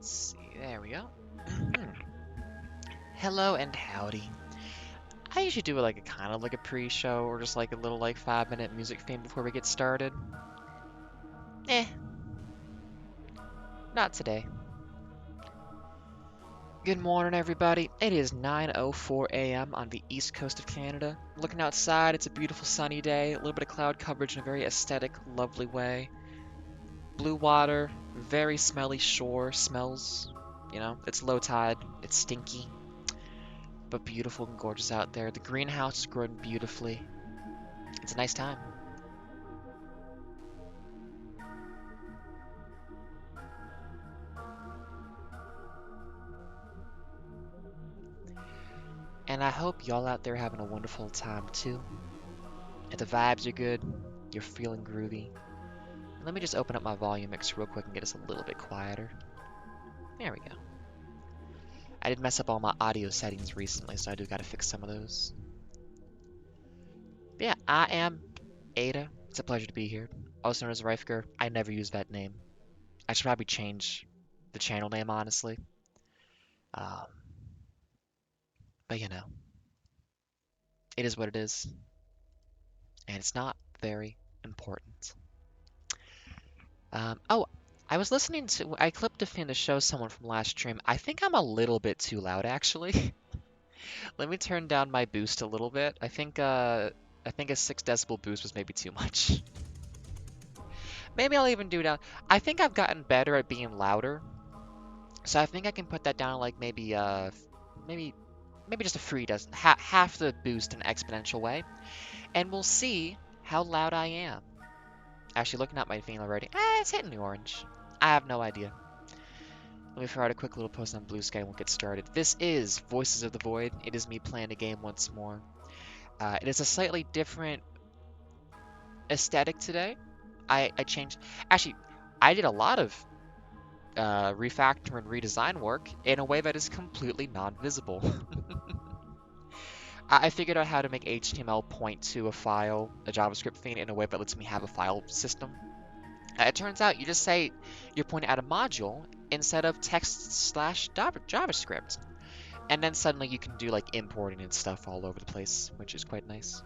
Let's see. There we go. Hello and howdy. I usually do like a kind of like a pre-show or just like a little like 5-minute music theme before we get started. Eh, not today. Good morning, everybody. It is 9:04 a.m. on the east coast of Canada. Looking outside, it's a beautiful sunny day. A little bit of cloud coverage in a very aesthetic, lovely way. Blue water, very smelly shore. Smells, it's low tide. It's stinky, but beautiful and gorgeous out there. The greenhouse is growing beautifully. It's a nice time. And I hope y'all out there having a wonderful time too. If the vibes are good, you're feeling groovy. Let me just open up my volume mix real quick and get us a little bit quieter. There we go. I did mess up all my audio settings recently, so I do gotta fix some of those. But yeah, I am Ada. It's a pleasure to be here. Also known as Reifger. I never use that name. I should probably change the channel name, honestly. Um, but it is what it is, and it's not very important. Oh, I was listening to, I clipped a thing to show someone from last stream. I think I'm a little bit too loud, actually. Let me turn down my boost a little bit. I think a 6 decibel boost was maybe too much. Maybe I'll even do down. I think I've gotten better at being louder. So I think I can put that down like maybe, maybe just a 3 decibel, half the boost in an exponential way. And we'll see how loud I am. Actually, looking at my thing already, it's hitting the orange. I have no idea. Let me throw out a quick little post on Blue Sky and we'll get started. This is Voices of the Void. It is me playing a game once more. It is a slightly different aesthetic today. I changed... Actually, I did a lot of refactor and redesign work in a way that is completely non-visible. I figured out how to make HTML point to a file, a JavaScript thing, in a way that lets me have a file system. It turns out you just say you're pointing at a module instead of text/JavaScript. And then suddenly you can do like importing and stuff all over the place, which is quite nice.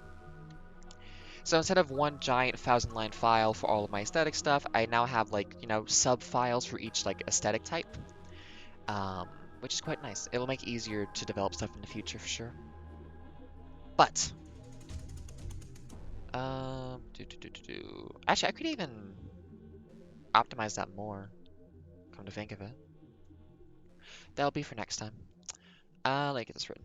So instead of one giant 1,000-line file for all of my aesthetic stuff, I now have like, sub-files for each like aesthetic type, which is quite nice. It'll make it easier to develop stuff in the future for sure. But, actually, I could even optimize that more, come to think of it. That'll be for next time. Let me get this written.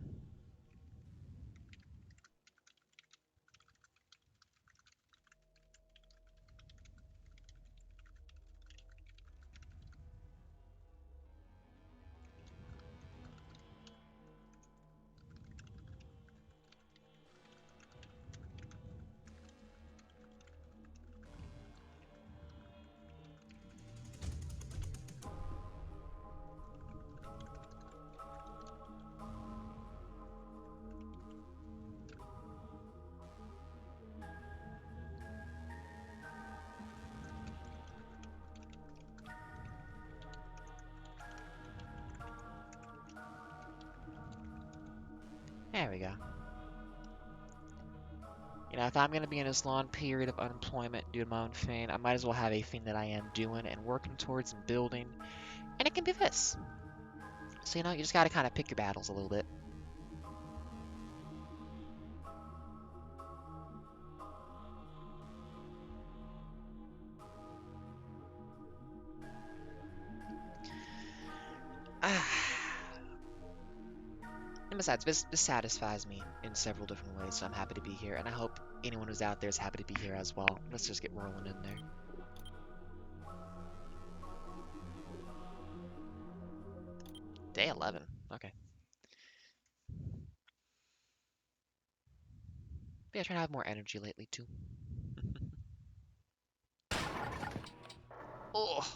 There we go. If I'm going to be in this long period of unemployment doing my own thing, I might as well have a thing that I am doing and working towards and building. And it can be this. So, you just got to kind of pick your battles a little bit. And besides, this satisfies me in several different ways, so I'm happy to be here. And I hope anyone who's out there is happy to be here as well. Let's just get rolling in there. Day 11. Okay. But yeah, trying to have more energy lately, too. Oh!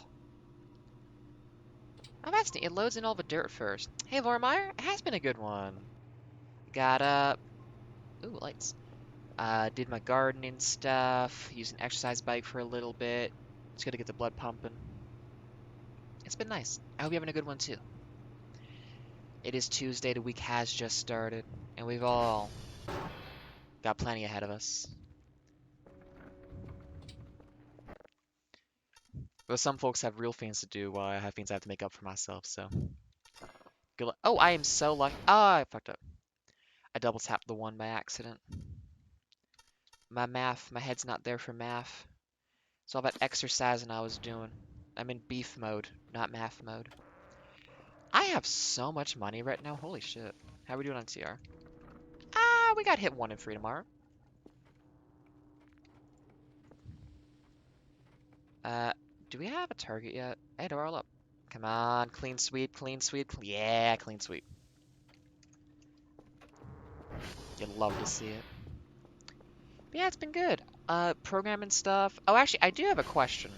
Oh, that's neat. It loads in all the dirt first. Hey, Vormeyer, it has been a good one. Got up. Ooh, lights. Did my gardening stuff. Used an exercise bike for a little bit. Just gotta get the blood pumping. It's been nice. I hope you're having a good one too. It is Tuesday, the week has just started, and we've all got plenty ahead of us. But some folks have real things to do while I have things I have to make up for myself, so. Good luck. Oh, I am so lucky. Oh, I fucked up. I double tapped the one by accident. My head's not there for math. It's all that exercising I was doing. I'm in beef mode, not math mode. I have so much money right now. Holy shit. How are we doing on TR? Ah, we got hit 1 and 3 tomorrow. Uh, do we have a target yet? Hey, roll up. Come on, clean sweep, clean sweep. Yeah, clean sweep. You'd love to see it. But yeah, it's been good. Programming stuff. Oh, actually, I do have a question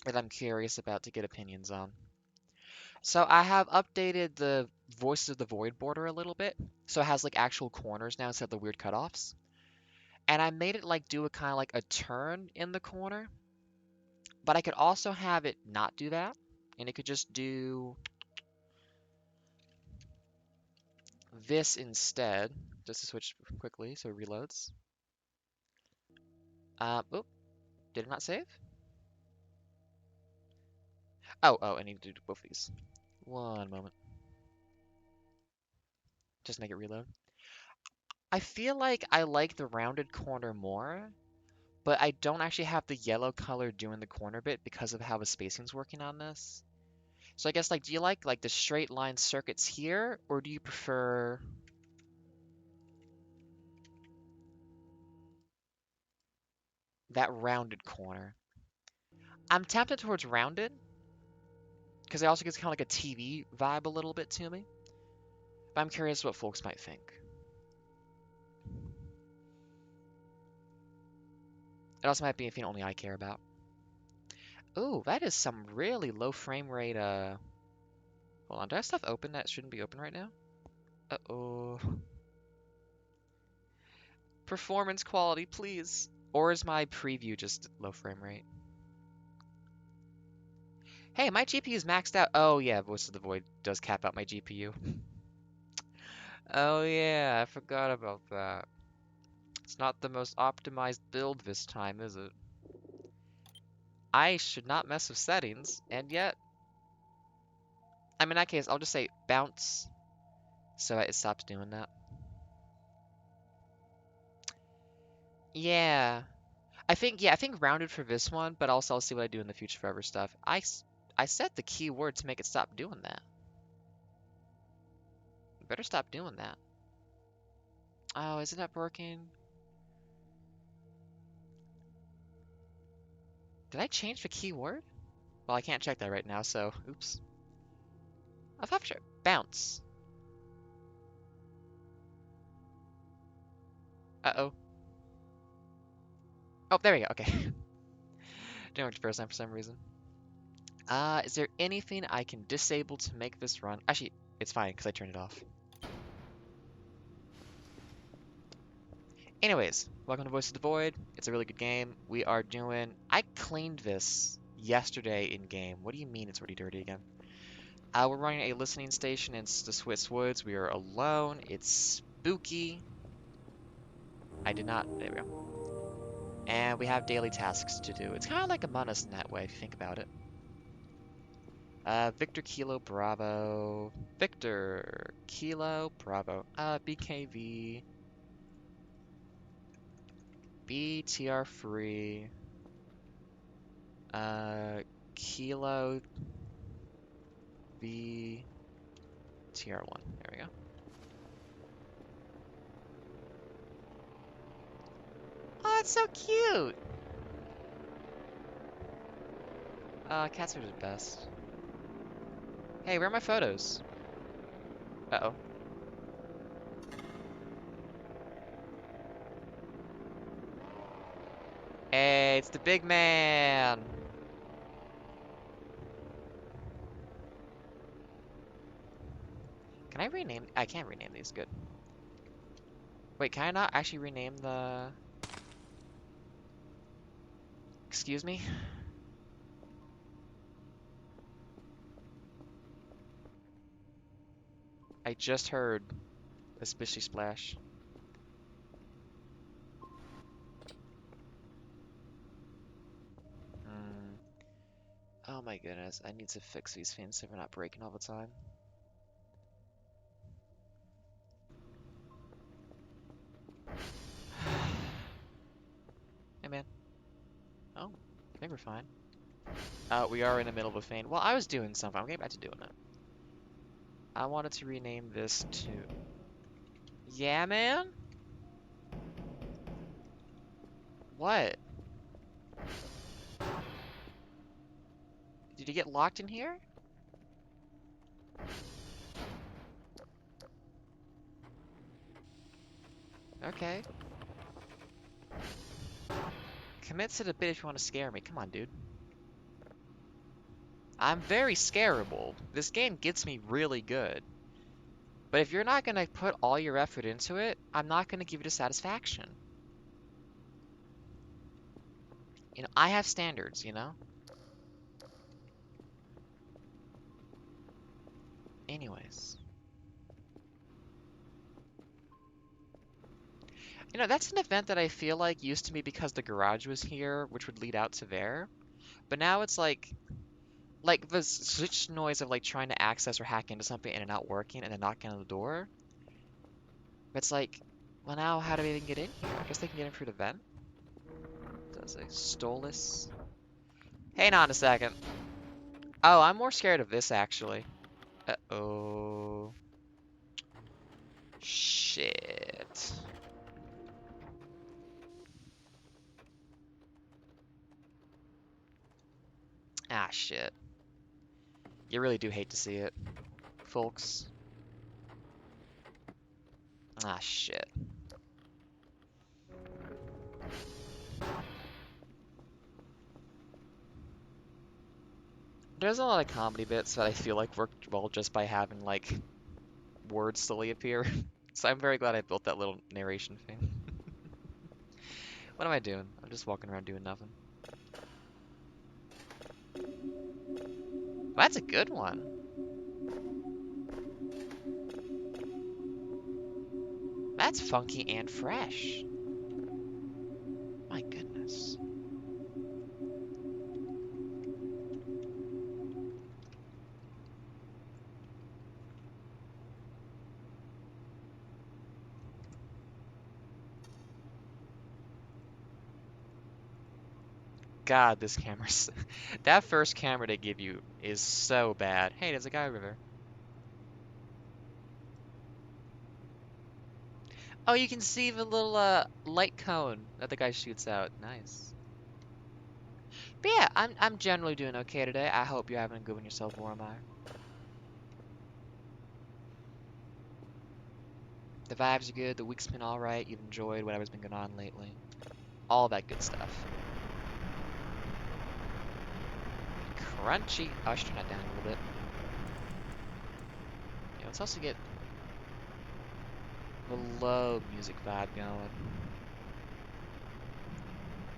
that I'm curious about to get opinions on. So I have updated the Voices of the Void border a little bit, so it has like actual corners now instead of the weird cutoffs. And I made it like do a kind of like a turn in the corner, but I could also have it not do that, and it could just do this instead, just to switch quickly so it reloads. Oh, did it not save? Oh, I need to do both of these. One moment. Just make it reload. I feel like I like the rounded corner more, but I don't actually have the yellow color doing the corner bit because of how the spacing's working on this. So I guess, like, do you like the straight line circuits here, or do you prefer that rounded corner? I'm tempted towards rounded, because it also gives kind of like a TV vibe a little bit to me. But I'm curious what folks might think. It also might be a thing only I care about. Ooh, that is some really low frame rate, Hold on, do I have stuff open that shouldn't be open right now? Uh-oh. Performance quality, please. Or is my preview just low frame rate? Hey, my GPU is maxed out. Oh yeah, Voice of the Void does cap out my GPU. Oh yeah, I forgot about that. It's not the most optimized build this time, is it? I should not mess with settings, and yet... I mean, in that case, I'll just say bounce, so it stops doing that. Yeah. I think rounded for this one, but also I'll see what I do in the future for other stuff. I set the keyword to make it stop doing that. You better stop doing that. Oh, isn't that working? Did I change the keyword? Well, I can't check that right now, so oops. I'll have to bounce. Uh-oh. Oh, there we go. Okay. Didn't work the first time for some reason. Is there anything I can disable to make this run? Actually, it's fine because I turned it off. Anyways, welcome to Voice of the Void. It's a really good game. We are doing... I cleaned this yesterday in game. What do you mean it's already dirty again? We're running a listening station in the Swiss Woods. We are alone. It's spooky. I did not... There we go. And we have daily tasks to do. It's kind of like Among Us in that way, if you think about it. Victor Kilo Bravo. Victor Kilo Bravo. BKV. BTR free. Kilo BTR1. There we go. Oh, it's so cute! Cats are the best. Hey, where are my photos? Uh-oh. Hey, it's the big man! Can I rename? I can't rename these. Good. Wait, can I not actually rename the... Excuse me? I just heard a spishy splash. Hmm. Oh my goodness, I need to fix these fans so they're not breaking all the time. Hey man. Oh, I think we're fine. We are in the middle of a feint. Well, I was doing something. I'm getting back to doing it. I wanted to rename this to... Yeah, man? What? Did you get locked in here? Okay. Commit to the bit if you want to scare me. Come on, dude. I'm very scarable. This game gets me really good. But if you're not going to put all your effort into it, I'm not going to give you the satisfaction. You know, I have standards, you know? Anyways. You know, that's an event that I feel like used to be because the garage was here, which would lead out to there. But now it's like the switch noise of like trying to access or hack into something and it not working and then knocking on the door. It's like, well now how do we even get in here? I guess they can get in through the vent. Does a Stolas? Hang on a second. Oh, I'm more scared of this actually. Uh-oh. Shit. Ah, shit. You really do hate to see it, folks. Ah, shit. There's a lot of comedy bits that I feel like worked well just by having, like, words slowly appear. So I'm very glad I built that little narration thing. What am I doing? I'm just walking around doing nothing. Well, that's a good one. That's funky and fresh. My goodness. God, this camera's... that first camera they give you is so bad. Hey, there's a guy over there. Oh, you can see the little light cone that the guy shoots out. Nice. But yeah, I'm generally doing okay today. I hope you're having a good one yourself, or am I? The vibes are good, the week's been alright, you've enjoyed whatever's been going on lately. All that good stuff. Crunchy. Oh, I should turn that down a little bit. Yeah, let's also get the low music vibe going.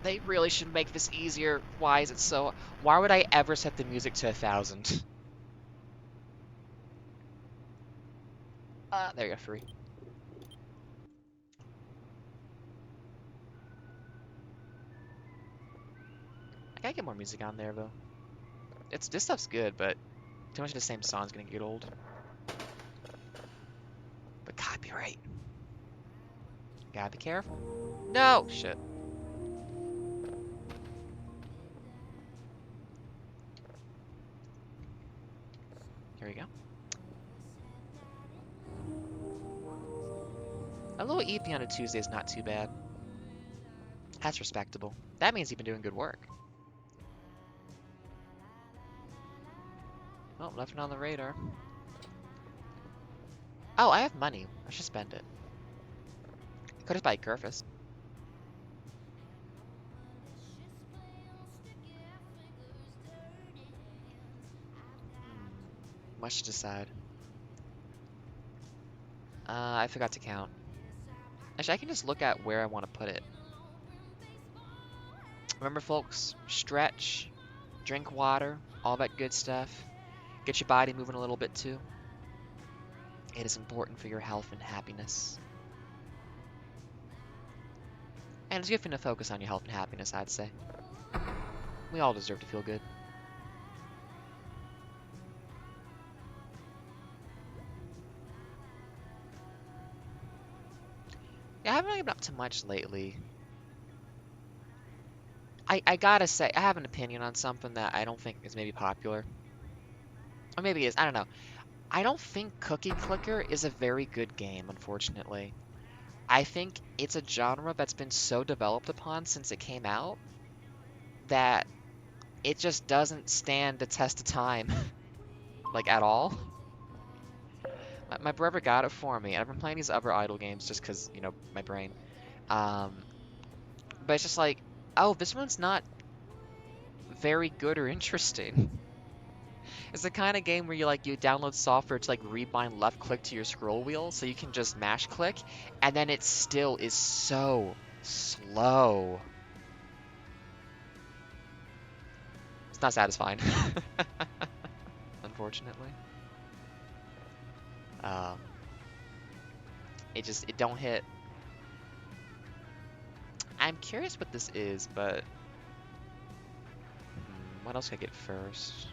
They really should make this easier. Why is it so... Why would I ever set the music to 1,000? There you go, 3. I gotta get more music on there, though. This stuff's good, but too much of the same song's gonna get old. But copyright. Gotta be careful. No! Shit. Here we go. A little EP on a Tuesday is not too bad. That's respectable. That means you've been doing good work. Oh, nothing on the radar. Oh, I have money. I should spend it. Could just buy Curfus. Much to decide. I forgot to count. Actually, I can just look at where I want to put it. Remember, folks, stretch, drink water, all that good stuff. Get your body moving a little bit, too. It is important for your health and happiness. And it's a good thing to focus on your health and happiness, I'd say. We all deserve to feel good. Yeah, I haven't really been up to much lately. I gotta say, I have an opinion on something that I don't think is maybe popular. Or maybe it is, I don't know. I don't think Cookie Clicker is a very good game, unfortunately. I think it's a genre that's been so developed upon since it came out that it just doesn't stand the test of time, like at all. My brother got it for me, and I've been playing these other idle games just because, you know, my brain. Um, but it's just like, oh, this one's not very good or interesting. It's the kind of game where you download software to like rebind left click to your scroll wheel so you can just mash click, and then it still is so slow. It's not satisfying, unfortunately. Um, it don't hit. I'm curious what this is, but what else can I get first?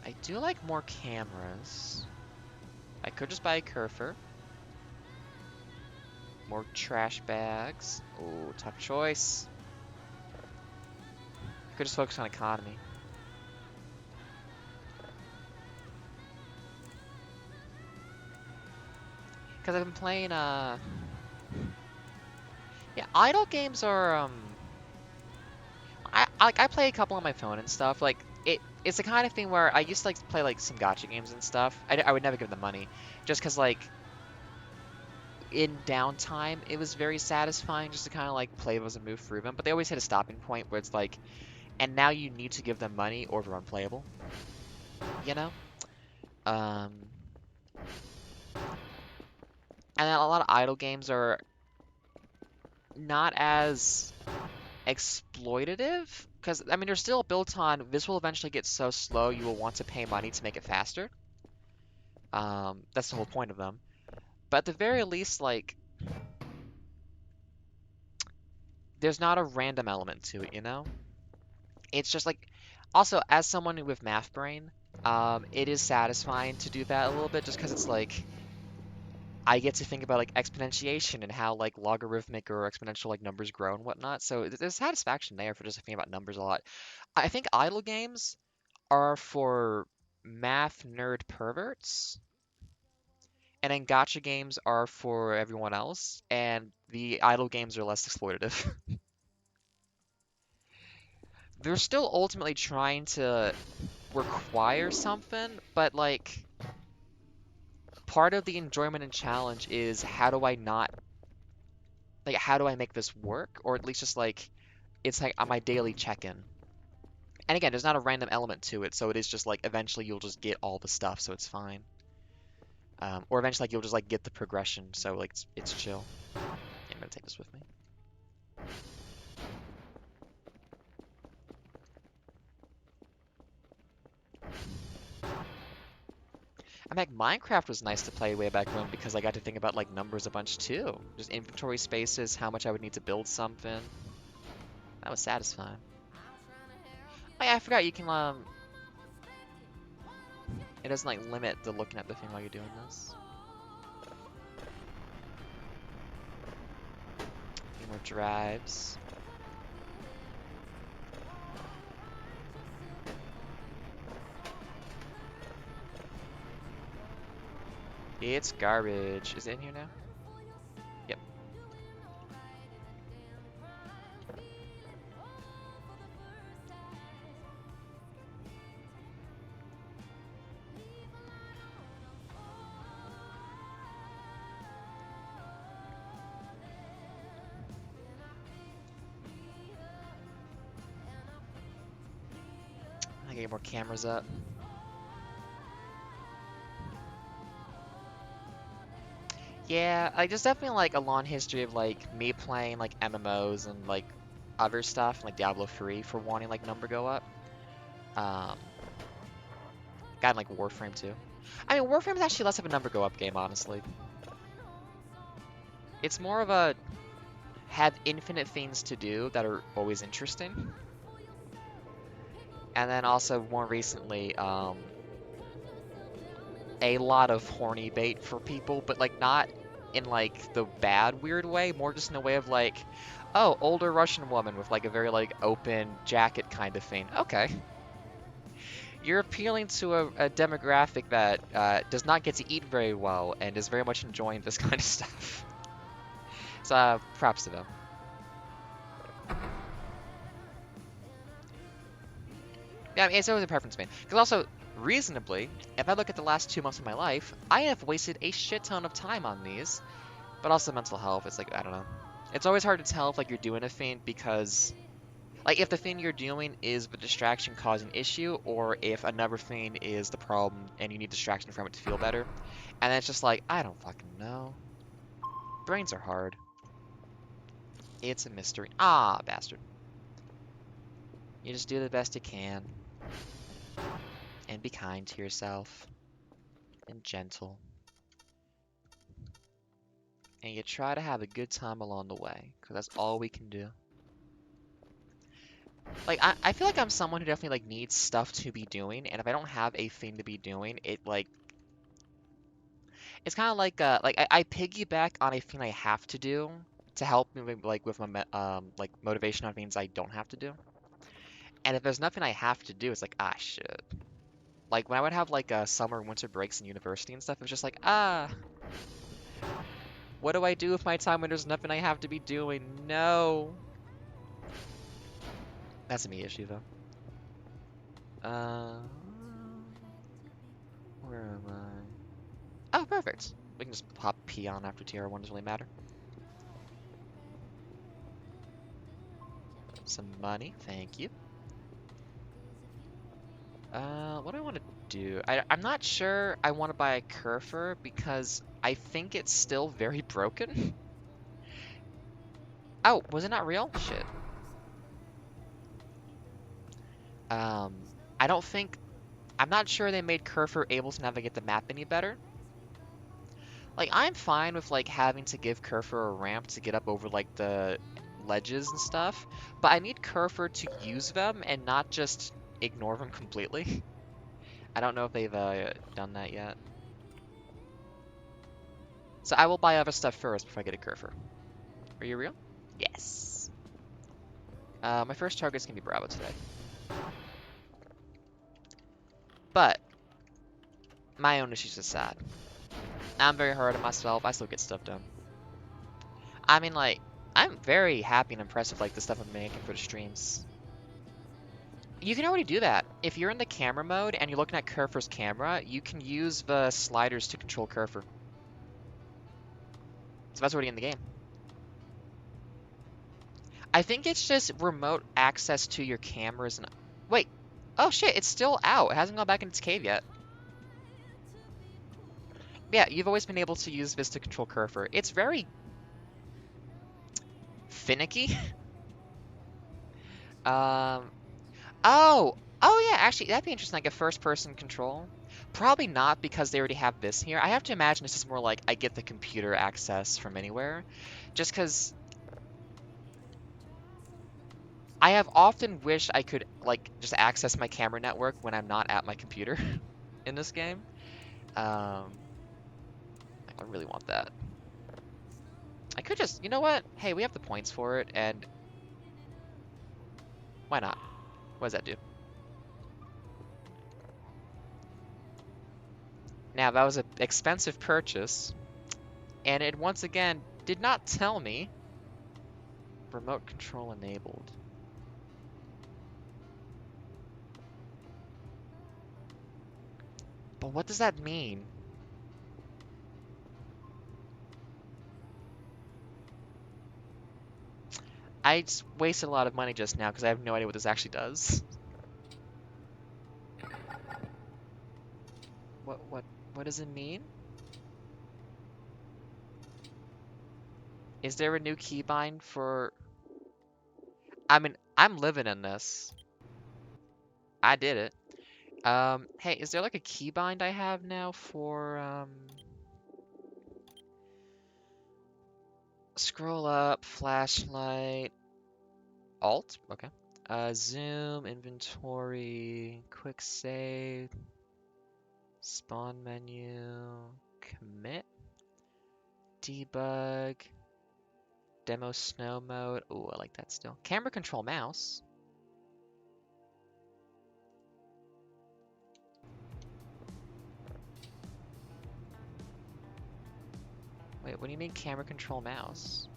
I do like more cameras. I could just buy a Kerfer. More trash bags. Oh, tough choice. I could just focus on economy. Because I've been playing, yeah, idle games are, I play a couple on my phone and stuff. Like, it's the kind of thing where I used to, like, play, like, some gacha games and stuff. I would never give them money. Just because, like, in downtime, it was very satisfying just to kind of, like, play those and move through them. But they always hit a stopping point where it's like, and now you need to give them money or they're unplayable. You know? Um, and then a lot of idle games are not as exploitative, because I mean they're still built on this will eventually get so slow you will want to pay money to make it faster. That's the whole point of them. But at the very least, like, there's not a random element to it, you know? It's just like, also as someone with math brain, it is satisfying to do that a little bit just because it's like I get to think about like exponentiation and how like logarithmic or exponential like numbers grow and whatnot. So there's satisfaction there for just thinking about numbers a lot. I think idle games are for math nerd perverts, and then gotcha games are for everyone else, and the idle games are less exploitative. They're still ultimately trying to require something, but like part of the enjoyment and challenge is how do I make this work? Or at least just like it's like on my daily check-in. And again, there's not a random element to it, so it is just like eventually you'll just get all the stuff, so it's fine. Or eventually like, you'll just like get the progression, so like it's chill. Yeah, I'm gonna take this with me. I mean, like, Minecraft was nice to play way back when because I got to think about like numbers a bunch too. Just inventory spaces, how much I would need to build something. That was satisfying. Oh yeah, I forgot you can it doesn't like limit the looking at the thing while you're doing this. A few more drives. It's garbage. Is it in here now? Yep. I gotta get more cameras up. Yeah, like there's definitely like a long history of like me playing like MMOs and like other stuff like Diablo 3 for wanting like number go up. Um, Got in like Warframe too. I mean, Warframe is actually less of a number go up game, honestly. It's more of a have infinite things to do that are always interesting. And then also more recently, a lot of horny bait for people, but like not in like the bad weird way, more just in a way of like, oh, older Russian woman with like a very like open jacket kind of thing. Okay. You're appealing to a demographic that does not get to eat very well and is very much enjoying this kind of stuff. So props to them. Yeah, I mean, it's always a preference, man. Because also, reasonably, if I look at the last 2 months of my life, I have wasted a shit ton of time on these. But also mental health, it's like, I don't know. It's always hard to tell if like you're doing a thing because, like, if the thing you're doing is the distraction causing issue, or if another thing is the problem and you need distraction from it to feel better. And then it's just like, I don't fucking know. Brains are hard. It's a mystery. Ah, bastard. You just do the best you can. And be kind to yourself. And gentle. And you try to have a good time along the way, because that's all we can do. Like, I feel like I'm someone who definitely, like, needs stuff to be doing, and if I don't have a thing to be doing, it, like, it's kind of like, I piggyback on a thing I have to do to help me, like, with my, like, motivation on things I don't have to do. And if there's nothing I have to do, it's like, ah, shit. Like, when I would have, like, summer, winter breaks in university and stuff, it was just like, ah, what do I do with my time when there's nothing I have to be doing? No. That's a me issue, though. Where am I? Oh, perfect. We can just pop P on after TR1, doesn't really matter. Some money, thank you. What do I want to do? I'm not sure I want to buy a Kerfer because I think it's still very broken. Oh, was it not real? Shit. Um, I don't think... I'm not sure they made Kerfer able to navigate the map any better. Like, I'm fine with, like, having to give Kerfer a ramp to get up over, like, the ledges and stuff, but I need Kerfer to use them and not just ignore them completely. I don't know if they've done that yet. So I will buy other stuff first before I get a Kerfer. Are you real? Yes. My first target's gonna be Bravo today. But, my own issues aside, I'm very hard on myself, I still get stuff done. I mean, like, I'm very happy and impressed with, like, the stuff I'm making for the streams. You can already do that. If you're in the camera mode and you're looking at Kerfer's camera, you can use the sliders to control Kerfer. So that's already in the game. I think it's just remote access to your cameras and... Wait. Oh shit, it's still out. It hasn't gone back in its cave yet. Yeah, you've always been able to use this to control Kerfer. It's very... finicky. um... Oh! Oh yeah, actually, that'd be interesting, like a first-person control. Probably not, because they already have this here. I have to imagine this is more like I get the computer access from anywhere. Just because I have often wished I could, like, just access my camera network when I'm not at my computer in this game. I really want that. I could just, you know what? Hey, we have the points for it, and why not? What does that do? Now, that was an expensive purchase, and it once again did not tell me remote control enabled. But what does that mean? I just wasted a lot of money just now because I have no idea what this actually does. What does it mean? Is there a new keybind for... I mean, I'm living in this. I did it. Hey, is there like a keybind I have now for, scroll up, flashlight, alt? Okay. Zoom, inventory, quick save, spawn menu, commit, debug, demo snow mode. Ooh, I like that still. Camera control mouse. Wait, what do you mean camera control mouse?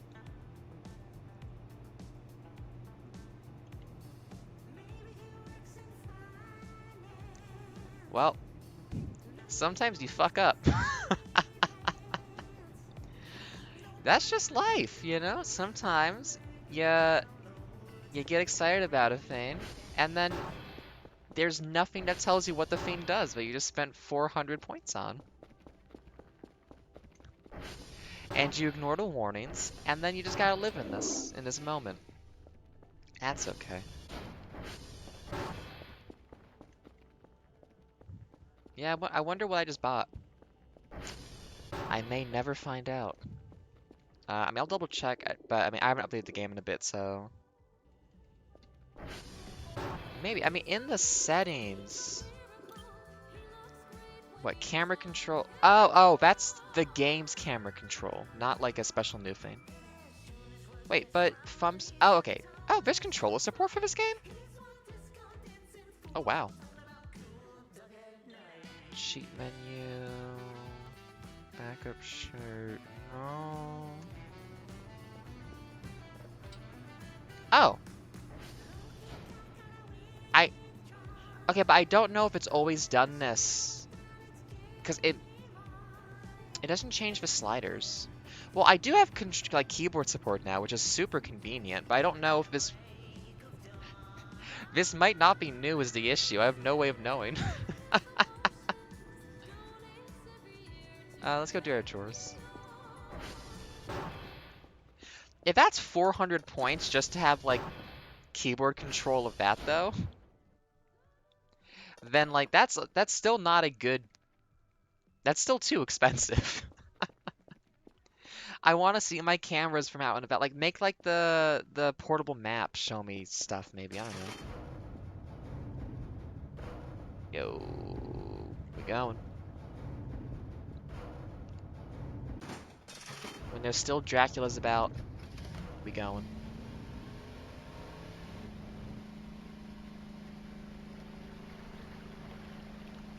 Well, sometimes you fuck up. That's just life, you know? Sometimes you get excited about a thing, and then there's nothing that tells you what the thing does, but you just spent 400 points on. And you ignore the warnings, and then you just gotta live in this moment. That's okay. Yeah, I wonder what I just bought. I may never find out. I mean, I'll double check, but I mean, I haven't updated the game in a bit, so maybe. I mean, in the settings, what camera control? Oh, that's the game's camera control, not like a special new thing. Wait, but thumbs. Oh, okay. Oh, there's controller support for this game? Oh, wow. Cheat menu. Backup shirt. No. Oh. I. Okay, but I don't know if it's always done this. Because it doesn't change the sliders. Well, I do have like keyboard support now, which is super convenient, but I don't know if this might not be new is the issue. I have no way of knowing. Let's go do our chores. If that's 400 points just to have like keyboard control of that though, then like that's still not a good. That's still too expensive. I want to see my cameras from out and about. Like make like the portable map show me stuff maybe. I don't know. Yo, we going. When there's still Dracula's about, we going.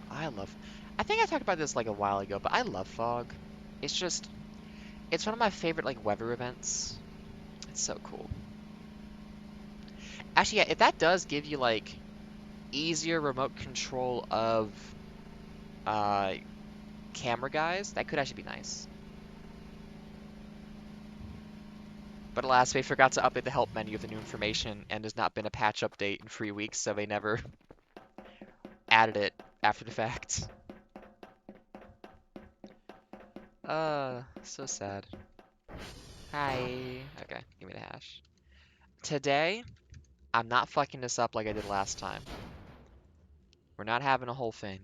I think I talked about this like a while ago, but I love fog. It's just, it's one of my favorite like weather events. It's so cool. Actually, yeah, if that does give you like easier remote control of uh, camera guys, that could actually be nice. But alas, they forgot to update the help menu with the new information, and there's not been a patch update in 3 weeks, so they never added it after the fact. So sad. Hi. Okay, give me the hash. Today, I'm not fucking this up like I did last time. We're not having a whole thing.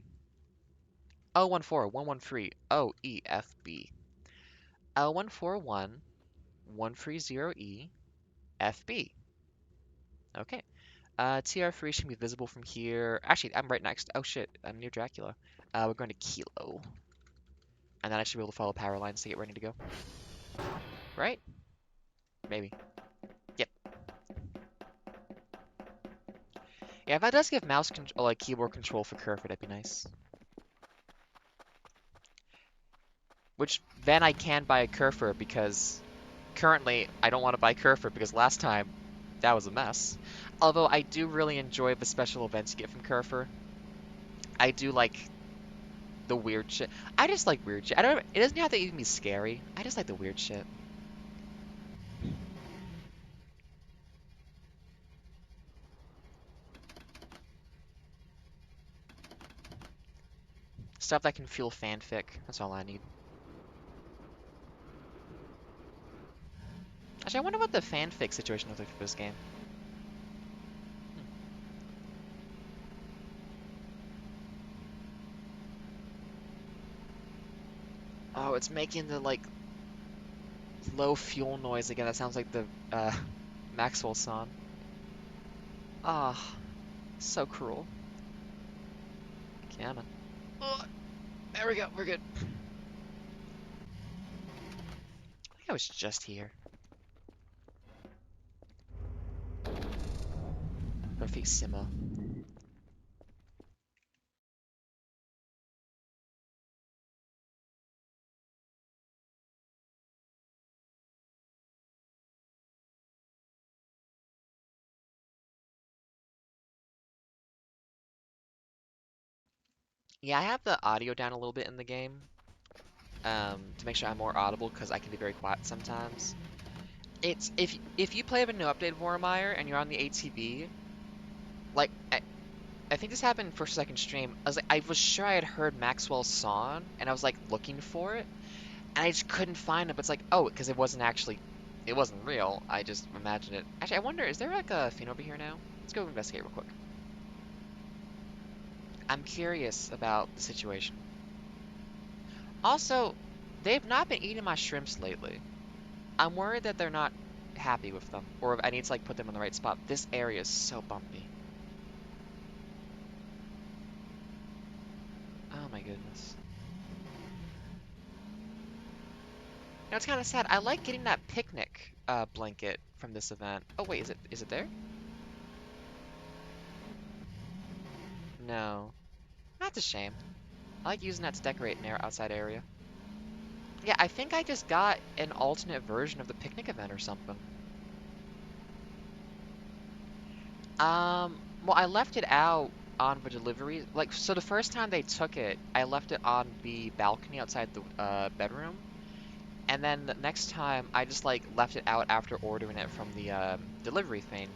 014 113 OEFB. L141 130E FB. Okay. TR3 should be visible from here. Actually, I'm right next. Oh shit, I'm near Dracula. We're going to Kilo. And then I should be able to follow power lines to get ready to go. Right? Maybe. Yep. Yeah, if that does give mouse control, like keyboard control for Cursor, that'd be nice. Which then I can buy a Cursor because currently I don't want to buy Cursor because last time that was a mess. Although I do really enjoy the special events you get from Cursor. I do like the weird shit. I just like weird shit. I don't. It doesn't have to even be scary. I just like the weird shit. Stuff that can fuel fanfic. That's all I need. Actually, I wonder what the fanfic situation looks like for this game. Hmm. Oh, it's making the like low fuel noise again. That sounds like the Maxwell song. Ah, so cruel. Kiana. Oh, there we go. We're good. I think I was just here. Profissimo. Yeah, I have the audio down a little bit in the game, to make sure I'm more audible because I can be very quiet sometimes. It's if you play with a new update of Warmeyer and you're on the ATV, like I think this happened first or second stream. I was sure I had heard Maxwell's song and I was like looking for it and I just couldn't find it. But it's like, oh, because it wasn't real. I just imagined it. Actually, I wonder, is there like a thing over here now? Let's go investigate real quick. I'm curious about the situation. Also, they've not been eating my shrimps lately. I'm worried that they're not happy with them, or if I need to like put them in the right spot. This area is so bumpy. Oh my goodness. You know, it's kind of sad. I like getting that picnic blanket from this event. Oh wait, is it there? No. That's a shame. I like using that to decorate an outside area. Yeah, I think I just got an alternate version of the picnic event or something. Well, I left it out on the delivery. Like, so the first time they took it, I left it on the balcony outside the bedroom. And then the next time, I just like left it out after ordering it from the delivery thing.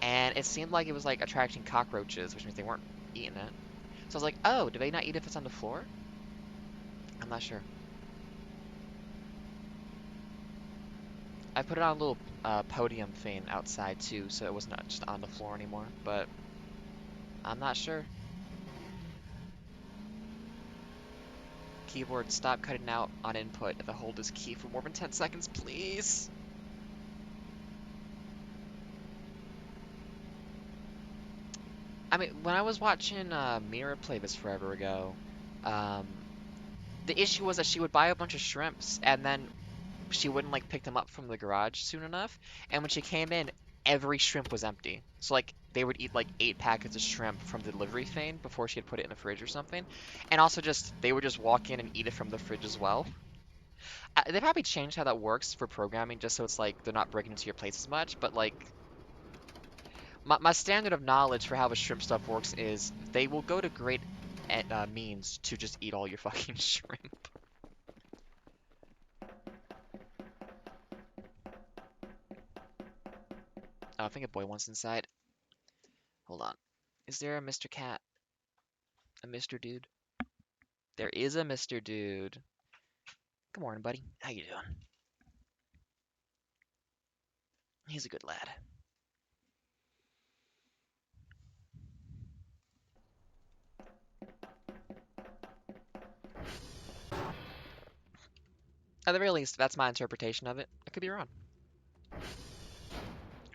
And it seemed like it was like attracting cockroaches, which means they weren't eating it. So I was like, oh, do they not eat if it's on the floor? I'm not sure. I put it on a little podium thing outside too, so it was not just on the floor anymore. But I'm not sure. Keyboard, stop cutting out on input if I hold this key for more than 10 seconds, please. I mean, when I was watching Mira play this forever ago, um, the issue was that she would buy a bunch of shrimps and then she wouldn't like pick them up from the garage soon enough. And when she came in, every shrimp was empty. So like they would eat like 8 packets of shrimp from the delivery thing before she had put it in the fridge or something. And also just they would just walk in and eat it from the fridge as well. They probably changed how that works for programming just so it's like they're not breaking into your place as much. But like my standard of knowledge for how the shrimp stuff works is they will go to great means to just eat all your fucking shrimp. Oh, I think a boy wants inside. Hold on. Is there a Mr. Cat? A Mr. Dude? There is a Mr. Dude. Good morning, buddy. How you doing? He's a good lad. At the very least, that's my interpretation of it. I could be wrong.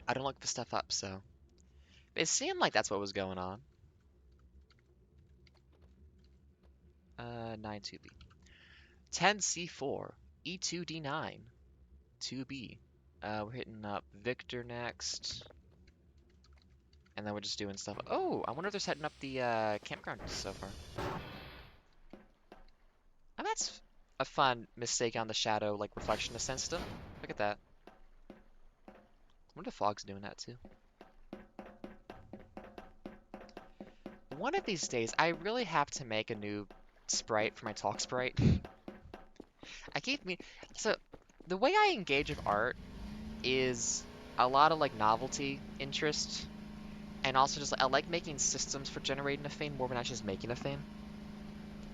I don't look the stuff up, so it seemed like that's what was going on. 9-2B. 10C4. E2D9. 2B. We're hitting up Victor next. And then we're just doing stuff. Oh, I wonder if they're setting up the campground so far. Oh, that's a fun mistake on the shadow, like reflection ascent system. Look at that. I wonder if Fog's doing that too. One of these days, I really have to make a new sprite for my talk sprite. I keep me so the way I engage with art is a lot of like novelty interest, and also just I like making systems for generating a thing more than actually just making a thing.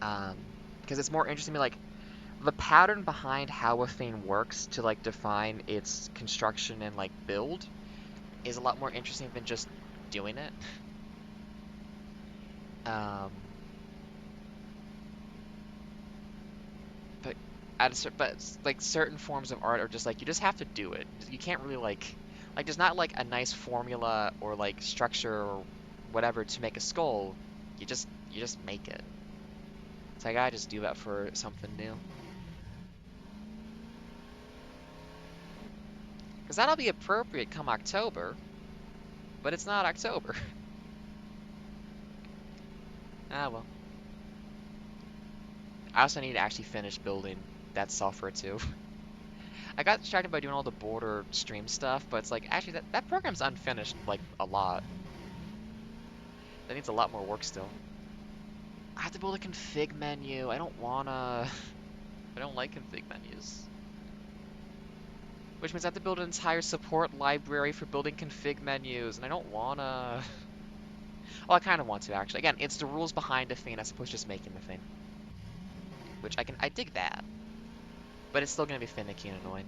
Because it's more interesting to me, like the pattern behind how a thing works to like define its construction and like build is a lot more interesting than just doing it. Um, but but like certain forms of art are just like you just have to do it. You can't really like there's not like a nice formula or like structure or whatever to make a skull. You just make it. So I gotta just do that for something new. Because that'll be appropriate come October, but it's not October. Ah well. I also need to actually finish building that software too. I got distracted by doing all the border stream stuff, but it's like actually that program's unfinished like a lot. That needs a lot more work still. I have to build a config menu. I don't wanna. I don't like config menus. Which means I have to build an entire support library for building config menus, and I don't wanna. Well, I kind of want to actually. Again, it's the rules behind a thing as opposed to just making the thing. Which I dig that, but it's still gonna be finicky and annoying.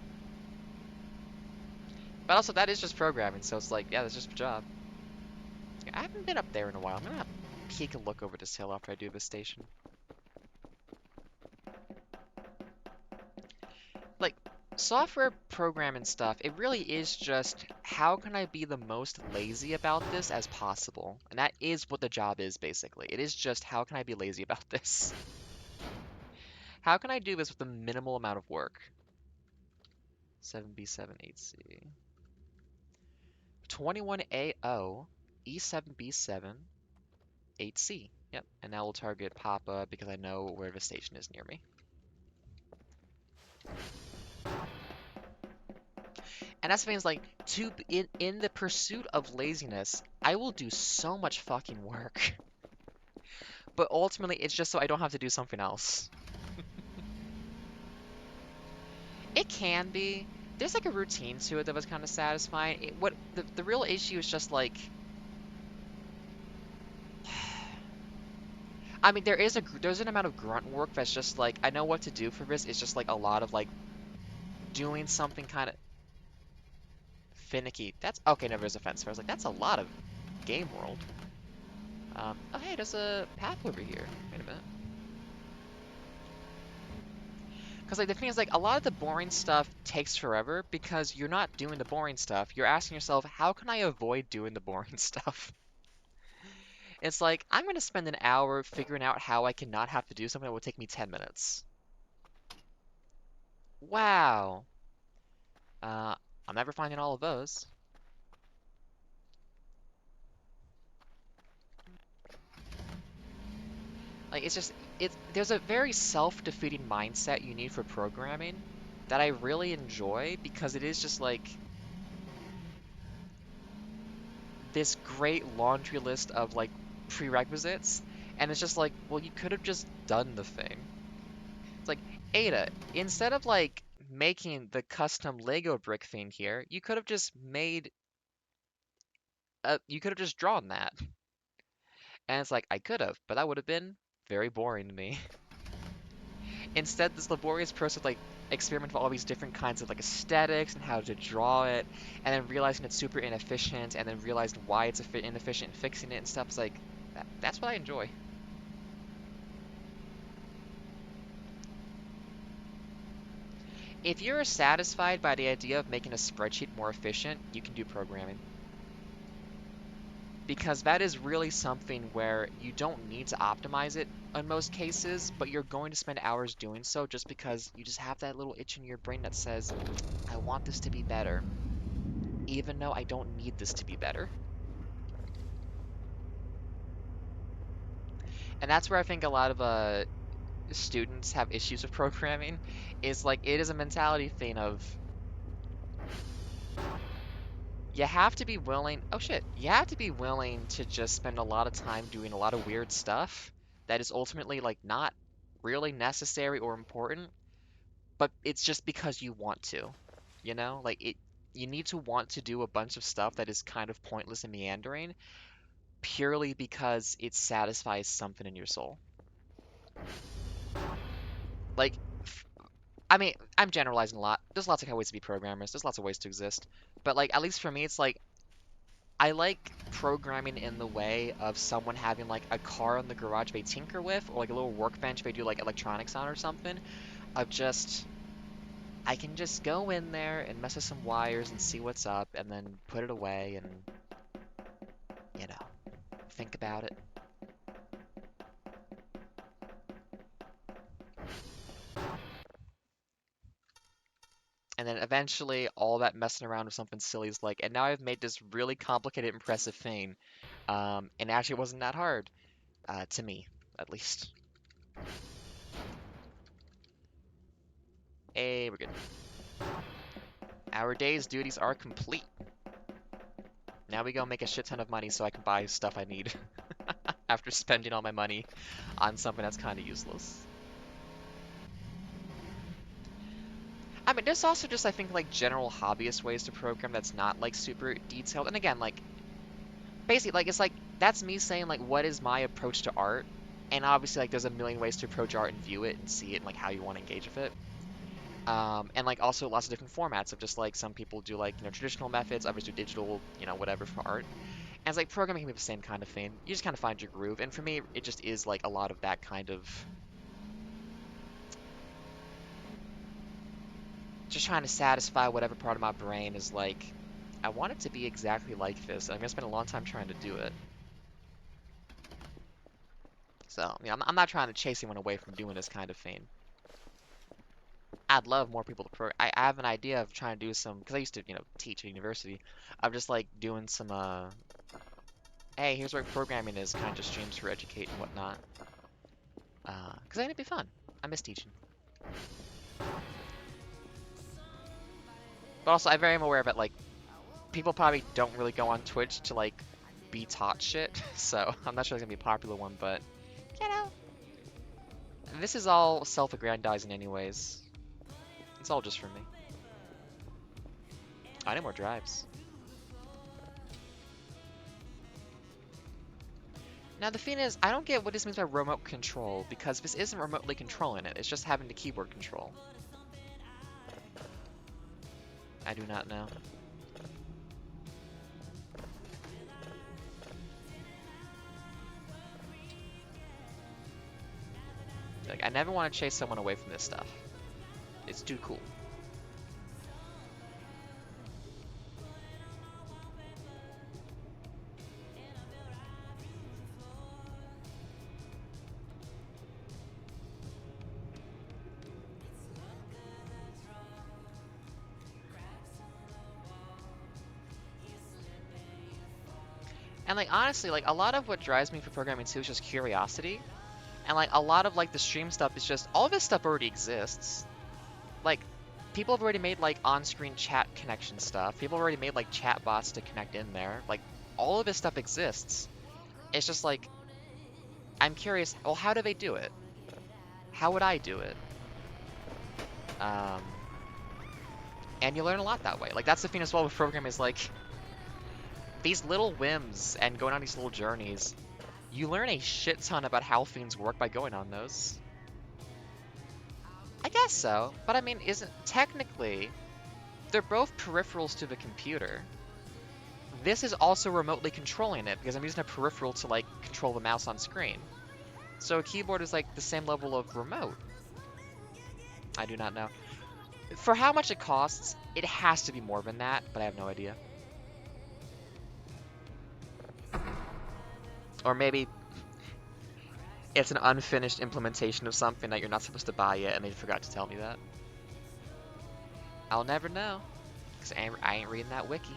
But also, that is just programming, so it's like, yeah, that's just a job. I haven't been up there in a while. I'm gonna peek and look over this hill after I do this station. Like, software programming stuff, it really is just how can I be the most lazy about this as possible? And that is what the job is, basically. It is just how can I be lazy about this? How can I do this with a minimal amount of work? 7B7, 8C. 21AO, E7B7, 8C. Yep, and now we'll target Papa because I know where the station is near me. And that's the thing is like, in the pursuit of laziness, I will do so much fucking work. But ultimately, it's just so I don't have to do something else. It can be. There's like a routine to it that was kind of satisfying. What the real issue is just like, I mean, there's an amount of grunt work that's just like I know what to do for this. It's just like a lot of like doing something kind of finicky. That's okay. No, there's a fence. I was like, that's a lot of game world. Oh hey, there's a path over here. Wait a minute. Because like the thing is like a lot of the boring stuff takes forever because you're not doing the boring stuff. You're asking yourself, how can I avoid doing the boring stuff? It's like I'm going to spend an hour figuring out how I can not have to do something that will take me 10 minutes. Wow. Uh, I'm never finding all of those. Like it's just there's a very self-defeating mindset you need for programming that I really enjoy because it is just like this great laundry list of like prerequisites, and it's just like, well, you could have just done the thing. It's like, Ada, instead of like making the custom Lego brick thing here, you could have just made you could have just drawn that. And it's like, I could have, but that would have been very boring to me. Instead, this laborious process of like experiment with all these different kinds of like aesthetics and how to draw it, and then realizing it's super inefficient, and then realizing why it's inefficient and fixing it and stuff. It's like that's what I enjoy. If you're satisfied by the idea of making a spreadsheet more efficient, you can do programming. Because that is really something where you don't need to optimize it in most cases, but you're going to spend hours doing so just because you just have that little itch in your brain that says, I want this to be better, even though I don't need this to be better. And that's where I think a lot of students have issues with programming, is like it is a mentality thing of you have to be willing, oh shit, you have to be willing to just spend a lot of time doing a lot of weird stuff that is ultimately like not really necessary or important, but it's just because you want to, you know? Like you need to want to do a bunch of stuff that is kind of pointless and meandering purely because it satisfies something in your soul. Like, I mean, I'm generalizing a lot. There's lots of ways to be programmers. There's lots of ways to exist. But like, at least for me, it's like I like programming in the way of someone having like a car in the garage they tinker with, or like a little workbench they do like electronics on or something. of just I can just go in there and mess with some wires and see what's up and then put it away and, you know, think about it. And then eventually all that messing around with something silly is like, and now I've made this really complicated, impressive thing. And actually it wasn't that hard, to me, at least. Hey, we're good. Our day's duties are complete. Now we go make a shit ton of money so I can buy stuff I need after spending all my money on something that's kind of useless. I mean, there's also just, I think, like, general hobbyist ways to program that's not, like, super detailed. And again, like, basically, like, it's like, that's me saying, like, what is my approach to art? And obviously, like, there's a million ways to approach art and view it and see it and, like, how you want to engage with it. And, like, also lots of different formats of just, like, some people do, like, traditional methods, others do digital, whatever for art. And it's like, programming can be the same kind of thing. You just kind of find your groove. And for me, it just is, like, a lot of that kind of just trying to satisfy whatever part of my brain is like, I want it to be exactly like this, and I'm gonna spend a long time trying to do it. So, I'm not trying to chase anyone away from doing this kind of thing. I'd love more people to I have an idea of trying to do some, because I used to, teach at university, of just like doing some, hey, here's what programming is, kind of just streams for educate and whatnot. Because I think it'd be fun. I miss teaching. But also, I very am aware of it, like, people probably don't really go on Twitch to, like, be taught shit, so I'm not sure it's gonna be a popular one, but, you know, this is all self-aggrandizing anyways. It's all just for me. I need more drives. Now the thing is, I don't get what this means by remote control, because this isn't remotely controlling it, it's just having the keyboard control. I do not know. Like, I never want to chase someone away from this stuff. It's too cool. And like, honestly, like, a lot of what drives me for programming too is just curiosity. And like, a lot of like the stream stuff is just, all this stuff already exists. Like, people have already made like on-screen chat connection stuff. People have already made like chat bots to connect in there. Like, all of this stuff exists. It's just like, I'm curious, well, how do they do it? How would I do it? Um, and you learn a lot that way. Like, that's the thing as well with programming is like, these little whims and going on these little journeys, you learn a shit ton about how things work by going on those. I guess so, but I mean, isn't technically, they're both peripherals to the computer. This is also remotely controlling it because I'm using a peripheral to like control the mouse on screen. So a keyboard is like the same level of remote. I do not know. For how much it costs, it has to be more than that, but I have no idea. Or maybe it's an unfinished implementation of something that you're not supposed to buy yet and they forgot to tell me that. I'll never know, because I ain't reading that wiki.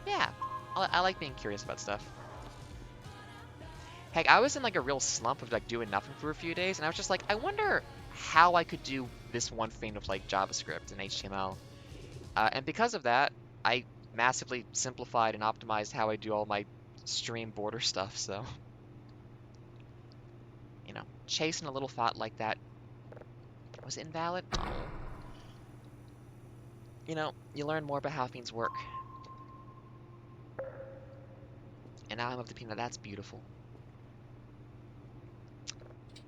Yeah, I like being curious about stuff. Heck, I was in like a real slump of like doing nothing for a few days, and I was just like, I wonder how I could do this one thing with like JavaScript and HTML. And because of that, I massively simplified and optimized how I do all my stream border stuff, so, chasing a little thought like that, was it invalid? Oh. You learn more about how things work. And now I'm of the opinion that that's beautiful.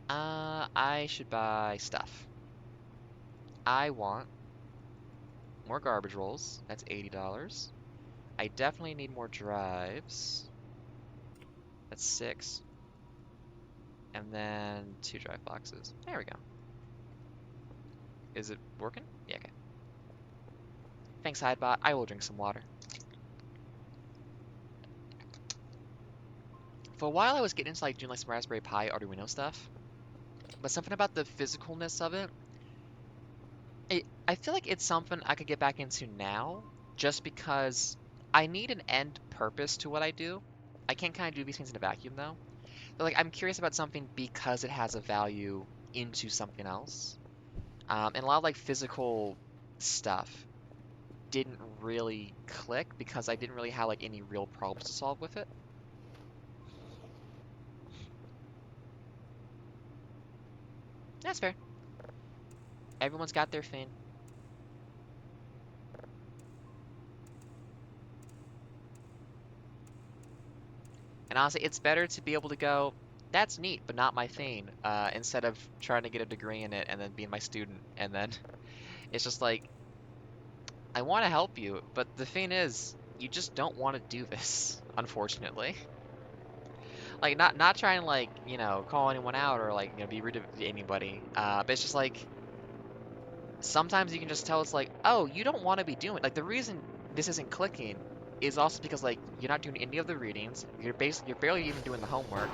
I should buy stuff. I want more garbage rolls. That's $80. I definitely need more drives. That's 6. And then 2 drive boxes. There we go. Is it working? Yeah, okay. Thanks, Hidebot. I will drink some water. For a while, I was getting into like doing like some Raspberry Pi Arduino stuff, but something about the physicalness of I feel like it's something I could get back into now, just because I need an end purpose to what I do. I can't kind of do these things in a vacuum though. But like I'm curious about something because it has a value into something else. And a lot of like physical stuff didn't really click because I didn't really have like any real problems to solve with it. That's fair. Everyone's got their thing. And honestly, it's better to be able to go, that's neat, but not my thing, instead of trying to get a degree in it and then being my student. And then it's just like, I want to help you, but the thing is, you just don't want to do this, unfortunately. Like, not trying to like, call anyone out or like, be rude to anybody. But it's just like, sometimes you can just tell it's like, oh, you don't want to be doing, like, the reason this isn't clicking is also because like you're not doing any of the readings, you're barely even doing the homework.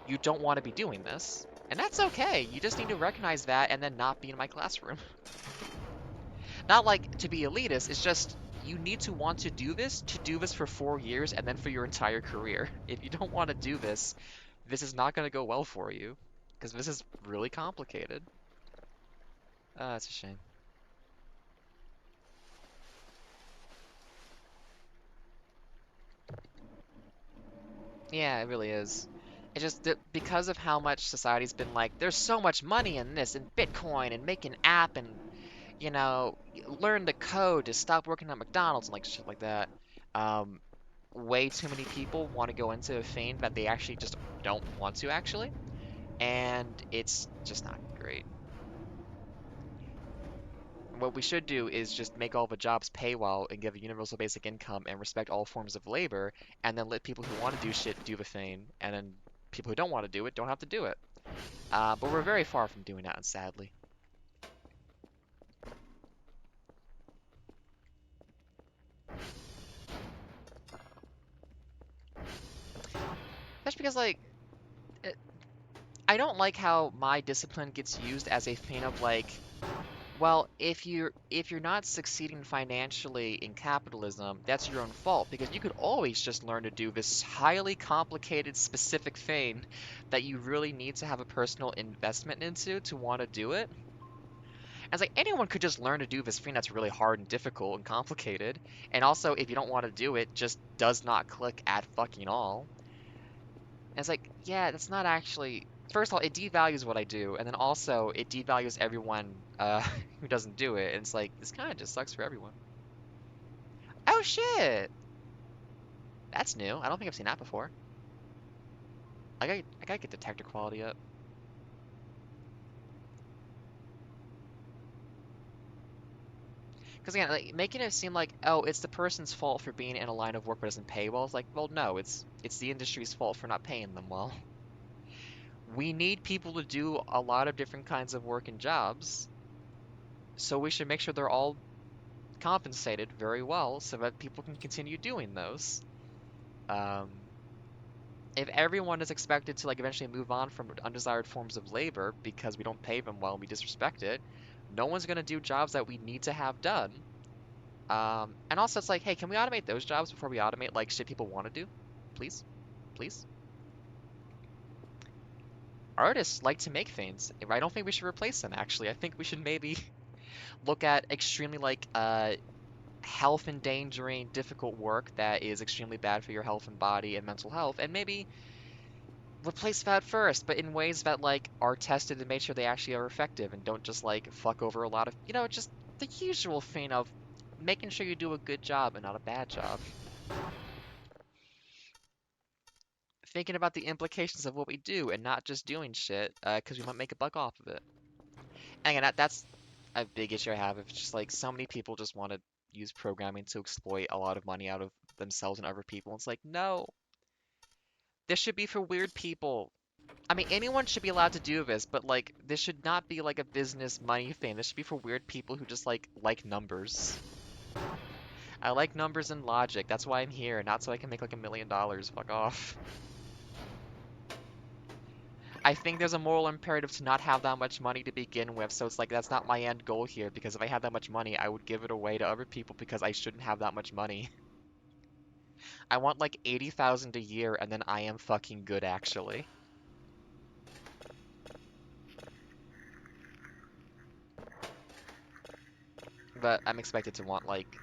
You don't want to be doing this. And that's okay. You just need to recognize that and then not be in my classroom. Not like to be elitist, it's just you need to want to do this for 4 years and then for your entire career. If you don't want to do this, this is not going to go well for you. Because this is really complicated. That's a shame. Yeah, it really is. It's just that because of how much society's been like, there's so much money in this, in Bitcoin, and make an app, and learn the code to stop working at McDonald's and like shit like that. Um, Way too many people want to go into a thing that they actually just don't want to actually, and it's just not great. What we should do is just make all the jobs pay well and give a universal basic income and respect all forms of labor, and then let people who want to do shit do the thing, and then people who don't want to do it don't have to do it. But we're very far from doing that, sadly. That's because like I don't like how my discipline gets used as a thing of like, well, if you're not succeeding financially in capitalism, that's your own fault because you could always just learn to do this highly complicated specific thing that you really need to have a personal investment into to want to do it. And it's like anyone could just learn to do this thing that's really hard and difficult and complicated. And also, if you don't want to do it, just does not click at fucking all. And it's like, yeah, that's not actually. First of all, it devalues what I do, and then also it devalues everyone who doesn't do it. And it's like this kind of just sucks for everyone. Oh shit, that's new. I don't think I've seen that before. I gotta get detector quality up. Because again, like making it seem like oh, it's the person's fault for being in a line of work that doesn't pay well. It's like, well, no, it's the industry's fault for not paying them well. We need people to do a lot of different kinds of work and jobs, so we should make sure they're all compensated very well so that people can continue doing those. Um, if everyone is expected to like eventually move on from undesired forms of labor because we don't pay them well and we disrespect it, no one's gonna do jobs that we need to have done. And also it's like, hey, can we automate those jobs before we automate like shit people want to do? Please, please. Artists like to make things. I don't think we should replace them actually. I think we should maybe look at extremely like health endangering, difficult work that is extremely bad for your health and body and mental health, and maybe replace that first, but in ways that like are tested and made sure they actually are effective and don't just like fuck over a lot of, just the usual thing of making sure you do a good job and not a bad job. Thinking about the implications of what we do and not just doing shit because we might make a buck off of it. And again, that's a big issue I have. It's just like so many people just want to use programming to exploit a lot of money out of themselves and other people. It's like, no, this should be for weird people. I mean, anyone should be allowed to do this, but like, this should not be like a business money thing. This should be for weird people who just like numbers. I like numbers and logic. That's why I'm here, not so I can make like $1 million. Fuck off. I think there's a moral imperative to not have that much money to begin with, so it's like that's not my end goal here, because if I had that much money, I would give it away to other people because I shouldn't have that much money. I want like 80,000 a year and then I am fucking good actually. But I'm expected to want like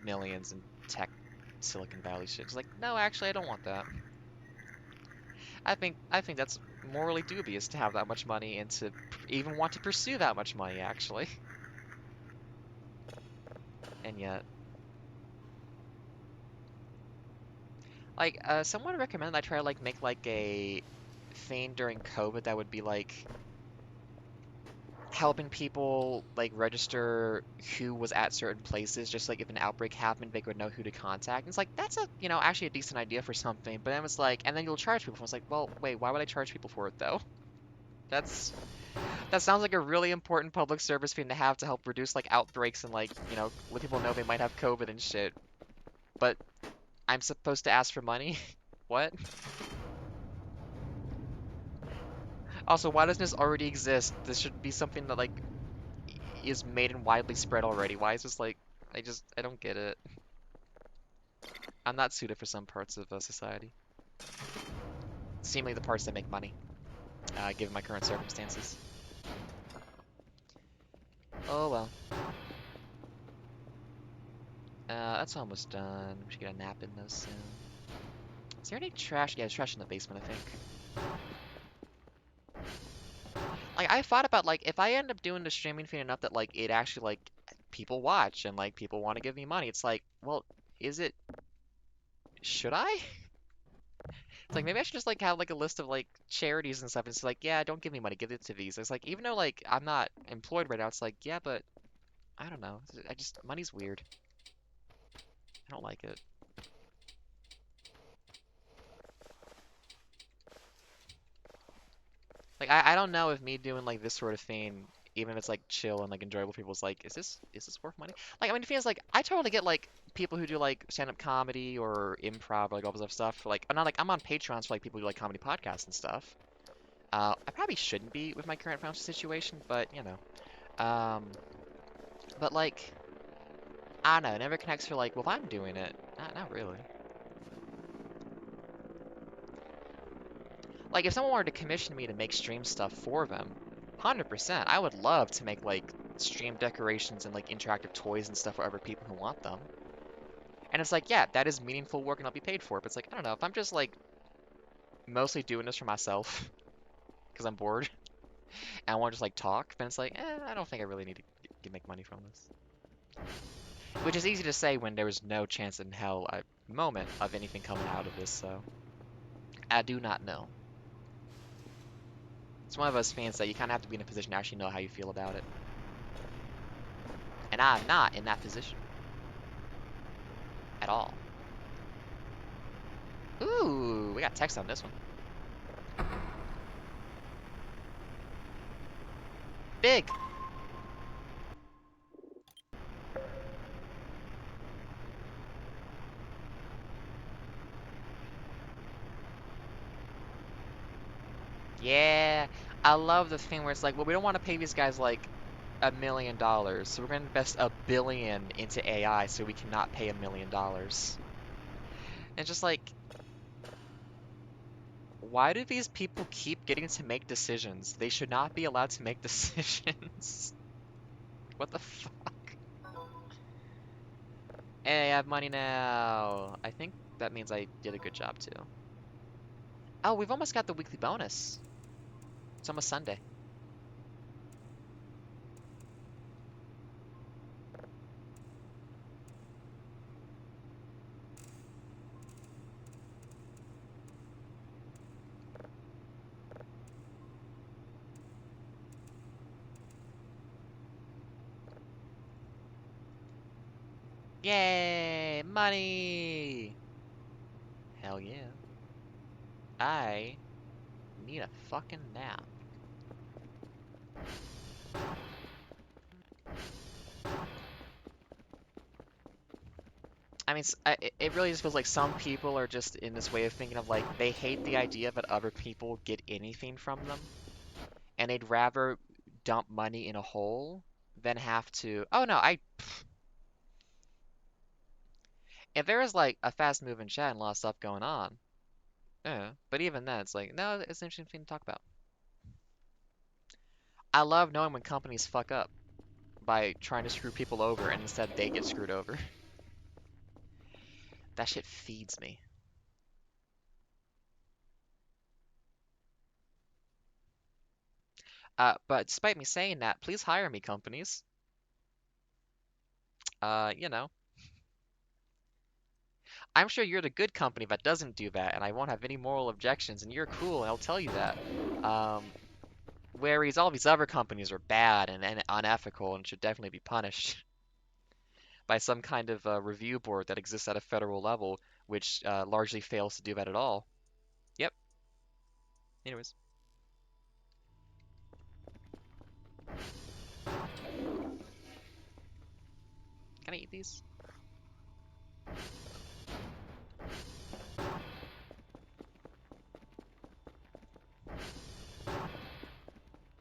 millions in tech Silicon Valley shit. It's like, no, actually I don't want that. I think that's morally dubious to have that much money and to even want to pursue that much money actually. And yet, like, someone recommended I try to like make like a thing during COVID that would be like helping people like register who was at certain places, just like if an outbreak happened, they would know who to contact. And it's like that's a actually a decent idea for something. But then it's like, and then you'll charge people. It's like, well, wait, why would I charge people for it though? That's that sounds like a really important public service thing to have to help reduce like outbreaks and like let people know they might have COVID and shit. But I'm supposed to ask for money? What? Also, why doesn't this already exist? This should be something that like is made and widely spread already. Why is this like I don't get it. I'm not suited for some parts of society. Seemingly the parts that make money, given my current circumstances. Oh well. That's almost done. We should get a nap in those soon. Is there any trash? Yeah, there's trash in the basement, I think. Like, I thought about, like, if I end up doing the streaming thing enough that, like, it actually, like, people watch and, like, people want to give me money, it's like, well, is it... Should I? It's like, maybe I should just, like, have, like, a list of, like, charities and stuff. It's like, yeah, don't give me money, give it to these. It's like, even though, like, I'm not employed right now, it's like, yeah, but I don't know. Money's weird. I don't like it. Like, I don't know if me doing, like, this sort of thing, even if it's, like, chill and, like, enjoyable, people's like, is this worth money? Like, I mean, it feels like, I totally get, like, people who do, like, stand-up comedy or improv, or, like, all this other stuff. For, like, I'm not, like, I'm on Patreons for, like, people who do, like, comedy podcasts and stuff. I probably shouldn't be with my current financial situation, but, but, like, I don't know, it never connects for, like, well, if I'm doing it. Not really. Like, if someone wanted to commission me to make stream stuff for them, 100%, I would love to make, like, stream decorations and, like, interactive toys and stuff for other people who want them. And it's like, yeah, that is meaningful work and I'll be paid for it. But it's like, I don't know, if I'm just, like, mostly doing this for myself because I'm bored and I want to just, like, talk, then it's like, I don't think I really need to make money from this. Which is easy to say when there was no chance in hell, a moment, of anything coming out of this, so I do not know. It's one of those things that you kind of have to be in a position to actually know how you feel about it. And I'm not in that position. At all. Ooh, we got text on this one. Big! Yeah, I love the thing where it's like, well, we don't want to pay these guys like $1 million, so we're going to invest $1 billion into AI so we cannot pay $1 million. And just like, why do these people keep getting to make decisions? They should not be allowed to make decisions. What the fuck? Hey, I have money now. I think that means I did a good job too. Oh, we've almost got the weekly bonus. It's almost Sunday. Yay! Money! Hell yeah. I need a fucking nap. I mean, it really just feels like some people are just in this way of thinking of like they hate the idea that other people get anything from them, and they'd rather dump money in a hole than have to. Oh no, if there was like a fast moving chat and a lot of stuff going on, yeah. But even then, it's like no, it's an interesting thing to talk about. I love knowing when companies fuck up by trying to screw people over and instead they get screwed over. That shit feeds me. But despite me saying that, please hire me, companies. You know, I'm sure you're the good company that doesn't do that, and I won't have any moral objections, and you're cool, and I'll tell you that. Um, whereas all these other companies are bad and unethical and should definitely be punished by some kind of review board that exists at a federal level, which largely fails to do that at all. Yep. Anyways, can I eat these?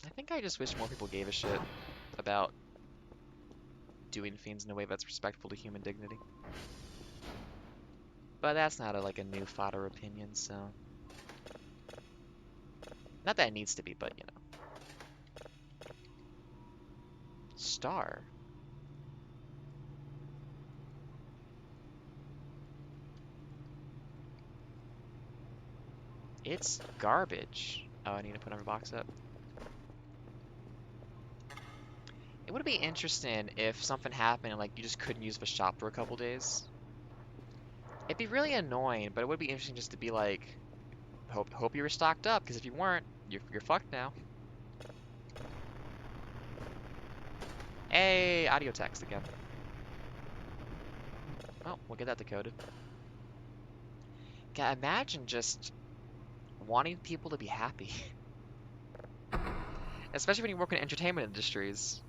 I think I just wish more people gave a shit about doing things in a way that's respectful to human dignity. But that's not like a new thought or opinion, so not that it needs to be, but you know. Star. It's garbage. Oh, I need to put another box up. It would be interesting if something happened and like you just couldn't use the shop for a couple days. It'd be really annoying, but it would be interesting just to be like, hope you were stocked up, because if you weren't, you're fucked now. Hey, audio text again. Oh, we'll get that decoded. Yeah, imagine just wanting people to be happy. Especially when you work in entertainment industries.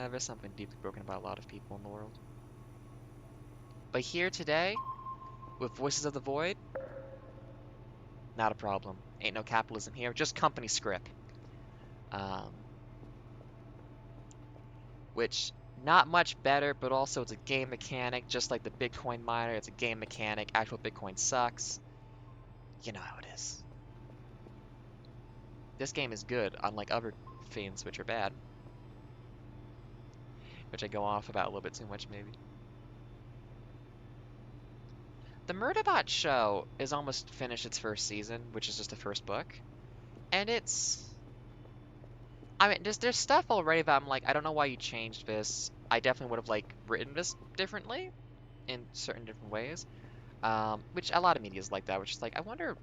There's something deeply broken about a lot of people in the world. But here today, with Voices of the Void, not a problem. Ain't no capitalism here, just company script. Um, which, not much better, but also it's a game mechanic, just like the Bitcoin miner, it's a game mechanic. Actual Bitcoin sucks. You know how it is. This game is good, unlike other things which are bad. Which I go off about a little bit too much, maybe. The Murderbot show is almost finished its first season, which is just the first book. And it's... I mean, there's stuff already that I'm like, I don't know why you changed this. I definitely would have, like, written this differently in certain different ways. Which a lot of media is like that, which is like, I wonder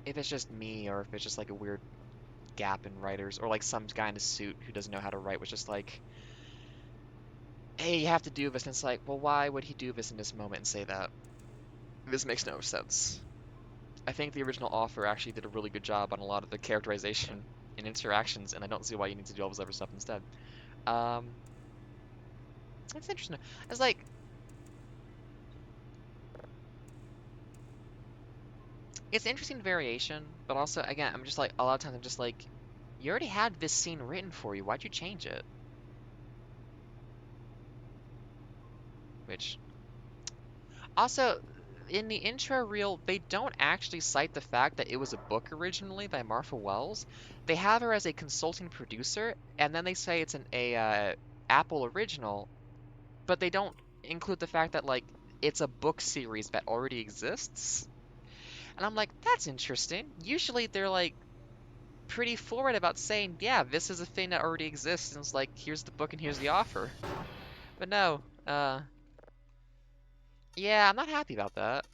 if it's just me or if it's just like a weird gap in writers or like some guy in a suit who doesn't know how to write, which is like, hey, you have to do this. And it's like, well, why would he do this in this moment and say that? This makes no sense. I think the original author actually did a really good job on a lot of the characterization and interactions, and I don't see why you need to do all this other stuff instead. Um, it's interesting. It's like, it's interesting variation, but also, again, I'm just like, a lot of times I'm just like, you already had this scene written for you. Why'd you change it? Which, also, in the intro reel, they don't actually cite the fact that it was a book originally by Martha Wells. They have her as a consulting producer, and then they say it's a Apple original, but they don't include the fact that like it's a book series that already exists. And I'm like, that's interesting. Usually they're like pretty forward about saying, yeah, this is a thing that already exists, and it's like, here's the book and here's the offer. But no, yeah, I'm not happy about that.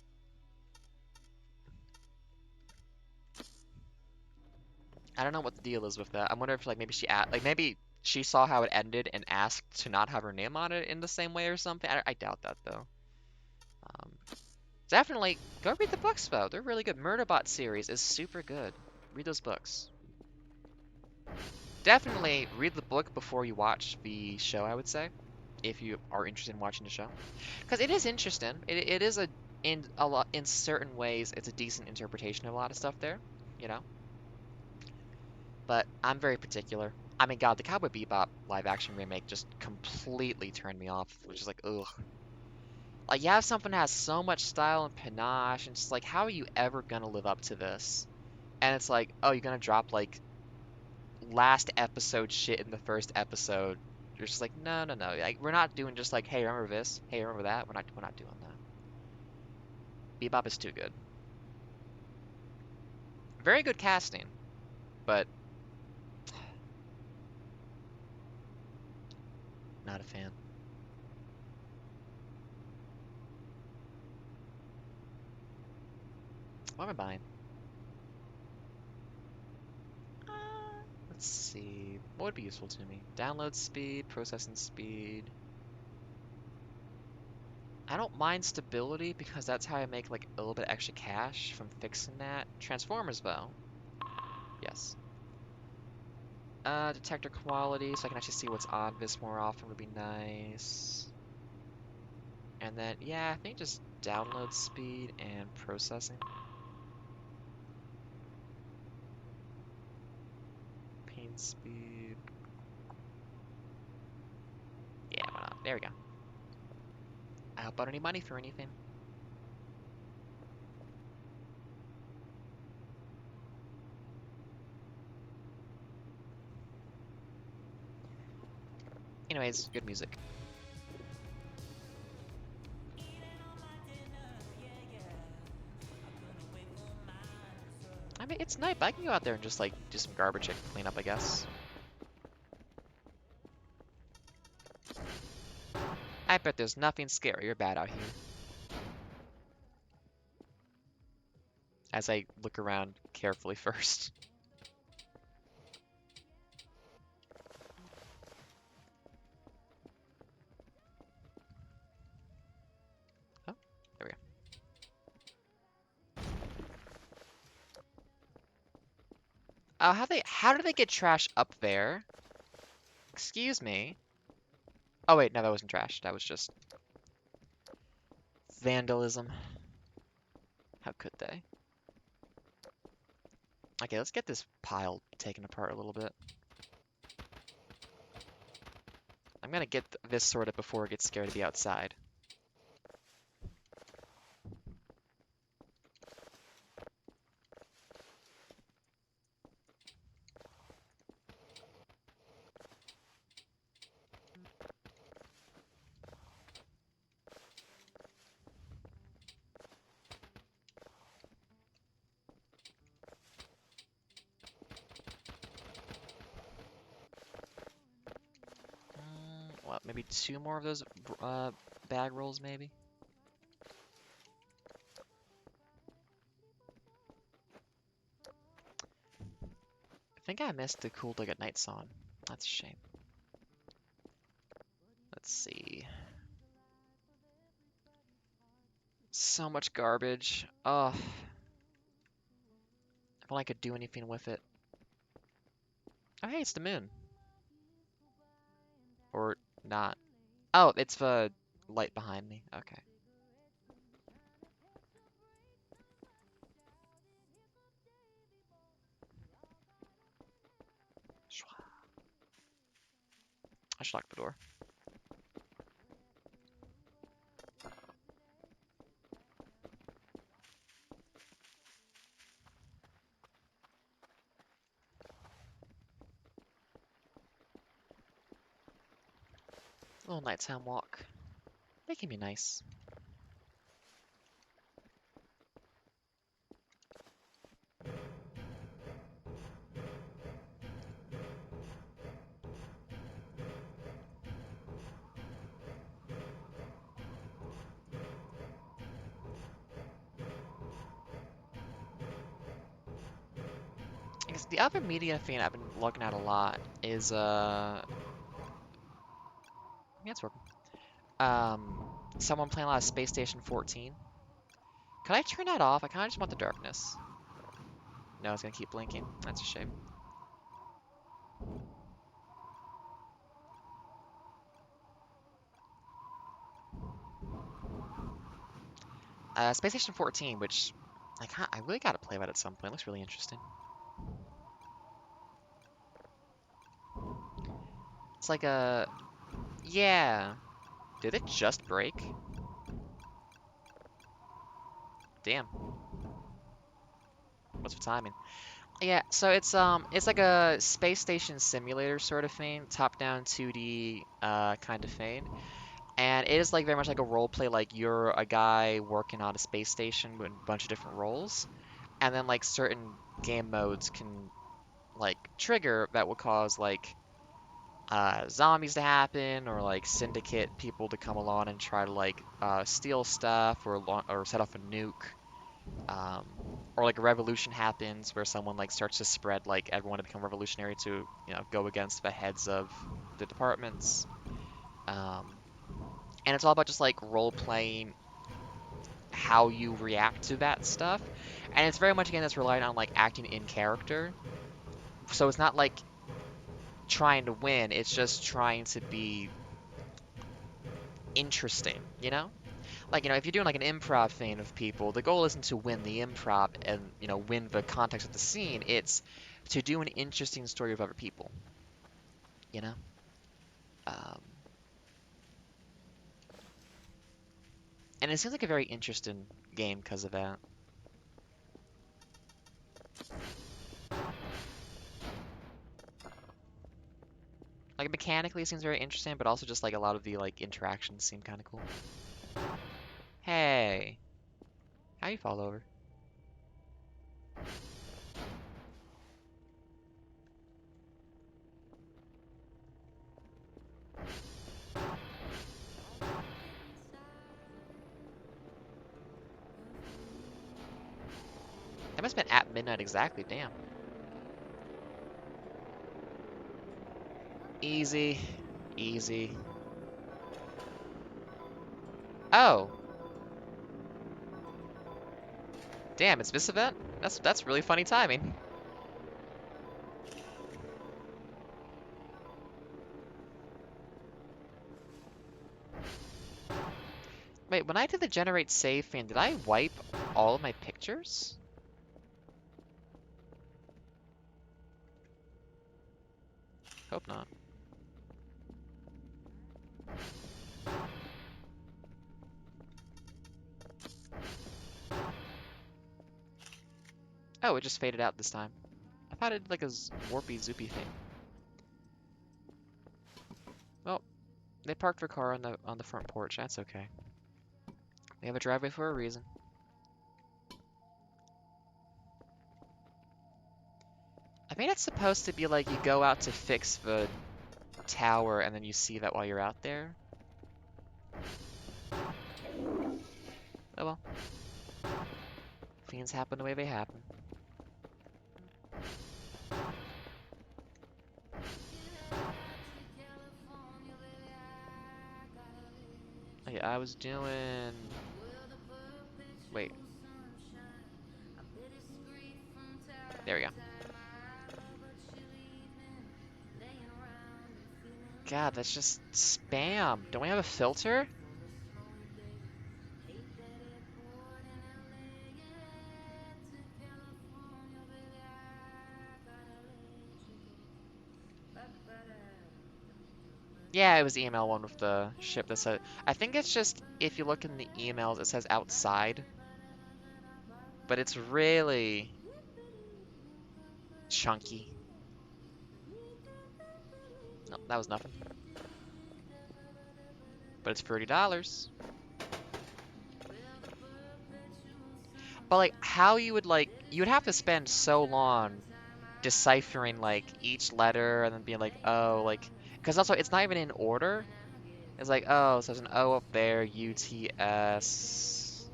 I don't know what the deal is with that. I wonder if like maybe she like maybe she saw how it ended and asked to not have her name on it in the same way or something. I doubt that though. Um, Definitely go read the books though. They're really good. Murderbot series is super good. Read those books. Definitely read the book before you watch the show, I would say, if you are interested in watching the show. Because it is interesting. It is a lot in certain ways it's a decent interpretation of a lot of stuff there, you know. But I'm very particular. I mean, God, the Cowboy Bebop live action remake just completely turned me off, which is like, ugh. Like, you have something that has so much style and panache, and it's like, how are you ever gonna live up to this? And it's like, oh, you're gonna drop like last episode shit in the first episode. You're just like, no, no, no. Like, we're not doing just like, hey, remember this? Hey, remember that? We're not doing that. Bebop is too good. Very good casting, but not a fan. What am I buying? Let's see. What would be useful to me? Download speed, processing speed. I don't mind stability because that's how I make like a little bit extra cash from fixing that. Transformers though. Yes. Detector quality, so I can actually see what's on this more often would be nice. And then, yeah, I think just download speed and processing. Paint speed. Yeah, why not? There we go. I hope I don't need money for anything. Anyways, good music. I mean, it's night, but I can go out there and just, like, do some garbage and clean up, I guess. I bet there's nothing scary or bad out here. As I look around carefully first. Oh, there we go. Oh, how did they get trash up there? Excuse me. Oh wait, no, that wasn't trash. That was just vandalism. How could they? Okay, let's get this pile taken apart a little bit. I'm gonna get this sorted before it gets scared to be outside. What, maybe two more of those bag rolls, maybe? I think I missed the Cool Dog at Night song. That's a shame. Let's see. So much garbage. Ugh. If only I could do anything with it. Oh, hey, it's the moon. Or not. Oh, it's the light behind me. Okay. I should lock the door. A little nighttime walk. They can be nice. I guess the other media thing I've been looking at a lot is yeah, it's working. Someone playing a lot of Space Station 14. Can I turn that off? I kind of just want the darkness. No, it's gonna keep blinking. That's a shame. Space Station 14, which I really gotta play that at some point. It looks really interesting. It's like a yeah. Did it just break? Damn. What's the timing? Yeah, so it's like a space station simulator sort of thing, top-down 2D kind of thing. And it is like very much like a role play, like you're a guy working on a space station with a bunch of different roles. And then like certain game modes can like trigger that will cause like zombies to happen or like syndicate people to come along and try to like steal stuff or set off a nuke. Um, or like a revolution happens where someone like starts to spread like everyone to become revolutionary to go against the heads of the departments. Um, and it's all about just like role playing how you react to that stuff. And it's very much a game that's reliant on like acting in character. So it's not like trying to win, it's just trying to be interesting, you know? Like, if you're doing like an improv thing with people, the goal isn't to win the improv and, win the context of the scene. It's to do an interesting story with other people, you know? Um, and it seems like a very interesting game because of that. Like mechanically it seems very interesting, but also just like a lot of the like interactions seem kind of cool. Hey, how you fall over? That must have been at midnight exactly, damn. Easy, easy. Oh, damn, it's this event? That's really funny timing. Wait, when I did the generate save thing, did I wipe all of my pictures? Hope not. Oh, it just faded out this time. I thought it did like a warpy zoopy thing. Well, they parked their car on the front porch. That's okay. They have a driveway for a reason. I think it's supposed to be like you go out to fix the tower and then you see that while you're out there. Oh well. Things happen the way they happen. Oh, yeah, I was doing... Wait. There we go. God, that's just spam. Don't we have a filter? Yeah, it was the email one with the ship that said... I think it's just, if you look in the emails, it says outside. But it's really chunky. No, that was nothing. But it's $30. But like, how you would like... You would have to spend so long deciphering like each letter and then being like, oh, like... Because also, it's not even in order. It's like, oh, so there's an O up there, UTS.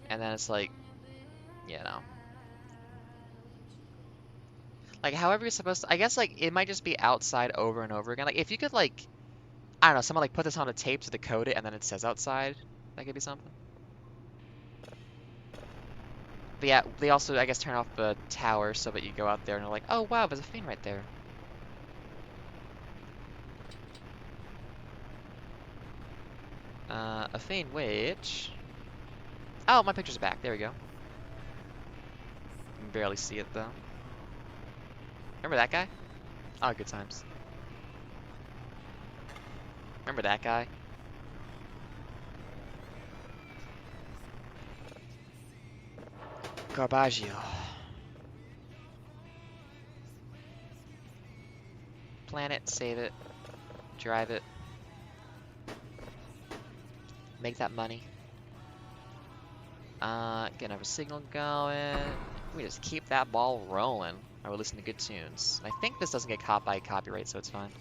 And then it's like, you know. Like, however you're supposed to, I guess, like, it might just be outside over and over again. Like, if you could, like, I don't know, someone, like, put this on a tape to decode it and then it says outside, that could be something. But yeah, they also, I guess, turn off the tower so that you go out there and you're like, oh, wow, there's a fiend right there. A fiend which... Oh, my picture's back. There we go. You can barely see it, though. Remember that guy? Oh, good times. Remember that guy? Garbaggio. Plan it, save it, drive it, make that money. Get another signal going. We just keep that ball rolling while we listen to good tunes. I think this doesn't get caught by copyright, so it's fine.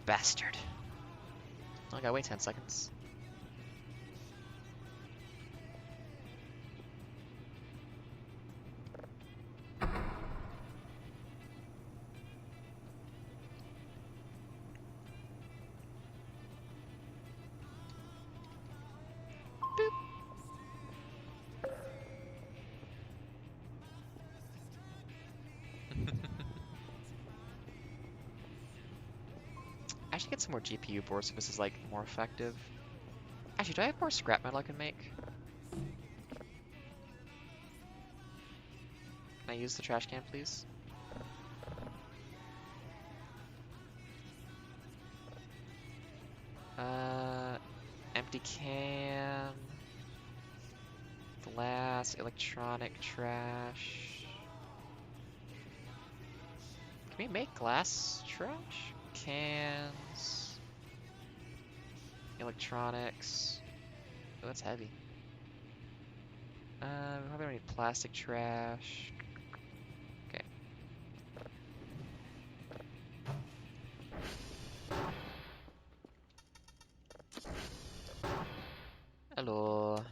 Bastard. I gotta wait 10 seconds. I should get some more GPU boards so this is like more effective. Actually, do I have more scrap metal I can make? Can I use the trash can, please? Empty can. Glass, electronic trash. Can we make glass trash? Cans. Electronics. Oh, that's heavy. We probably don't need plastic trash. Okay. Hello.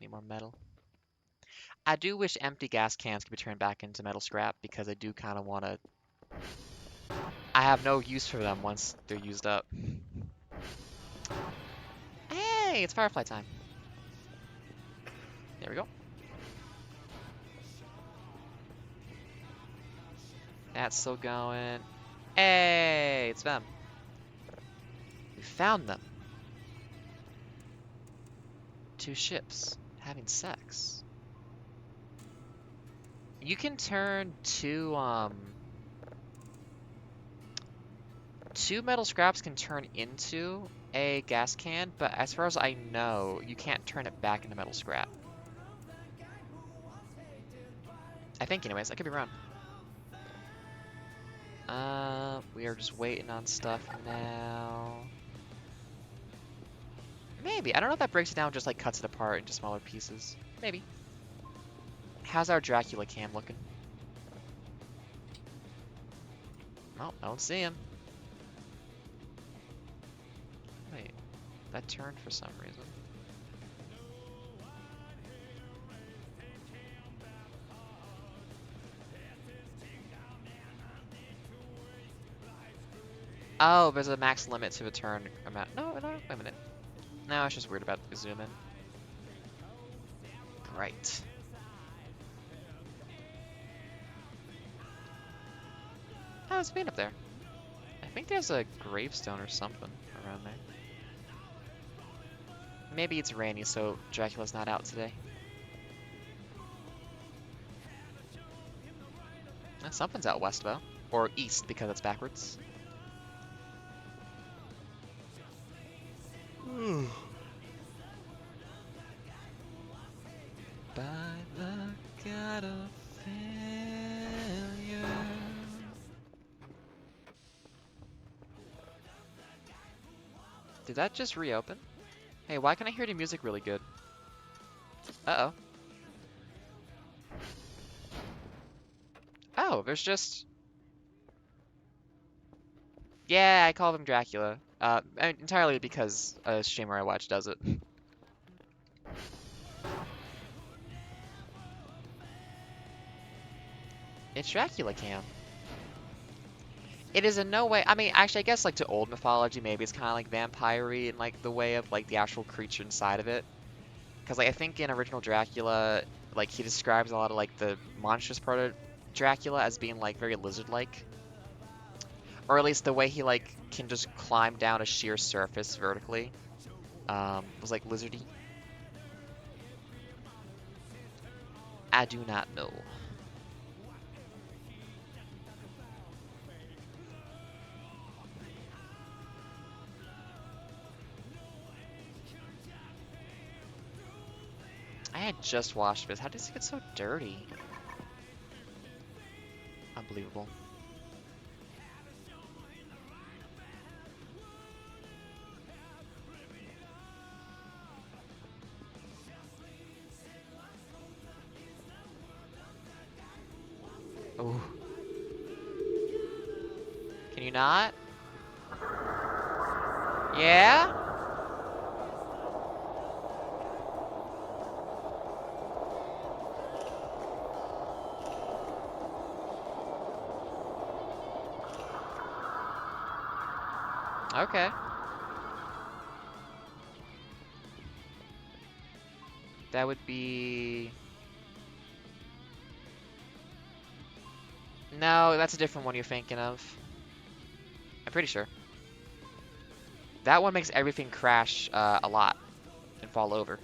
Need more metal. I do wish empty gas cans could be turned back into metal scrap because I do kind of want to... I have no use for them once they're used up. Hey, it's firefly time. There we go. That's still going. Hey, it's them. We found them. 2 ships having sex. You can turn 2 metal scraps can turn into a gas can, but as far as I know, you can't turn it back into metal scrap. I think anyways, I could be wrong. We are just waiting on stuff now. Maybe. I don't know if that breaks it down, just like cuts it apart into smaller pieces. Maybe. How's our Dracula cam looking? Oh, I don't see him. Wait, that turned for some reason. Oh, there's a max limit to the turn amount. No, wait a minute. No, it's just weird about the zoom in. Right. Oh, there's a bean up there. I think there's a gravestone or something around there. Maybe it's rainy, so Dracula's not out today. Something's out west, though. Or east, because it's backwards. By the god of failure. Did that just reopen? Hey, why can I hear the music really good? Uh-oh. Oh, there's just... Yeah, I call him Dracula. Entirely because a streamer I watch does it. It's Dracula Cam. It is in no way. I mean, actually, I guess like to old mythology, maybe it's kind of like vampire-y in like the way of like the actual creature inside of it. Because like I think in original Dracula, like he describes a lot of like the monstrous part of Dracula as being like very lizard-like, or at least the way he like can just climb down a sheer surface vertically. Was like lizardy. I do not know. I had just washed this. How does it get so dirty? Unbelievable. Oh, can you not? Yeah? Okay. That would be... No, that's a different one you're thinking of. I'm pretty sure. That one makes everything crash a lot and fall over.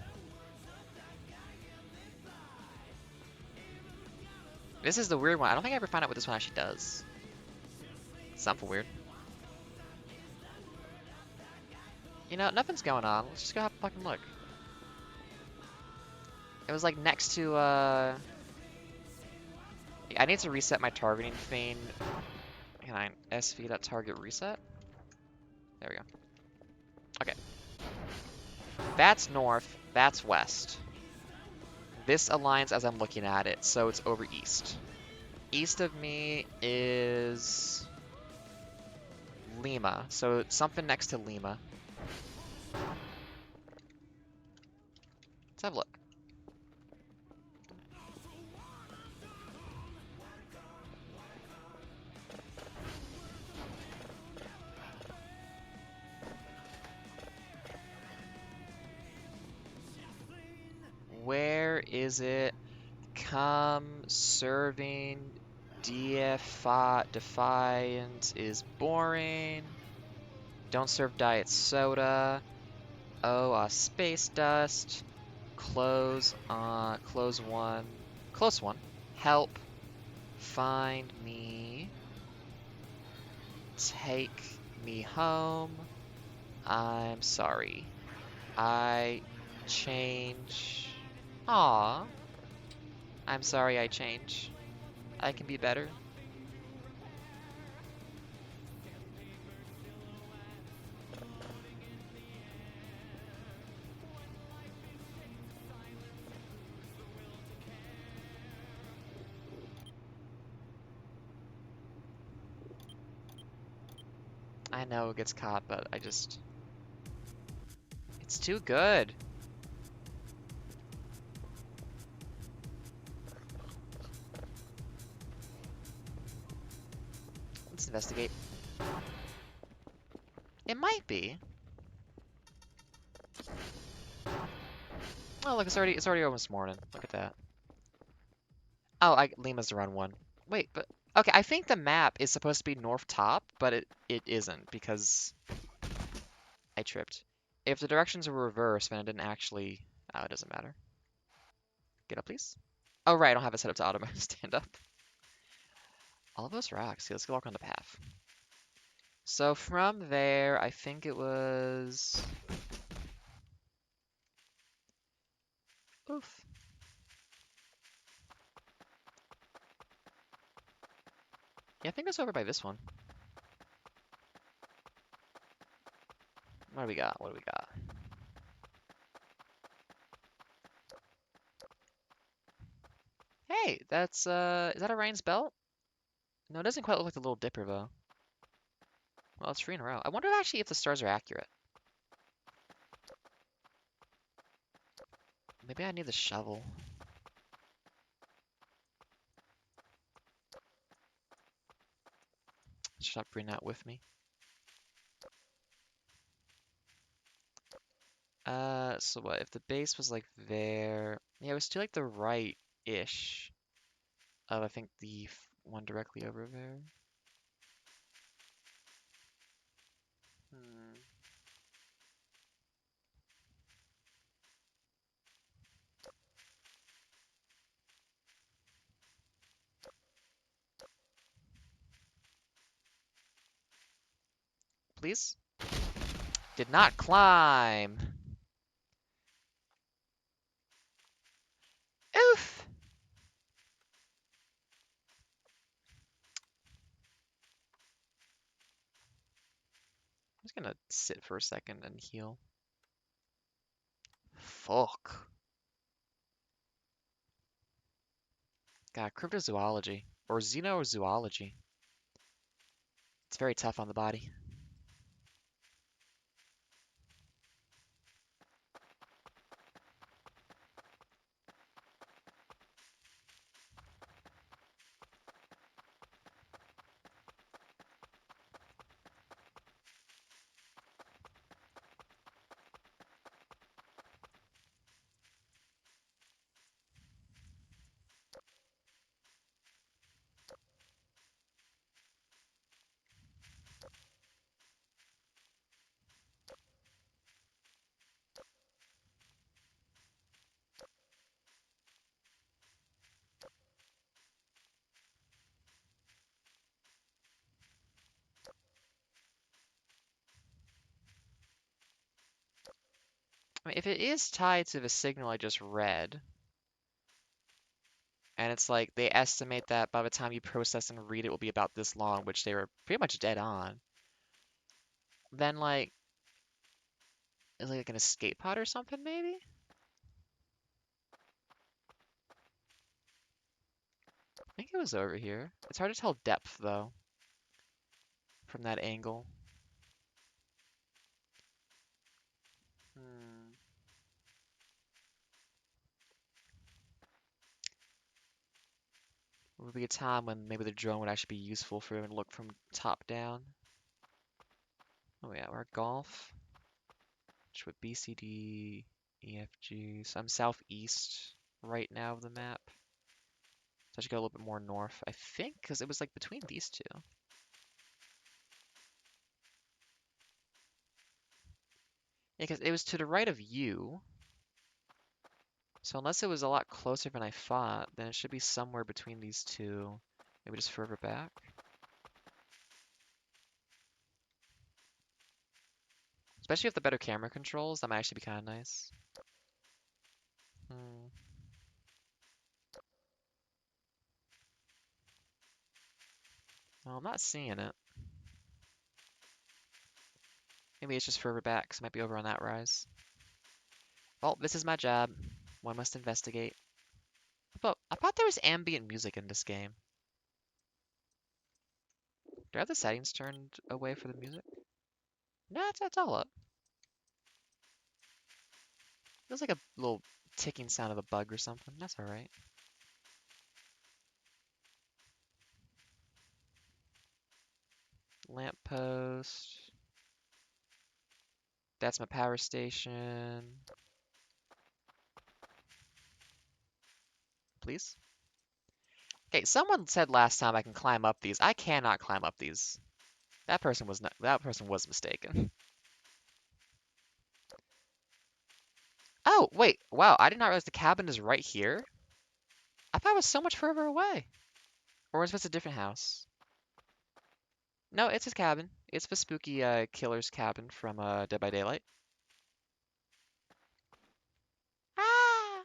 This is the weird one. I don't think I ever found out what this one actually does. Something weird. You know, nothing's going on. Let's just go have a fucking look. It was like next to, I need to reset my targeting thing. Can I SV.target reset? There we go. Okay. That's north, that's west. This aligns as I'm looking at it, so it's over east. East of me is Lima, so something next to Lima. Let's have a look. Where is it? Come serving Defiant is boring. Don't serve diet soda. Oh, space dust. Close one. Close one. Help. Find me. Take me home. I'm sorry. I change. Aw. I'm sorry I change. I can be better. I know it gets caught, but I just... It's too good. Let's investigate. It might be. Oh, look, it's already almost morning. Look at that. Oh, Lima's around one. Wait, but okay, I think the map is supposed to be north top, but it isn't because I tripped. If the directions were reversed, then it didn't actually. Oh, it doesn't matter. Get up, please. Oh, right, I don't have it set up to auto stand up. All of those rocks. Yeah, let's go walk on the path. So from there, I think it was. Oof. Yeah, I think it's over by this one. What do we got? What do we got? Hey, that's is that Orion's belt? No, it doesn't quite look like the Little Dipper though. Well, it's 3 in a row. I wonder actually if the stars are accurate. Maybe I need the shovel. Should I bring that with me? So what? If the base was like there, yeah, it was to like the right-ish of I think the one directly over there. Hmm. Please? Did not climb. Oof. I'm just gonna sit for a second and heal. Fuck. God, cryptozoology or xenozoology. It's very tough on the body. I mean, if it is tied to the signal I just read, and it's like they estimate that by the time you process and read it will be about this long, which they were pretty much dead on, then like, is it like an escape pod or something maybe? I think it was over here. It's hard to tell depth though from that angle. Hmm. Would be a time when maybe the drone would actually be useful for him to look from top down. Oh yeah, we're at golf, which would B, C, D, E, F, G. So I'm southeast right now of the map. So I should go a little bit more north, I think, because it was like between these two. Yeah, because it was to the right of you. So unless it was a lot closer than I thought, then it should be somewhere between these two. Maybe just further back. Especially with the better camera controls, that might actually be kind of nice. Hmm. Well, I'm not seeing it. Maybe it's just further back, because it might be over on that rise. Well, this is my job. One must investigate. But I thought there was ambient music in this game. Do I have the settings turned away for the music? No, it's all up. Feels like a little ticking sound of a bug or something. That's alright. Lamppost. That's my power station. Please? Okay, someone said last time I can climb up these. I cannot climb up these. That person was mistaken. Oh, wait. Wow, I did not realize the cabin is right here. I thought it was so much further away. Or is this a different house? No, it's his cabin. It's the spooky killer's cabin from Dead by Daylight. Ah!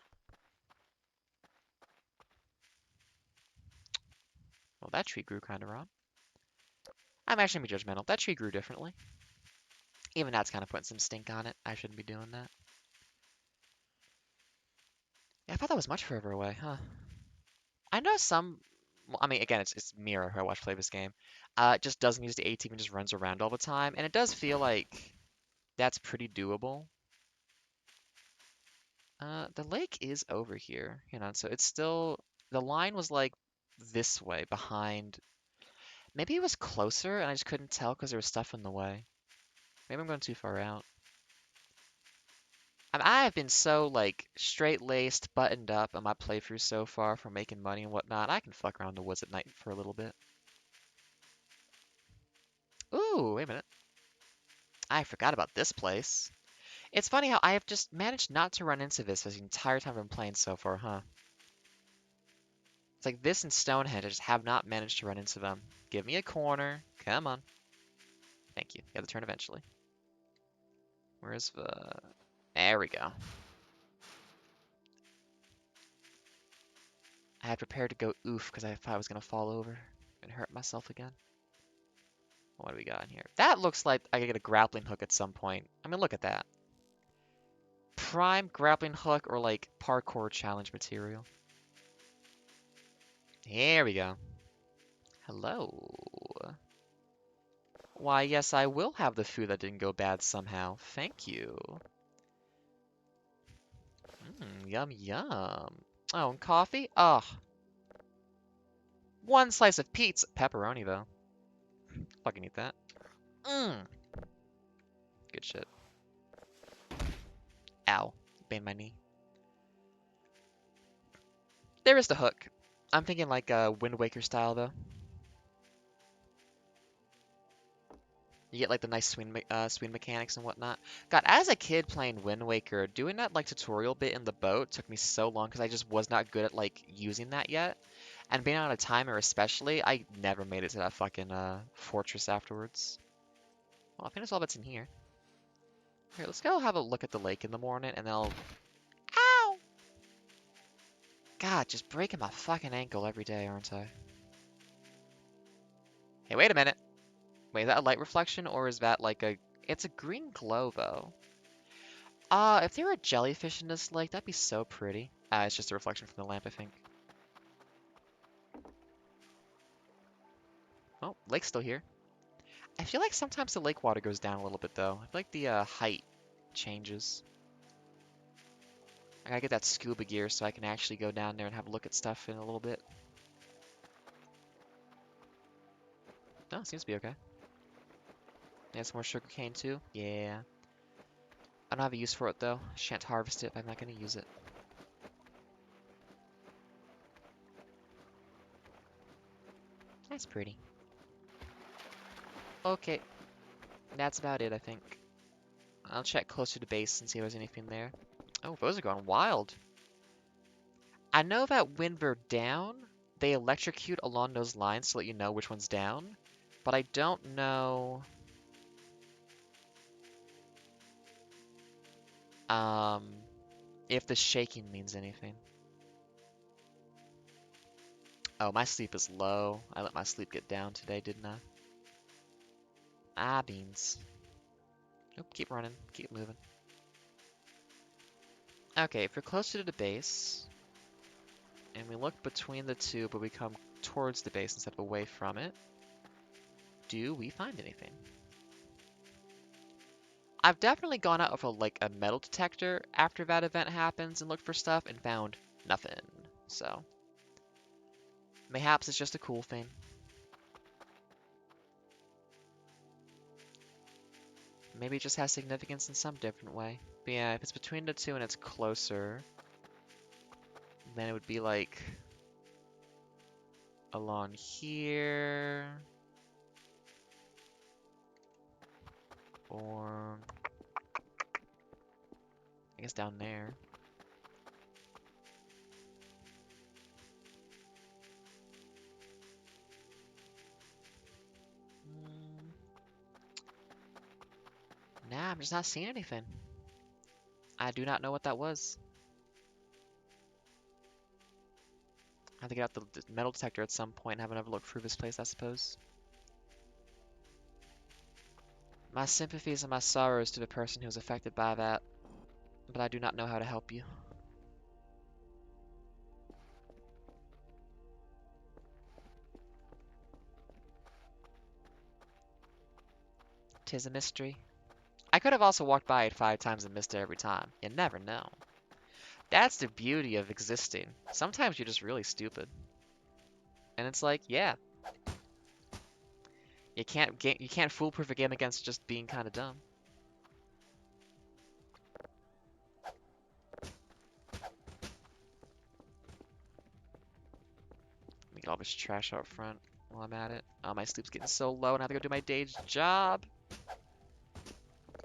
Well, that tree grew kind of wrong. I'm actually gonna be judgmental. That tree grew differently. Even that's kind of putting some stink on it. I shouldn't be doing that. Yeah, I thought that was much further away, huh? I know some Well, I mean, again, it's Mira who I watch play this game. It just doesn't use the ATV and just runs around all the time, and it does feel like that's pretty doable. The lake is over here, so it's still the line was like this way behind. Maybe it was closer and I just couldn't tell because there was stuff in the way. Maybe I'm going too far out. I have been so like straight-laced, buttoned up on my playthrough so far for making money and whatnot. I can fuck around the woods at night for a little bit. Ooh, wait a minute. I forgot about this place. It's funny how I have just managed not to run into this the entire time I've been playing so far, huh? It's like this and Stonehenge, I just have not managed to run into them. Give me a corner. Come on. Thank you. Got the turn eventually. Where's the... There we go. I had prepared to go oof because I thought I was going to fall over and hurt myself again. What do we got in here? That looks like I could get a grappling hook at some point. I mean, look at that. Prime grappling hook or like parkour challenge material. Here we go. Hello. Why, yes, I will have the food that didn't go bad somehow. Thank you. Yum, yum. Oh, and coffee? Ugh. One slice of pizza. Pepperoni, though. Fucking eat that. Mmm. Good shit. Ow. Banged my knee. There is the hook. I'm thinking like a Wind Waker style, though. You get like the nice swing mechanics and whatnot. God, as a kid playing Wind Waker, doing that like tutorial bit in the boat took me so long because I just was not good at like using that yet. And being on a timer especially, I never made it to that fucking fortress afterwards. Well, I think that's all that's in here. Here, let's go have a look at the lake in the morning and then I'll... Ow! God, just breaking my fucking ankle every day, aren't I? Hey, wait a minute. Wait, is that a light reflection or is that like a... It's a green glow, though. If there were a jellyfish in this lake, that'd be so pretty. It's just a reflection from the lamp, I think. Oh, lake's still here. I feel like sometimes the lake water goes down a little bit, though. I feel like the height changes. I gotta get that scuba gear so I can actually go down there and have a look at stuff in a little bit. No, seems to be okay. Yeah, some more sugarcane, too. Yeah. I don't have a use for it, though. Shan't harvest it, but I'm not gonna use it. That's pretty. Okay. That's about it, I think. I'll check closer to base and see if there's anything there. Oh, those are going wild. I know that when they're down, they electrocute along those lines to let you know which one's down. But I don't know... if the shaking means anything. Oh, my sleep is low. I let my sleep get down today, didn't I? Ah, beans. Nope, keep running. Keep moving. Okay, if we're closer to the base, and we look between the two, but we come towards the base instead of away from it, do we find anything? I've definitely gone out of like a metal detector after that event happens and looked for stuff and found nothing. So, mayhaps it's just a cool thing. Maybe it just has significance in some different way. But yeah, if it's between the two and it's closer, then it would be like along here, or I guess down there. Nah, I'm just not seeing anything. I do not know what that was. I have to get out the metal detector at some point and have another look through this place, I suppose. My sympathies and my sorrows to the person who was affected by that, but I do not know how to help you. 'Tis a mystery. I could have also walked by it 5 times and missed it every time. You never know. That's the beauty of existing. Sometimes you're just really stupid. And it's like, yeah, you can't foolproof a game against just being kind of dumb. Let me get all this trash out front while I'm at it. Oh, my sleep's getting so low and I have to go do my day's job.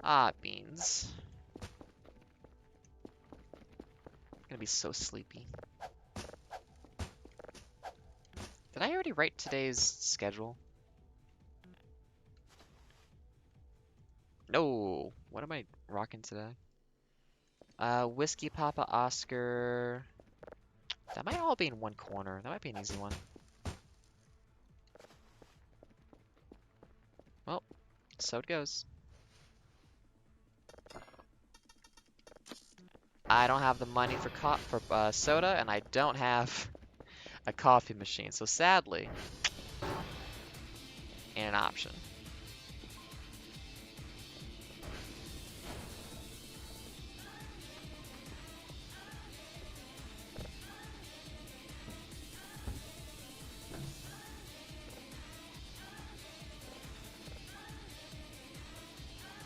Ah, beans. I'm gonna be so sleepy. Did I already write today's schedule? No. What am I rocking today? Whiskey Papa Oscar. That might all be in one corner. That might be an easy one. Well, so it goes. I don't have the money for soda, and I don't have a coffee machine. So sadly, ain't an option.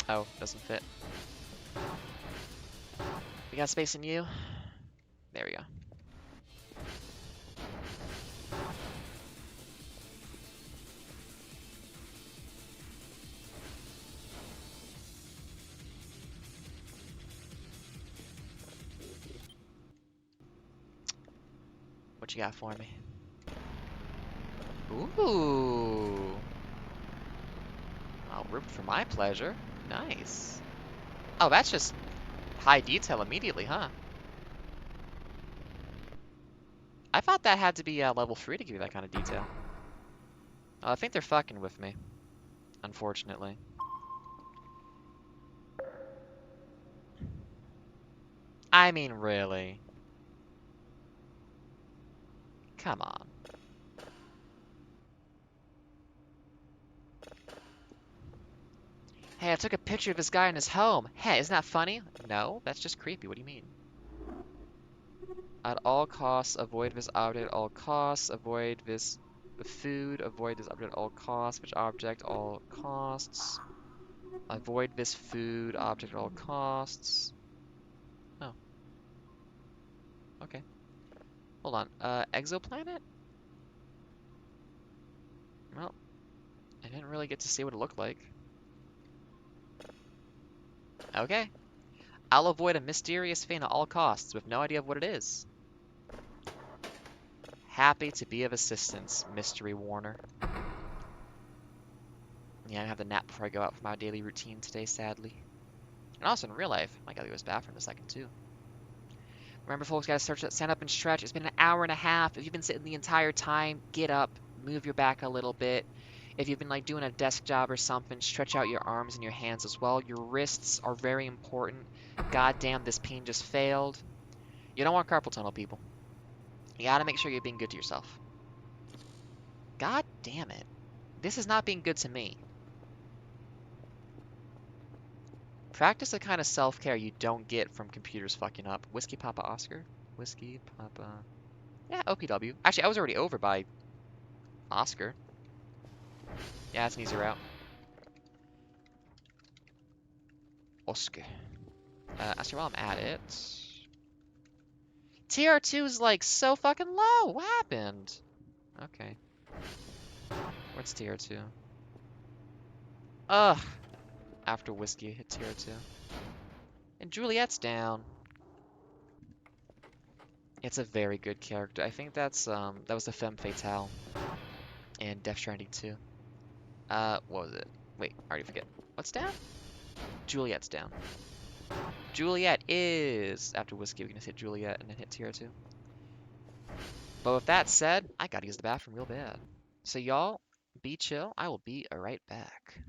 Oh, doesn't fit. We got space in you. There we go. What you got for me? Ooh. I'll root for my pleasure. Nice. Oh, that's just high detail immediately, huh? I thought that had to be level 3 to give you that kind of detail. I think they're fucking with me, unfortunately. I mean, really. Come on. Hey, I took a picture of this guy in his home. Hey, isn't that funny? No, that's just creepy. What do you mean? At all costs, avoid this object at all costs. Avoid this food. Avoid this object at all costs. Which object? All costs. Avoid this food object at all costs. Oh, okay. Hold on. Exoplanet? Well, I didn't really get to see what it looked like. Okay. I'll avoid a mysterious thing at all costs with no idea of what it is. Happy to be of assistance, Mystery Warner. Yeah, I have the nap before I go out for my daily routine today, sadly. And also in real life, I gotta go to the bathroom in a second too. Remember, folks, gotta stand up and stretch. It's been an hour and a half. If you've been sitting the entire time, get up, move your back a little bit. If you've been like doing a desk job or something, stretch out your arms and your hands as well. Your wrists are very important. God damn, this pain just failed. You don't want carpal tunnel, people. You gotta make sure you're being good to yourself. God damn it. This is not being good to me. Practice the kind of self-care you don't get from computers fucking up. Whiskey Papa Oscar? Whiskey Papa... Yeah, OPW. Actually, I was already over by Oscar. Yeah, that's an easy route. Oscar. Actually, while I'm at it... TR2 is like so fucking low. What happened? Okay. What's TR2? Ugh. After Whiskey hit TR2. And Juliet's down. It's a very good character. I think that was the femme fatale in Death Stranding 2. What was it? Wait, I already forget. What's down? Juliet's down. Juliet is after Whiskey. We can just hit Juliet and then hit TR2. But with that said, I gotta use the bathroom real bad. So y'all, be chill. I will be right back.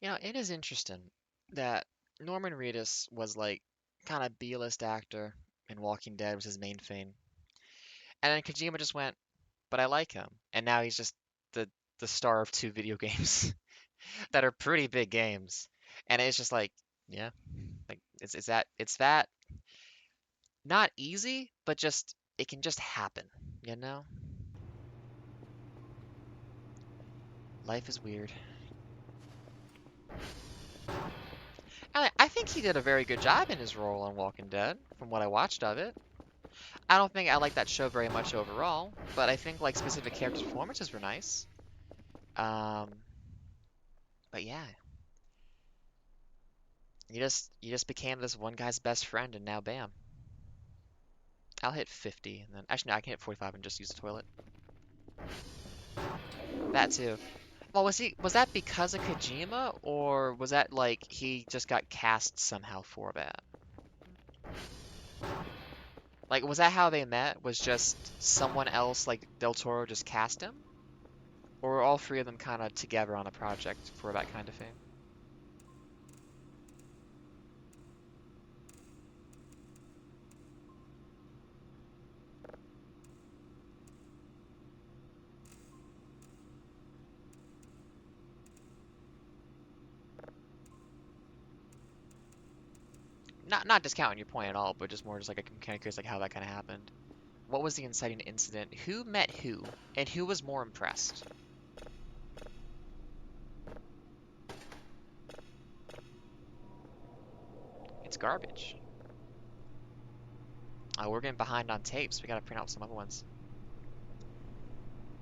It is interesting that Norman Reedus was like kind of B-list actor and Walking Dead was his main thing. And then Kojima just went, but I like him. And now he's just the the star of two video games that are pretty big games. And it's just like, yeah, like it's that not easy, but just it can just happen, you know? Life is weird. I think he did a very good job in his role on Walking Dead, from what I watched of it. I don't think I like that show very much overall, but I think like specific character performances were nice. Um, but yeah, you just became this one guy's best friend, and now bam, I'll hit 50, and then actually no, I can hit 45 and just use the toilet. That too. Well, was that because of Kojima, or was that like he just got cast somehow for that? Like, was that how they met? Was just someone else, like Del Toro, just cast him? Or were all three of them kind of together on a project for that kind of thing? Not discounting your point at all, but just more just like I'm kind of curious like how that kind of happened. What was the inciting incident? Who met who? And who was more impressed? It's garbage. Oh, we're getting behind on tapes. We gotta print out some other ones.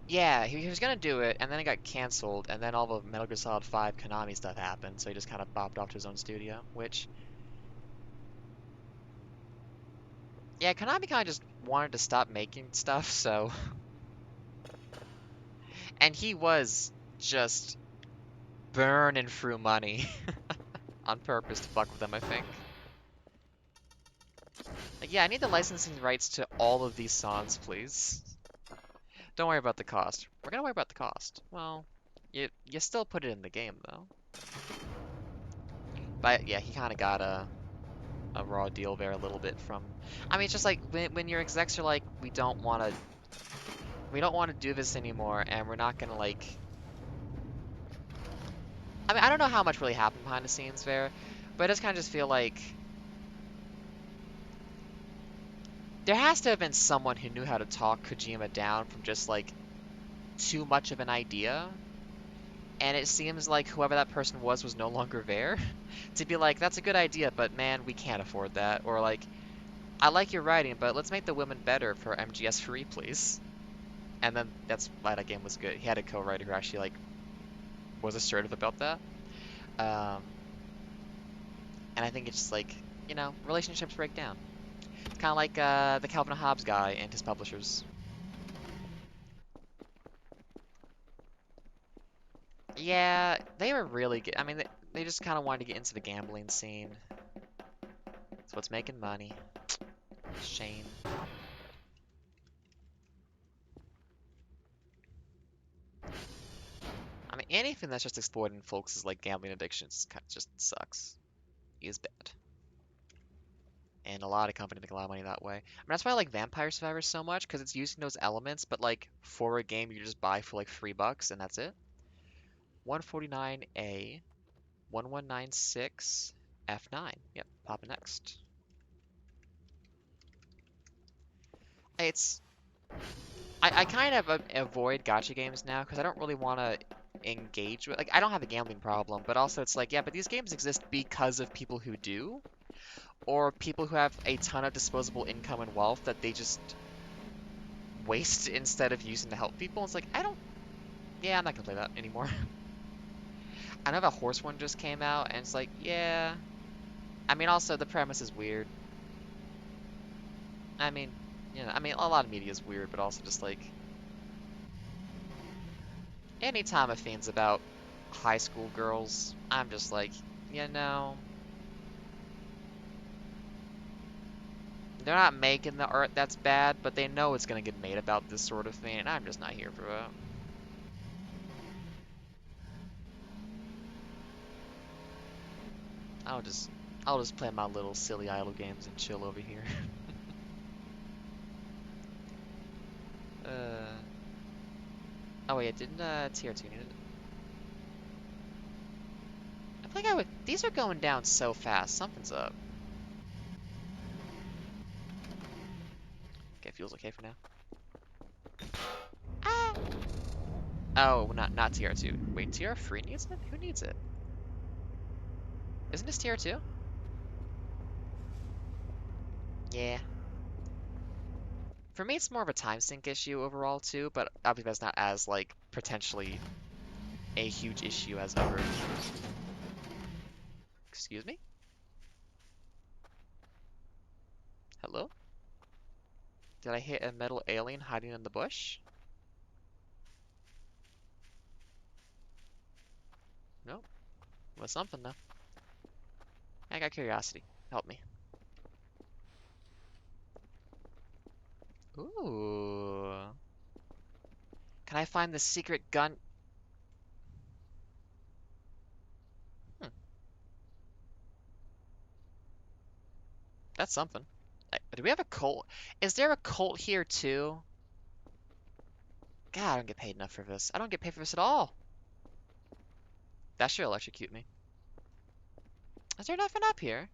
Yeah, he was gonna do it, and then it got canceled, and then all the Metal Gear Solid 5 Konami stuff happened, so he just kind of bopped off to his own studio, which, yeah, Konami kind of just wanted to stop making stuff, so, and he was just burning through money on purpose to fuck with them, I think. Like, yeah, I need the licensing rights to all of these songs, please. Don't worry about the cost. We're gonna worry about the cost. Well, you still put it in the game, though. But yeah, he kind of got a raw deal there a little bit from. I mean, it's just like when your execs are like, we don't want to do this anymore, and we're not gonna like. I mean, I don't know how much really happened behind the scenes there, but I just kind of just feel like there has to have been someone who knew how to talk Kojima down from just like too much of an idea. And it seems like whoever that person was no longer there to be like, that's a good idea, but man, we can't afford that. Or like, I like your writing, but let's make the women better for MGS3, please. And then that's why that game was good. He had a co-writer who actually like was assertive about that. Um, and I think it's just like, relationships break down. It's kind of like the Calvin and Hobbes guy and his publishers. Yeah, they were really good. I mean, they just kind of wanted to get into the gambling scene. That's what's making money. Shame. I mean, anything that's just exploiting folks' like gambling addictions just sucks. Is bad. And a lot of companies make a lot of money that way. I mean, that's why I like Vampire Survivors so much, because it's using those elements, but like for a game you just buy for like $3 and that's it. 149A, 1196, F9. Yep, popping next. It's I kind of avoid gacha games now because I don't really want to engage with, like, I don't have a gambling problem, but also it's like, yeah, but these games exist because of people who do, or people who have a ton of disposable income and wealth that they just waste instead of using to help people. It's like, yeah, I'm not gonna play that anymore. I know the horse one just came out, and it's like, yeah. I mean, also, the premise is weird. I mean, a lot of media is weird, but also just like, anytime a theme's about high school girls, I'm just like, you know, they're not making the art that's bad, but they know it's gonna get made about this sort of thing, and I'm just not here for that. I'll just I'll just play my little silly idle games and chill over here. Uh, oh wait, didn't TR2 need it? I think I would. These are going down so fast. Something's up. Okay, feels okay for now. Ah! Oh, not TR2. Wait, TR3 needs it? Who needs it? Isn't this TR2? Yeah. For me, it's more of a time sink issue overall too, but obviously that's not as like potentially a huge issue as other. Excuse me? Hello? Did I hit a metal alien hiding in the bush? Nope. Was something though. I got curiosity. Help me. Ooh. Can I find the secret gun? Hmm, that's something. Do we have a cult? Is there a cult here too? God, I don't get paid enough for this. I don't get paid for this at all. That should electrocute me. Is there nothing up here?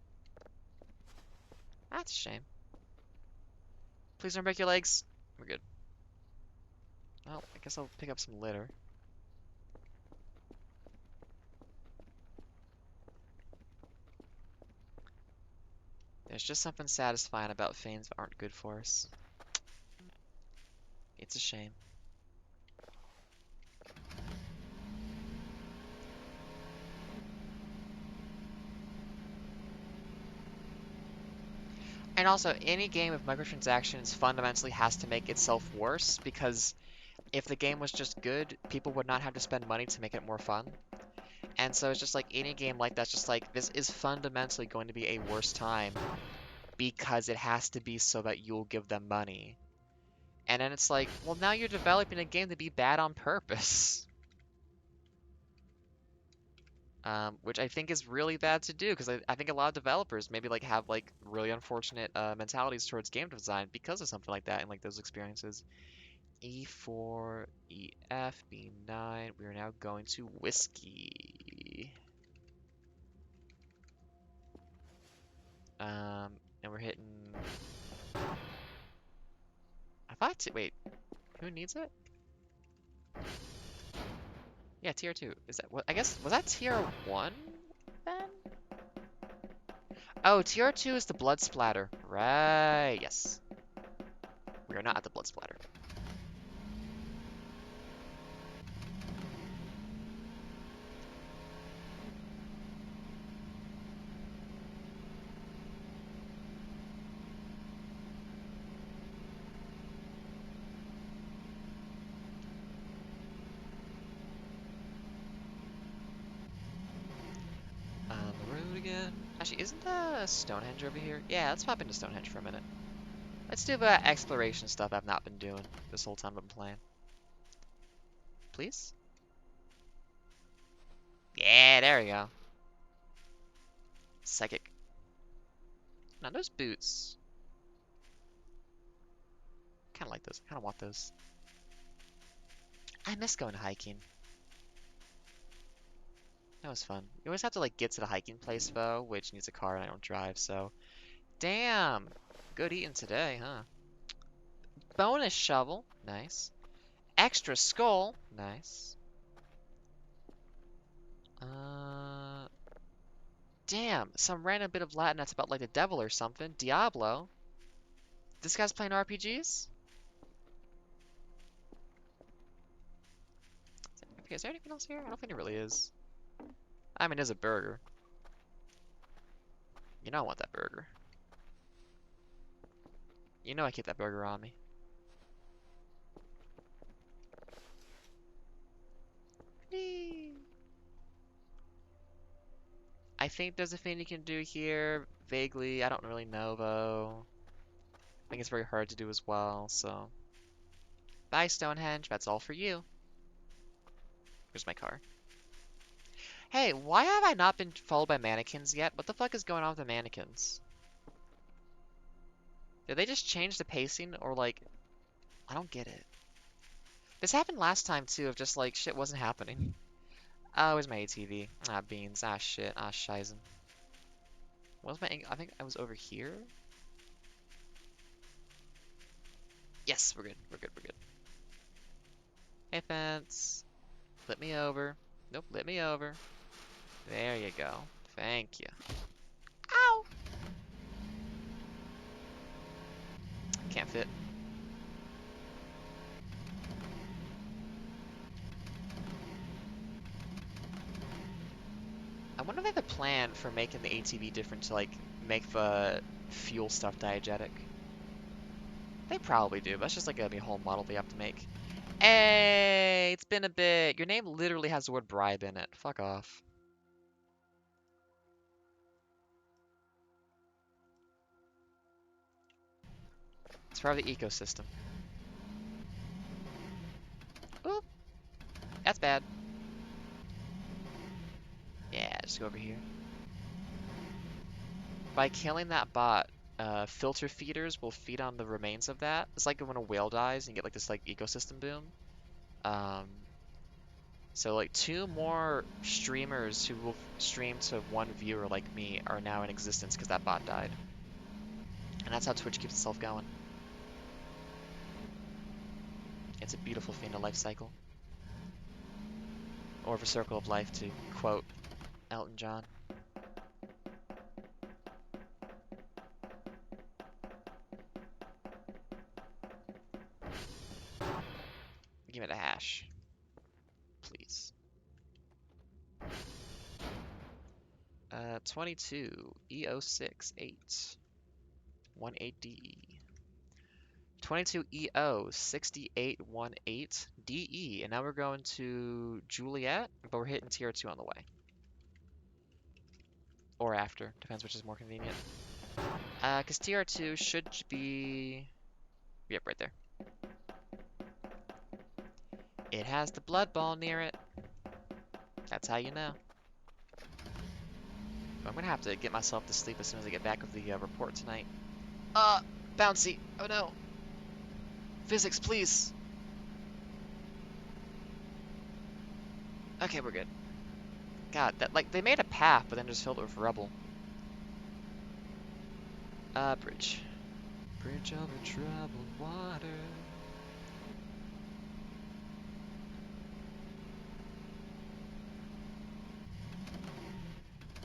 That's a shame. Please don't break your legs. We're good. Well, I guess I'll pick up some litter. There's just something satisfying about fiends that aren't good for us. It's a shame. And also, any game with microtransactions fundamentally has to make itself worse because if the game was just good, people would not have to spend money to make it more fun. And so it's just like any game like that's just like this is fundamentally going to be a worse time because it has to be so that you'll give them money. And then it's like, well, now you're developing a game to be bad on purpose. Which I think is really bad to do because I think a lot of developers maybe like have like really unfortunate mentalities towards game design because of something like that and like those experiences. E4, EF, B9. We are now going to whiskey. And we're hitting. I thought. Wait, who needs it? Yeah, tier two. Is that what? I guess was that tier one then? Oh, tier two is the blood splatter. Right. Yes. We are not at the blood splatter. On the road again. Actually, isn't Stonehenge over here? Yeah, let's pop into Stonehenge for a minute. Let's do the exploration stuff I've not been doing this whole time I've been playing. Please? Yeah, there we go. Psychic. Now those boots. Kind of like those. Kind of want those. I miss going hiking. That was fun. You always have to like get to the hiking place though, which needs a car and I don't drive, so. Damn! Good eating today, huh? Bonus shovel. Nice. Extra skull. Nice. Uh, damn. Some random bit of Latin that's about like the devil or something. Diablo. This guy's playing RPGs? Okay, is there anything else here? I don't think there really is. I mean, there's a burger. You know I want that burger. You know I keep that burger on me. Whee! I think there's a thing you can do here, vaguely. I don't really know, though. I think it's very hard to do as well, so. Bye, Stonehenge. That's all for you. Here's my car. Hey, why have I not been followed by mannequins yet? What the fuck is going on with the mannequins? Did they just change the pacing or like, I don't get it. This happened last time too, of just like shit wasn't happening. Oh, where's my ATV? Ah, beans. Ah, shit. Ah, shizen. What was my angle? I think I was over here. Yes, we're good. We're good. We're good. Hey, fence. Flip me over. Nope, flip me over. There you go. Thank you. Ow! Can't fit. I wonder if they have a plan for making the ATV different to like make the fuel stuff diegetic. They probably do, but that's just like a whole model they have to make. Hey, it's been a bit. Your name literally has the word bribe in it. Fuck off. It's part of the ecosystem. Oop, that's bad. Yeah, just go over here. By killing that bot, filter feeders will feed on the remains of that. It's like when a whale dies and you get like this like ecosystem boom. Um, so like 2 more streamers who will stream to 1 viewer like me are now in existence because that bot died. And that's how Twitch keeps itself going. It's a beautiful thing, a life cycle. Or of a circle of life, to quote Elton John. Give me the hash, please. 22 E068 18DE. 22 EO 6818 DE. And now we're going to Juliet, but we're hitting tier 2 on the way. Or after, depends which is more convenient. Because tier 2 should be... Yep, right there. It has the blood ball near it. That's how you know. I'm gonna have to get myself to sleep as soon as I get back with the report tonight. Bouncy. Oh no. Physics, please. Okay, we're good. God, that like they made a path, but then just filled it with rubble. Bridge. Bridge over troubled water.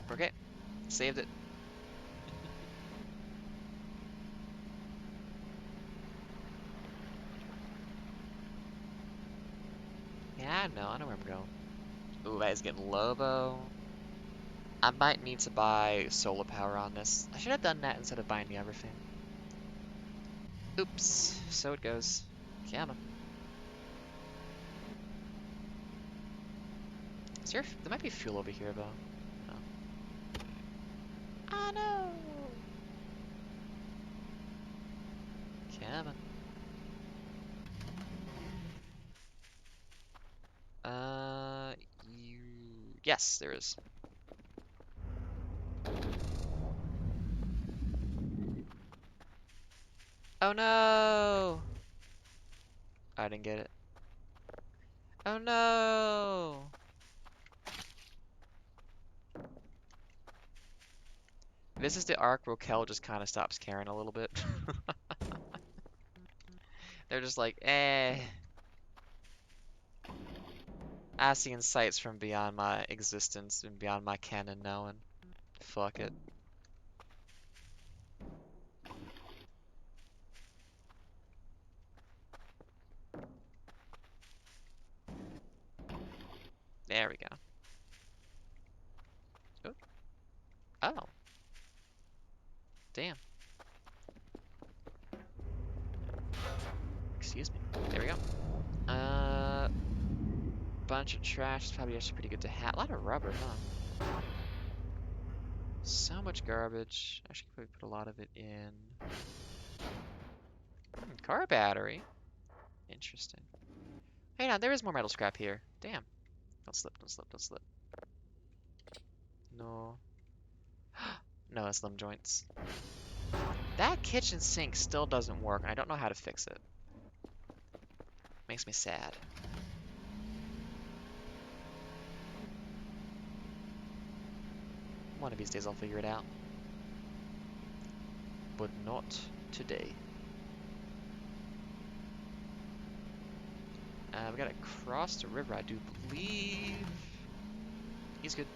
Okay, saved it. Yeah, I know where I'm going. Ooh, that is getting Lobo. I might need to buy solar power on this. I should have done that instead of buying the everything. Oops, so it goes. Come on. There might be fuel over here, though. Oh. Oh no! Come on. You... Yes, there is. Oh no! I didn't get it. Oh no! This is the arc where Kel just kind of stops caring a little bit. They're just like, eh. I see insights from beyond my existence and beyond my canon knowing. Fuck it. There we go. Oop. Oh. Damn. Excuse me. There we go. Bunch of trash is probably actually pretty good to have. A lot of rubber, huh? So much garbage. I should probably put a lot of it in. Car battery. Interesting. Hey, now there is more metal scrap here. Damn. Don't slip, don't slip, don't slip. No. No, it's limb joints. That kitchen sink still doesn't work, and I don't know how to fix it. Makes me sad. One of these days I'll figure it out. But not today. We gotta cross the river, I do believe. He's good.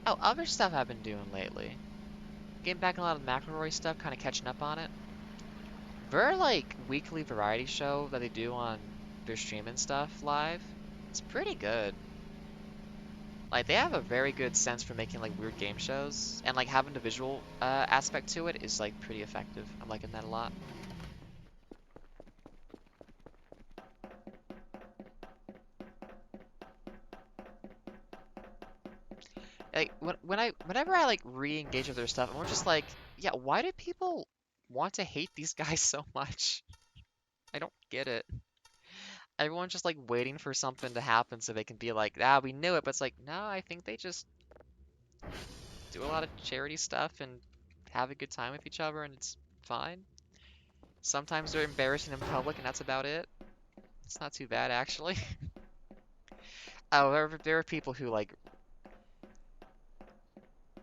Oh, other stuff I've been doing lately. Getting back in a lot of the McElroy stuff, kind of catching up on it. Their, like, weekly variety show that they do on their streaming stuff live, it's pretty good. Like, they have a very good sense for making, like, weird game shows. And, like, having the visual aspect to it is, like, pretty effective. I'm liking that a lot. Like, whenever I, like, re-engage with their stuff, I'm just like, yeah, why do people want to hate these guys so much? I don't get it. Everyone's just, like, waiting for something to happen so they can be like, ah, we knew it. But it's like, no, I think they just do a lot of charity stuff and have a good time with each other, and it's fine. Sometimes they're embarrassing in public, and that's about it. It's not too bad, actually. Oh, there are people who, like,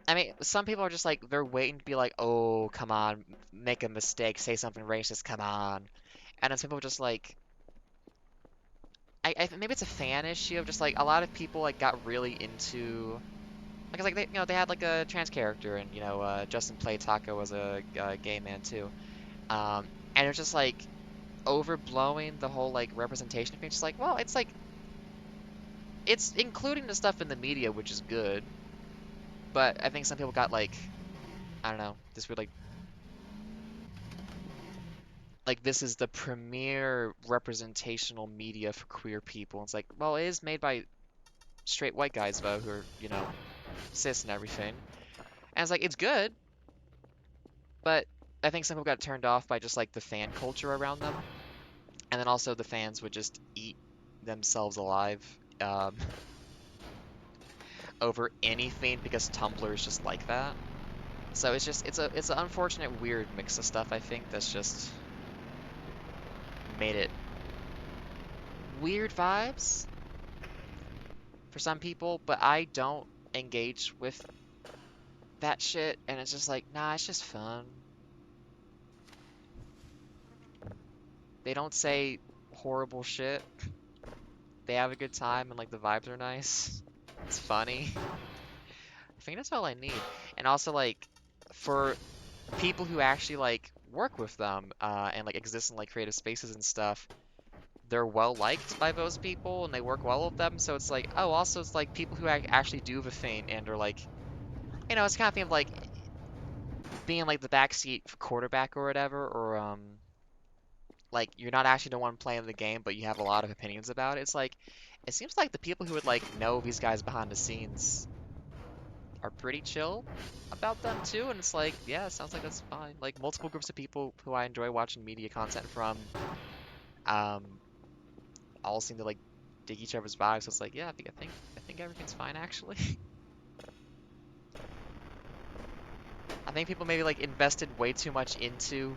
I mean, some people are just like, they're waiting to be like, oh, come on, make a mistake, say something racist, come on. And then some people are just like, maybe it's a fan issue of just like, a lot of people like got really into, like they, they had like a trans character, and Justin Playtaka was a gay man too. And it's just like overblowing the whole like representation thing. Just like, well, it's like, it's including the stuff in the media, which is good, but I think some people got like, I don't know, this would like this is the premier representational media for queer people. It's like, well, it is made by straight white guys though, who are, cis and everything. And it's like, it's good, but I think some people got turned off by just like the fan culture around them. And then also the fans would just eat themselves alive um, over anything because Tumblr is just like that. So it's an unfortunate weird mix of stuff, I think, that's just made it weird vibes for some people, but I don't engage with that shit, and it's just like, nah, it's just fun. They don't say horrible shit. They have a good time, and like the vibes are nice. It's funny. I think that's all I need. And also like for people who actually like work with them and like exist in like creative spaces and stuff, they're well liked by those people and they work well with them. So it's like, oh, also it's like people who actually do the thing and are like, it's kind of thing of like being like the backseat quarterback or whatever, or like you're not actually the one playing the game, but you have a lot of opinions about it. It's like it seems like the people who would like know these guys behind the scenes are pretty chill about them too, and it's like, yeah, it sounds like that's fine. Like multiple groups of people who I enjoy watching media content from, um, all seem to like dig each other's vibes. So it's like, yeah, I think everything's fine actually. I think people maybe like invested way too much into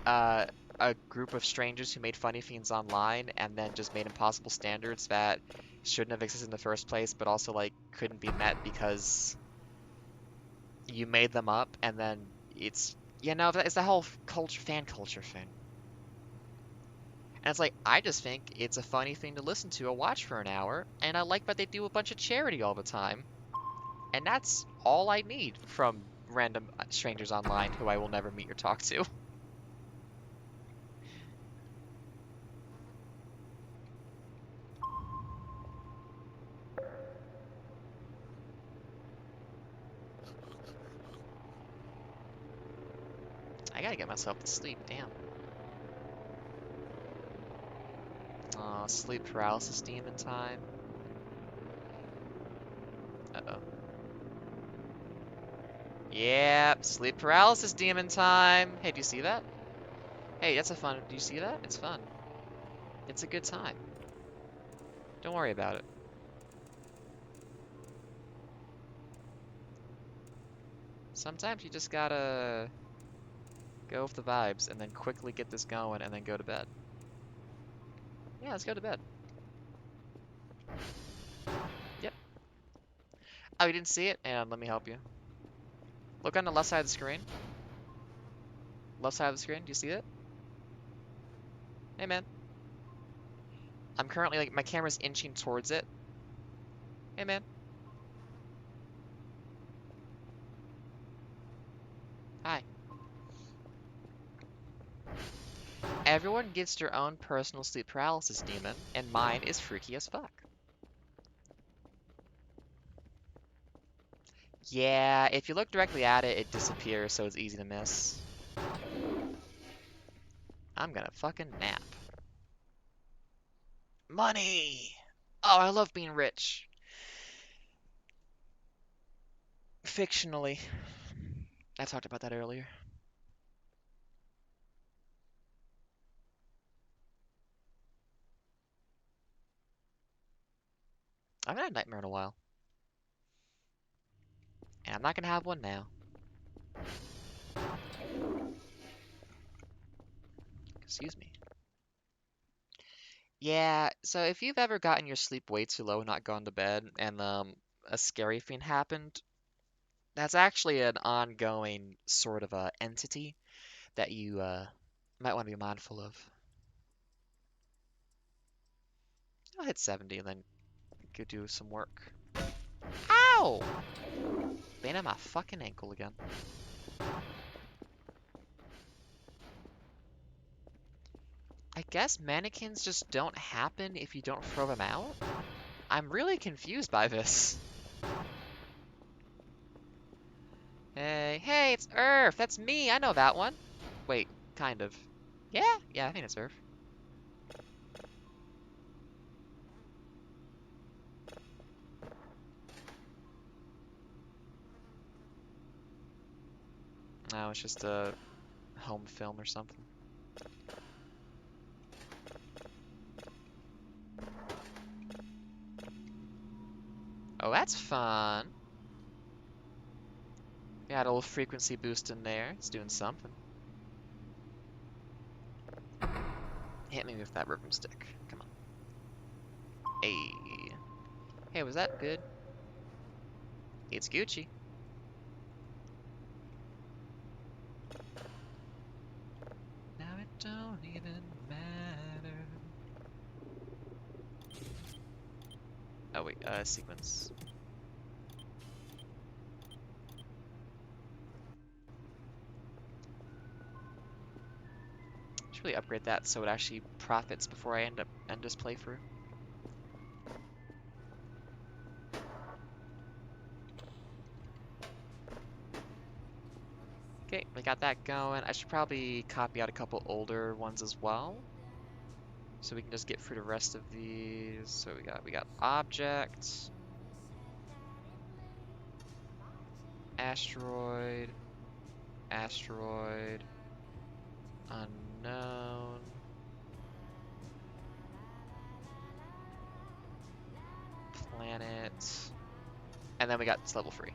uh, a group of strangers who made funny fiends online and then just made impossible standards that shouldn't have existed in the first place, but also like couldn't be met because you made them up, and then it's it's the whole fan culture thing. And it's like, I just think it's a funny thing to listen to or watch for an hour, and I like that they do a bunch of charity all the time. And that's all I need from random strangers online who I will never meet or talk to. I gotta get myself to sleep, damn. Sleep paralysis demon time. Uh-oh. Yep, sleep paralysis demon time. Hey, do you see that? Hey, that's a fun, do you see that? It's fun. It's a good time. Don't worry about it. Sometimes you just gotta go with the vibes and then quickly get this going and then go to bed. Yeah, let's go to bed. Yep. Oh, you didn't see it? And let me help you. Look on the left side of the screen. Left side of the screen, do you see it? Hey, man. I'm currently, like, my camera's inching towards it. Hey, man. Hi. Everyone gets their own personal sleep paralysis demon, and mine is freaky as fuck. Yeah, if you look directly at it, it disappears, so it's easy to miss. I'm gonna fucking nap. Money! Oh, I love being rich. Fictionally. I talked about that earlier. I haven't had a nightmare in a while. And I'm not gonna have one now. Excuse me. Yeah, so if you've ever gotten your sleep way too low and not gone to bed, and a scary thing happened, that's actually an ongoing sort of entity that you might want to be mindful of. I'll hit 70 and then go do some work. Ow! Bane on my fucking ankle again. I guess mannequins just don't happen if you don't throw them out? I'm really confused by this. Hey, hey, it's Earth! That's me! I know that one! Wait, kind of. Yeah? Yeah, I think it's Earth. No, it's just a home film or something. Oh, that's fun. Got a little frequency boost in there. It's doing something. Hit me with that rhythm stick. Come on. Hey. Hey, was that good? It's Gucci. Now it don't even matter. Oh wait, sequence. Should really upgrade that so it actually profits before I end this playthrough. Okay, we got that going. I should probably copy out a couple older ones as well, so we can just get through the rest of these. So we got object, asteroid, asteroid, unknown, planet, and then we got this level 3.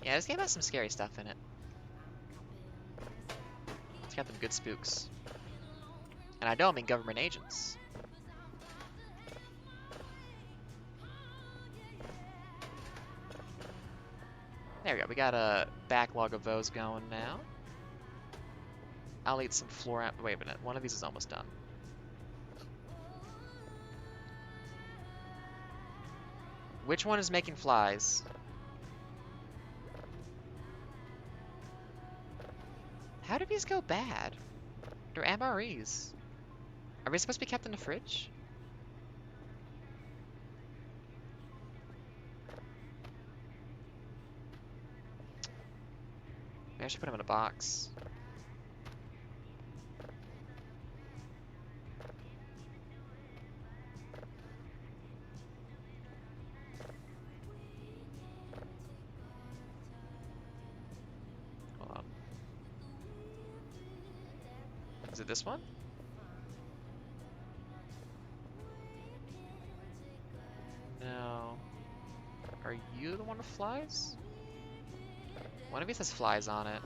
Yeah, this game has some scary stuff in it. It's got them good spooks. And I don't mean government agents. There we go, we got a backlog of those going now. I'll eat some floor. Wait a minute, one of these is almost done. Which one is making flies? How did these go bad? They're MREs. Are they supposed to be kept in the fridge? Maybe I should put them in a box. Is it this one? No. Are you the one with flies? One of these has flies on it.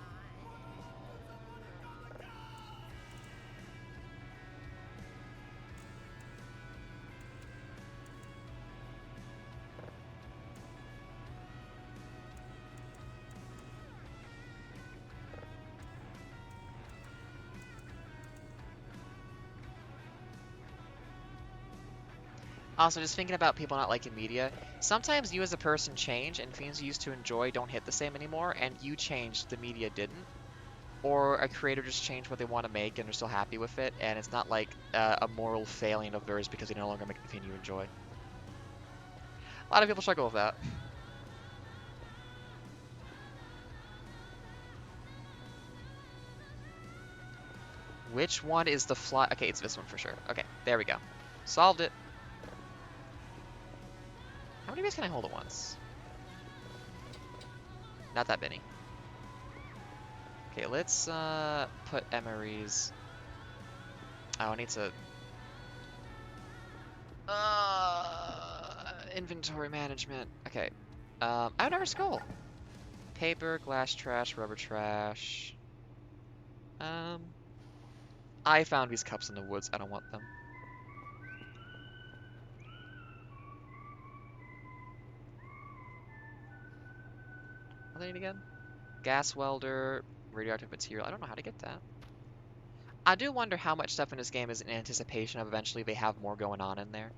Also, just thinking about people not liking media, sometimes you as a person change and things you used to enjoy don't hit the same anymore, and you changed, the media didn't. Or a creator just changed what they want to make and they're still happy with it, and it's not like a moral failing of theirs because they no longer make the thing you enjoy. A lot of people struggle with that. Which one is the fly? Okay, it's this one for sure. Okay, there we go. Solved it. How many bees can I hold at once? Not that many. Okay, let's put Emery's. Oh, I need to. Inventory management. Okay. I have another skull. Paper, glass trash, rubber trash. I found these cups in the woods. I don't want them. What do they need again? Gas welder, radioactive material. I don't know how to get that. I do wonder how much stuff in this game is in anticipation of eventually they have more going on in there.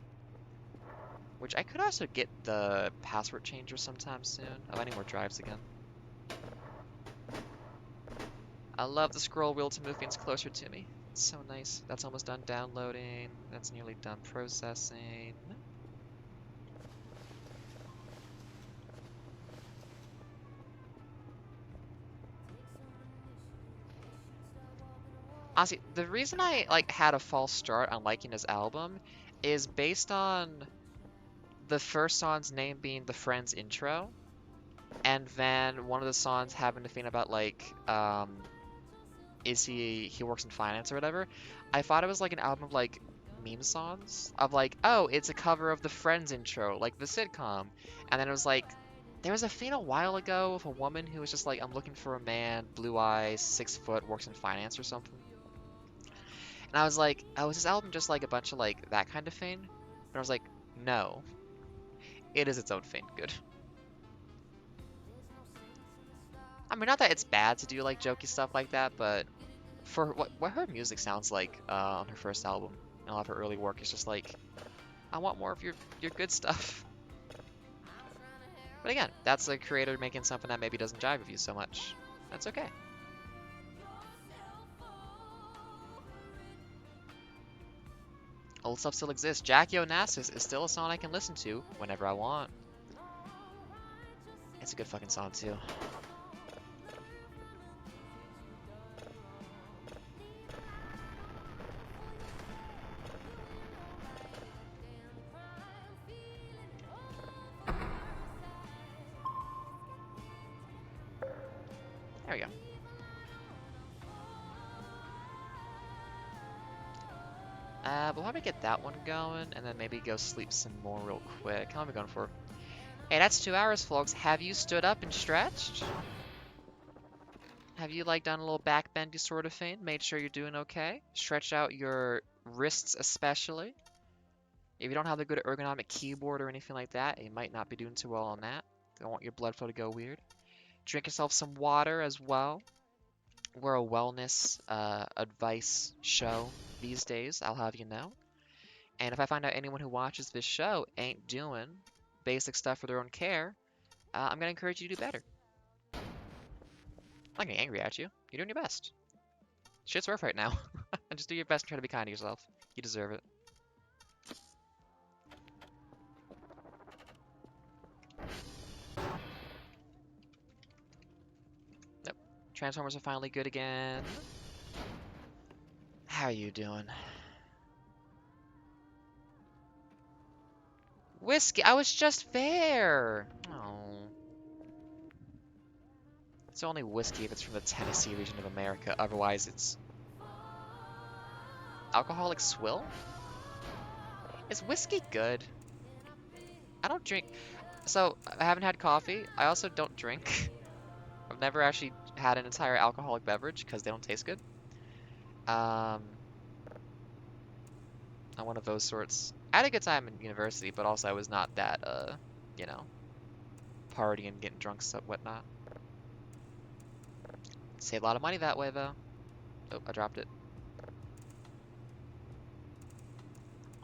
Which I could also get the password changer sometime soon. Oh, I need more drives again. I love the scroll wheel to move things closer to me. It's so nice. That's almost done downloading. That's nearly done processing. Honestly, the reason I had a false start on liking this album is based on the first song's name being the Friends intro, and then one of the songs having a thing about is he works in finance or whatever. I thought it was like an album of meme songs of oh, it's a cover of the Friends intro, like the sitcom. And then it was there was a thing a while ago of a woman who was just I'm looking for a man, blue eyes, 6 foot, works in finance or something. And I was oh, is this album just a bunch of that kind of thing? And I was no, it is its own thing. Good. I mean, not that it's bad to do jokey stuff like that, but for what her music sounds like on her first album and a lot of her early work, is just I want more of your good stuff. But again, that's a creator making something that maybe doesn't jive with you so much. That's okay. Old stuff still exists. Jackie Onassis is still a song I can listen to whenever I want. It's a good fucking song too. There we go. We'll probably get that one going, and then maybe go sleep some more real quick. How long are we going for? Hey, that's 2 hours, folks. Have you stood up and stretched? Have you done a little back bendy sort of thing? Made sure you're doing okay? Stretch out your wrists especially. If you don't have a good ergonomic keyboard or anything like that, you might not be doing too well on that. Don't want your blood flow to go weird. Drink yourself some water as well. We're a wellness advice show these days, I'll have you know. And if I find out anyone who watches this show ain't doing basic stuff for their own care, I'm going to encourage you to do better. I'm not getting angry at you. You're doing your best. Shit's rough right now. Just do your best and try to be kind to yourself. You deserve it. Nope. Transformers are finally good again. How are you doing? Whiskey, I was just there! Oh. It's only whiskey if it's from the Tennessee region of America. Otherwise, it's Alcoholic swill? Is whiskey good? I don't drink. So, I haven't had coffee. I also don't drink. I've never actually had an entire alcoholic beverage because they don't taste good. One of those sorts. I had a good time in university, but also I was not that, you know, partying, getting drunk, so whatnot. Save a lot of money that way, though. Oh, I dropped it.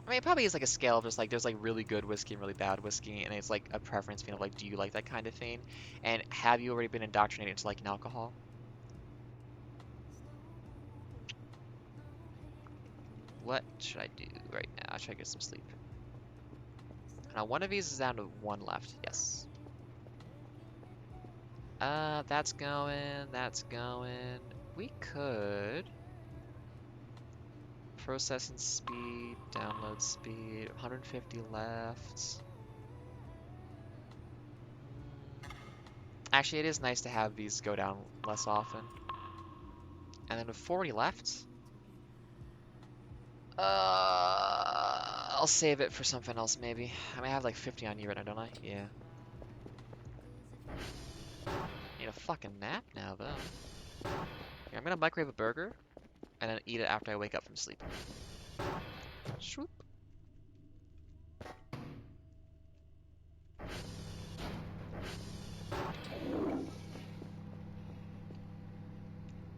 I mean, it probably is like a scale of just like there's like really good whiskey and really bad whiskey, and it's like a preference thing of like, do you like that kind of thing? And have you already been indoctrinated into liking alcohol? What should I do right now? I should get some sleep. Now, one of these is down to one left. Yes. That's going. That's going. We could. Processing speed, download speed, 150 left. Actually, it is nice to have these go down less often. And then with 40 left, I'll save it for something else maybe. I may have like 50 on you right now, don't I? Yeah. Need a fucking nap now, though. Here, I'm gonna microwave a burger and then eat it after I wake up from sleep. Swoop.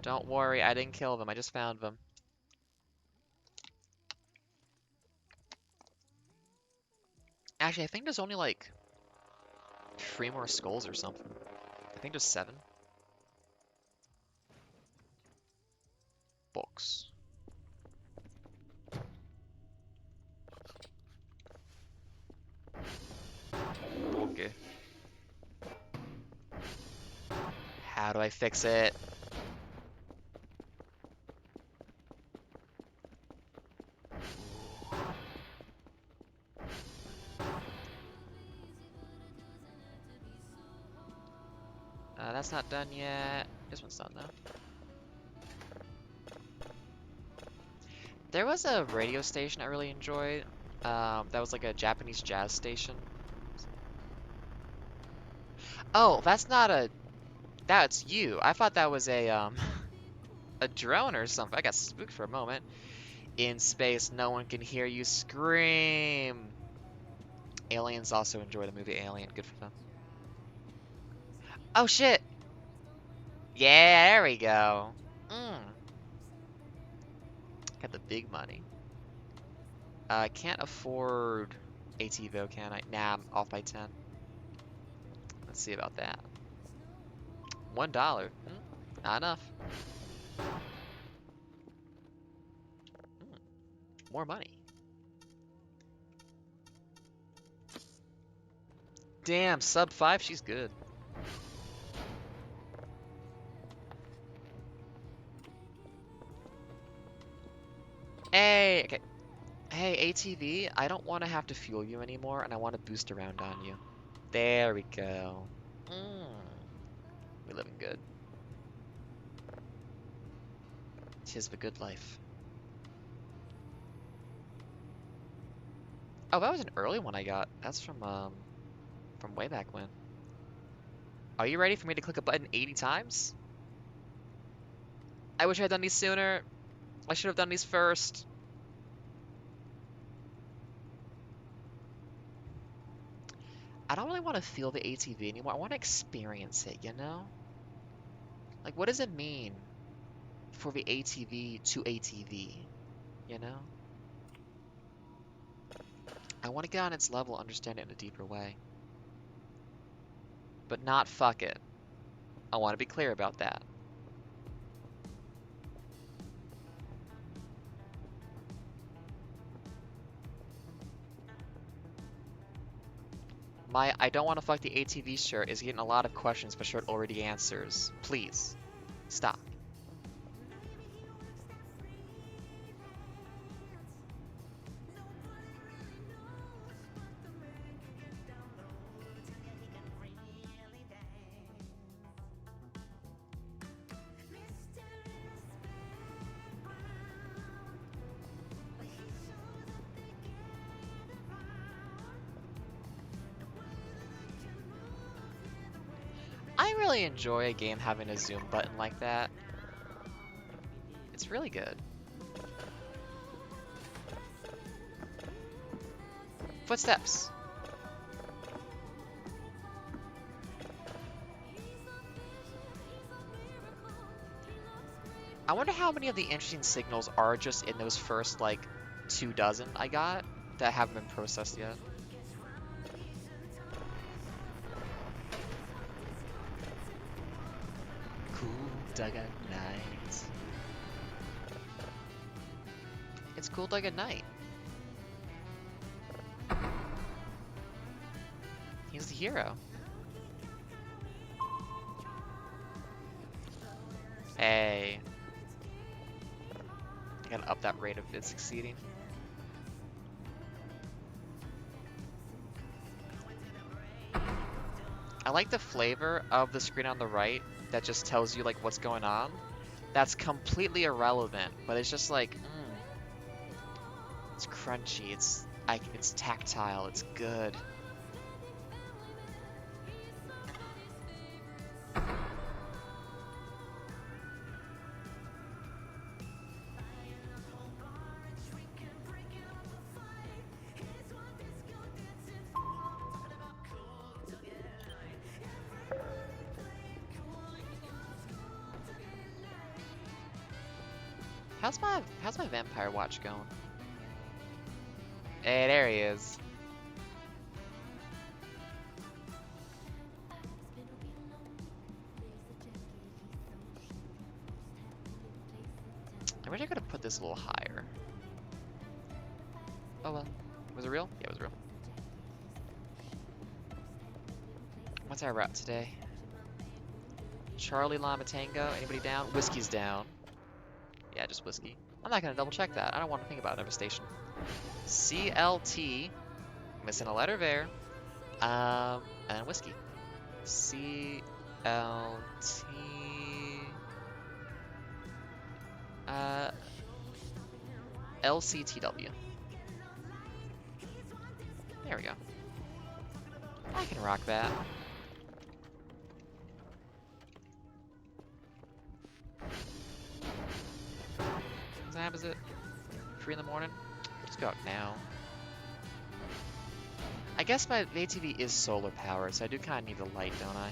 Don't worry, I didn't kill them. I just found them. Actually, I think there's only like 3 more skulls or something. I think there's 7. Books. Okay. How do I fix it? That's not done yet. This one's done though. There was a radio station I really enjoyed. That was like a Japanese jazz station. Oh, that's not a. That's you. I thought that was a a drone or something. I got spooked for a moment. In space, no one can hear you scream. Aliens also enjoy the movie Alien. Good for them. Oh shit! Yeah, there we go. Got the big money. I can't afford ATVO, can I? Nah, I'm off by 10. Let's see about that. $1. Not enough. More money. Damn, sub 5, she's good. Hey, okay. Hey, ATV, I don't want to have to fuel you anymore, and I want to boost around on you. There we go. We living good. 'Tis the good life. Oh, that was an early one I got. That's from way back when. Are you ready for me to click a button 80 times? I wish I had done these sooner. I should have done these first. I don't really want to feel the ATV anymore. I want to experience it, you know? Like, what does it mean for the ATV to ATV, you know? I want to get on its level, understand it in a deeper way. But not fuck it. I want to be clear about that. My I don't want to fuck the ATV shirt is getting a lot of questions, but shirt already answers. Please, stop. I really enjoy a game having a zoom button like that. It's really good. Footsteps. I wonder how many of the interesting signals are just in those first, like, 24 I got that haven't been processed yet. Cool Dug at Night. It's Cool Dug at Night. He's the hero. Hey. I gotta up that rate of it succeeding. I like the flavor of the screen on the right that just tells you like what's going on. That's completely irrelevant, but it's just like, it's crunchy, it's tactile, it's good. How's my vampire watch going? Hey, there he is. I wish I could have put this a little higher. Oh well. Was it real? Yeah, it was real. What's our route today? Charlie Llama Tango. Anybody down? Whiskey's down. Yeah, just whiskey. I'm not gonna double check that. I don't want to think about another station. CLT. Missing a letter there. And whiskey. CLT. LCTW. There we go. I can rock that. What time is it? 3 in the morning? Just go out now. I guess my ATV is solar powered, so I do kind of need the light, don't I?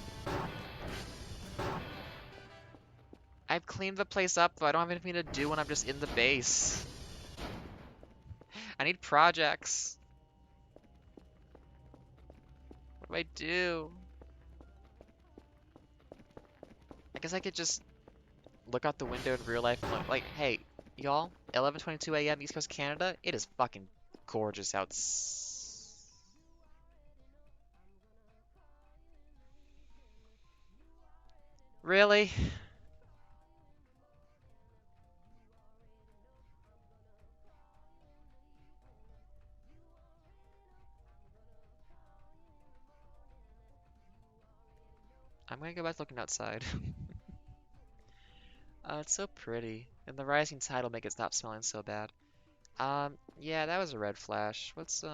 I've cleaned the place up, but I don't have anything to do when I'm just in the base. I need projects. What do I do? I guess I could just look out the window in real life and look like, hey, y'all, 11:22 a.m. East Coast Canada, it is fucking gorgeous out. Really? I'm gonna go back looking outside. It's so pretty. And the rising tide will make it stop smelling so bad. Yeah, that was a red flash. What's,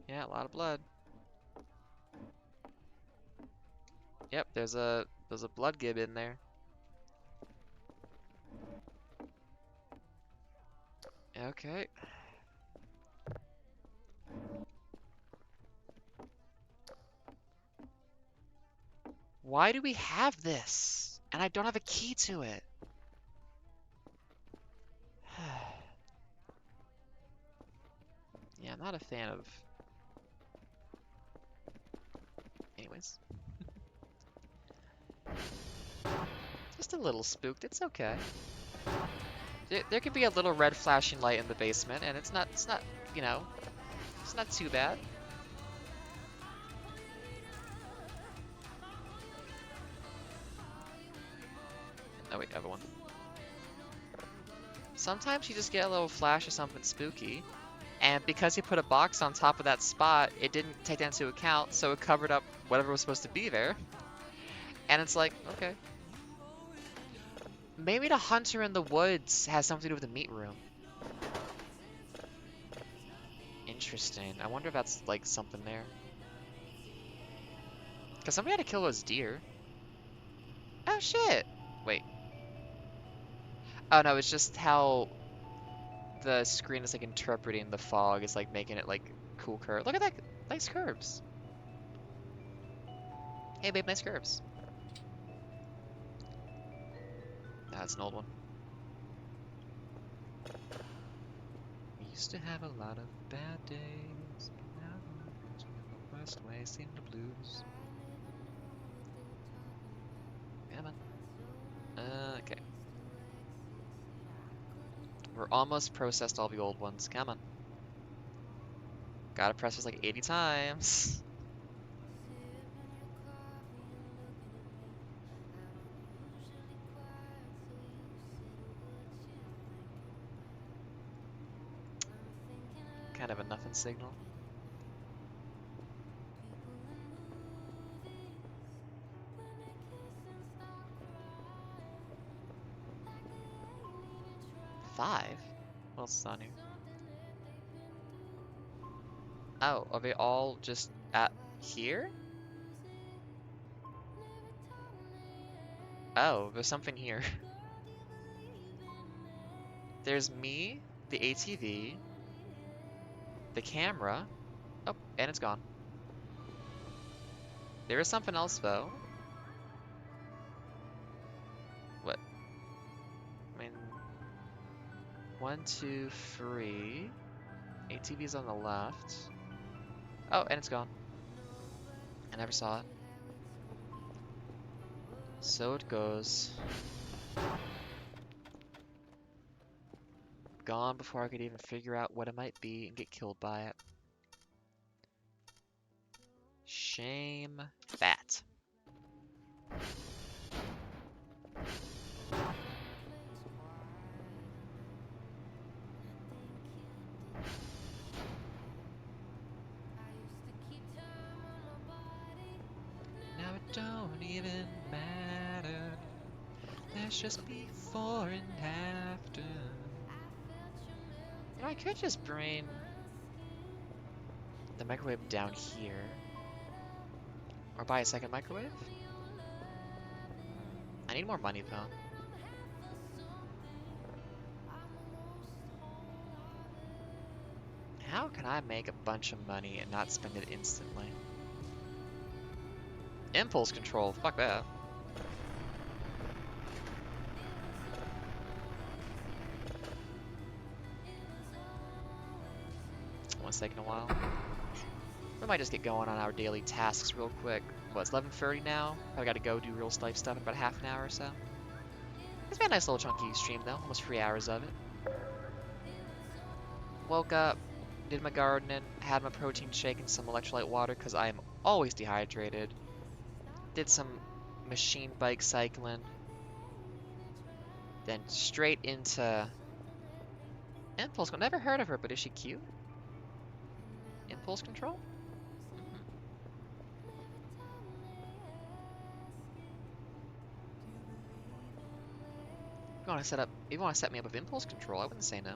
yeah, a lot of blood. Yep, there's a blood gib in there. Okay. Why do we have this? And I don't have a key to it. Yeah, I'm not a fan of... Anyways. Just a little spooked, it's okay. There could be a little red flashing light in the basement, and it's not, you know, it's not too bad. Oh wait, I have one. Sometimes you just get a little flash of something spooky, and because you put a box on top of that spot, it didn't take that into account, so it covered up whatever was supposed to be there. And it's like, okay. Maybe the hunter in the woods has something to do with the meat room. Interesting. I wonder if that's like something there. Because somebody had to kill those deer. Oh shit! Wait. Oh no, it's just how the screen is like interpreting the fog, is like making it like cool curve. Look at that! Nice curves. Hey babe, nice curves. That's an old one. We used to have a lot of bad days, but now the worst way seem the blues. Come on. Okay. We're almost processed all the old ones. Come on. Gotta press this like 80 times. Kind of a nothing signal. Five? What else is on here? Oh, are they all just at here? Oh, there's something here. There's me, the ATV, the camera. Oh, and it's gone. There is something else though. What? I mean, 1, 2, 3. ATV's on the left. Oh, and it's gone. I never saw it. So it goes. Gone before I could even figure out what it might be and get killed by it. Shame that. Now it don't even matter. Let's just be before and after. You know, I could just bring the microwave down here. Or buy a second microwave? I need more money though. How can I make a bunch of money and not spend it instantly? Impulse control, fuck that. One's taking a while. We might just get going on our daily tasks real quick. What, it's 11:30 now? I gotta go do real life stuff in about half an hour or so. It's been a nice little chunky stream though, almost 3 hours of it. Woke up, did my gardening, had my protein shake and some electrolyte water because I am always dehydrated. Did some machine bike cycling. Then straight into Impulse Control. Never heard of her, but is she cute? Impulse Control? If you want to set me up with Impulse Control, I wouldn't say no.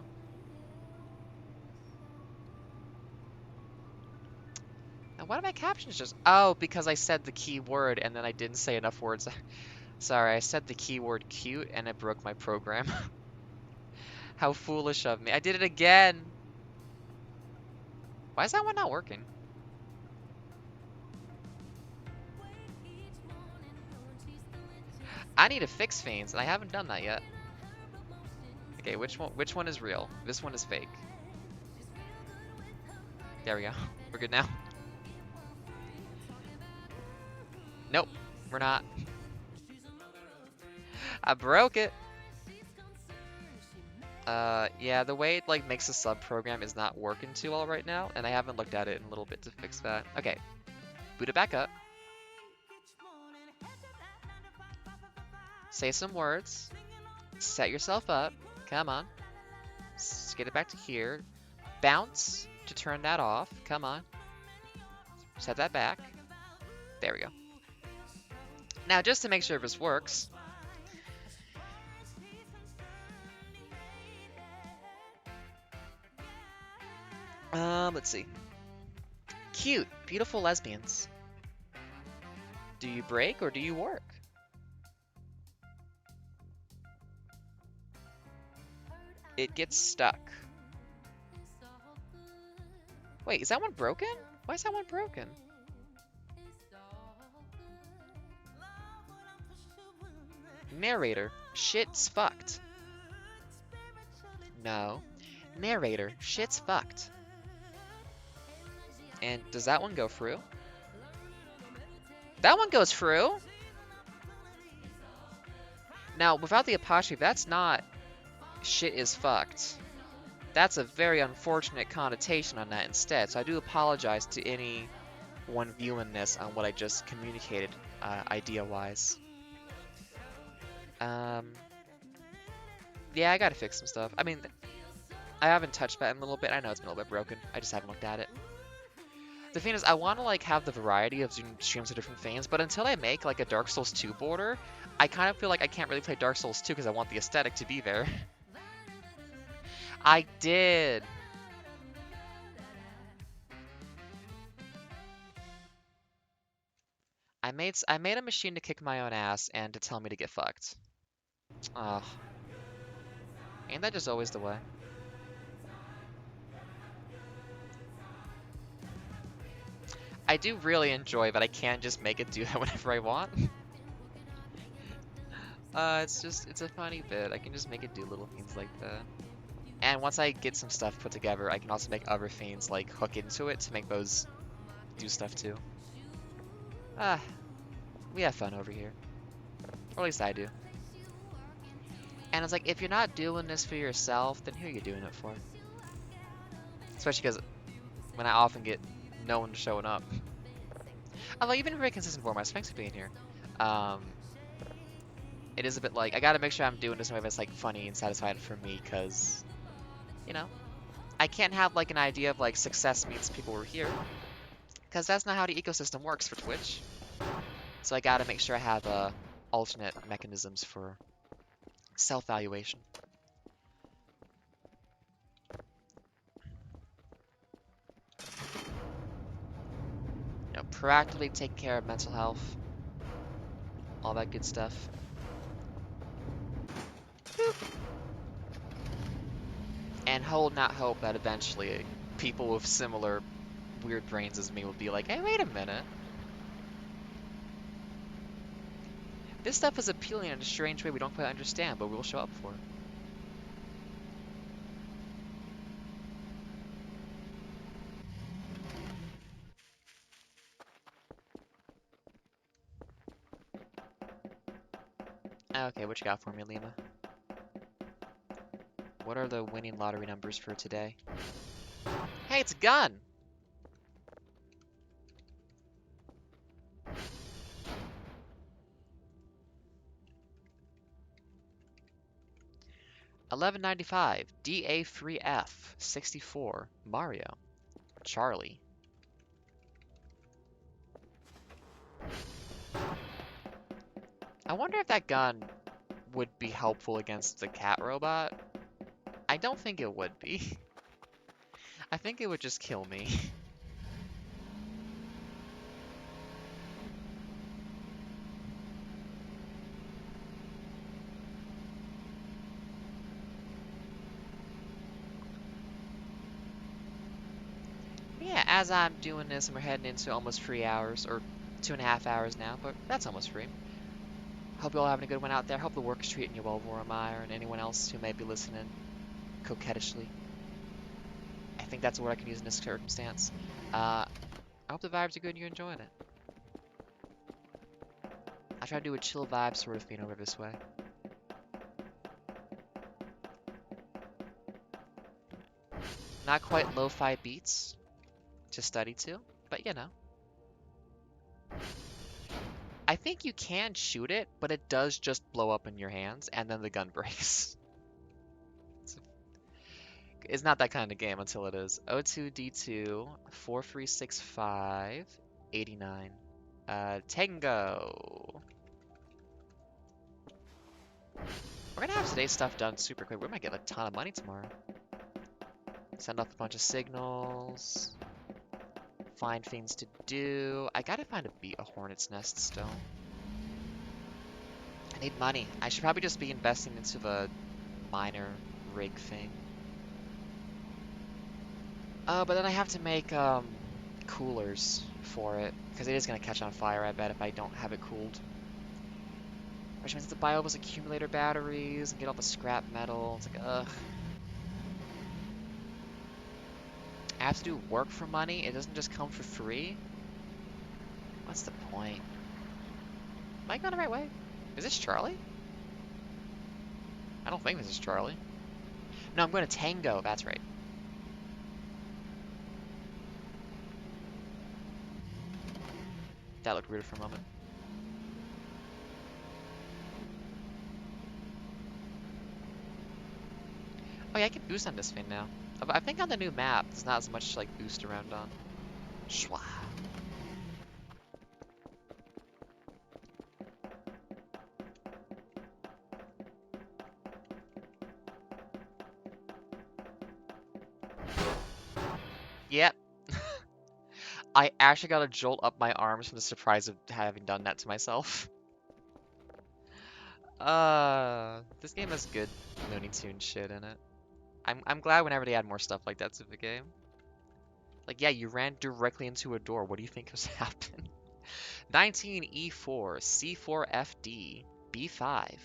Now, why do my captions just... Oh, because I said the key word and then I didn't say enough words. Sorry, I said the keyword cute and it broke my program. How foolish of me. I did it again! Why is that one not working? I need to fix Fiends, and I haven't done that yet. Okay, which one is real? This one is fake. There we go. We're good now. Nope, we're not. I broke it. Yeah, the way it like makes a sub program is not working too well right now, and I haven't looked at it in a little bit to fix that. Okay, boot it back up. Say some words. Set yourself up. Come on. Let's get it back to here. Bounce to turn that off. Come on. Set that back. There we go. Now, just to make sure this works, let's see. Cute, beautiful lesbians. Do you break or do you work? It gets stuck. Wait, is that one broken? Why is that one broken? Narrator, shit's fucked. No. Narrator, shit's fucked. And does that one go through? That one goes through! Now, without the apostrophe, that's not shit is fucked. That's a very unfortunate connotation on that instead, so I do apologize to anyone viewing this on what I just communicated, idea-wise. Yeah, I gotta fix some stuff. I mean, I haven't touched that in a little bit. I know it's been a little bit broken. I just haven't looked at it. The thing is, I want to like have the variety of streams of different things, but until I make like a Dark Souls 2 border, I kind of feel like I can't really play Dark Souls 2 because I want the aesthetic to be there. I did. I made a machine to kick my own ass and to tell me to get fucked. Ugh. Ain't that just always the way? I do really enjoy that I can just make it do that whenever I want. It's a funny bit. I can just make it do little things like that. And once I get some stuff put together, I can also make other things like hook into it to make those do stuff too. Ah, we have fun over here. Or at least I do. And it's like, if you're not doing this for yourself, then who are you doing it for? Especially because when I often get no one showing up. Although you've been very consistent for us, thanks for being here. It is a bit like, I gotta make sure I'm doing this in a way that's like funny and satisfying for me, because, you know, I can't have like an idea of like success means people were here, because that's not how the ecosystem works for Twitch. So I gotta make sure I have alternate mechanisms for self-valuation. You know, proactively take care of mental health, all that good stuff. Boop. And hold not hope that eventually people with similar weird brains as me will be like, hey, wait a minute. This stuff is appealing in a strange way we don't quite understand, but we'll show up for it. Okay, what you got for me, Lima? What are the winning lottery numbers for today? Hey, it's a gun! $11.95, DA3F, 64, Mario, Charlie. I wonder if that gun would be helpful against the cat robot. I don't think it would be. I think it would just kill me. Yeah, as I'm doing this, and we're heading into almost 3 hours, or 2.5 hours now, but that's almost free. Hope you're all having a good one out there. Hope the work is treating you well, Voromire, and anyone else who may be listening coquettishly. I think that's what I can use in this circumstance. I hope the vibes are good and you're enjoying it. I try to do a chill vibe sort of thing over this way. Not quite lo-fi beats to study to, but you know. I think you can shoot it, but it does just blow up in your hands, and then the gun breaks. It's not that kind of game until it is. O2D2, 4365, 89. Tango. We're gonna have today's stuff done super quick. We might get a ton of money tomorrow. Send off a bunch of signals. Find things to do. I gotta find a hornet's nest still. I need money. I should probably just be investing into the miner rig thing. But then I have to make coolers for it because it is gonna catch on fire, I bet, if I don't have it cooled. Which means to buy all those accumulator batteries and get all the scrap metal. It's like, ugh. I have to do work for money? It doesn't just come for free? What's the point? Am I going the right way? Is this Charlie? I don't think this is Charlie. No, I'm going to Tango. That's right. That looked weird for a moment. Oh yeah, I can boost on this thing now. I think on the new map, there's not as much like boost around on. Shwa. Yep. I actually got a jolt up my arms from the surprise of having done that to myself. This game has good Looney Tunes shit in it. I'm glad whenever they add more stuff like that to the game. Like, yeah, you ran directly into a door. What do you think has happened? 19E4, C4FD, B5.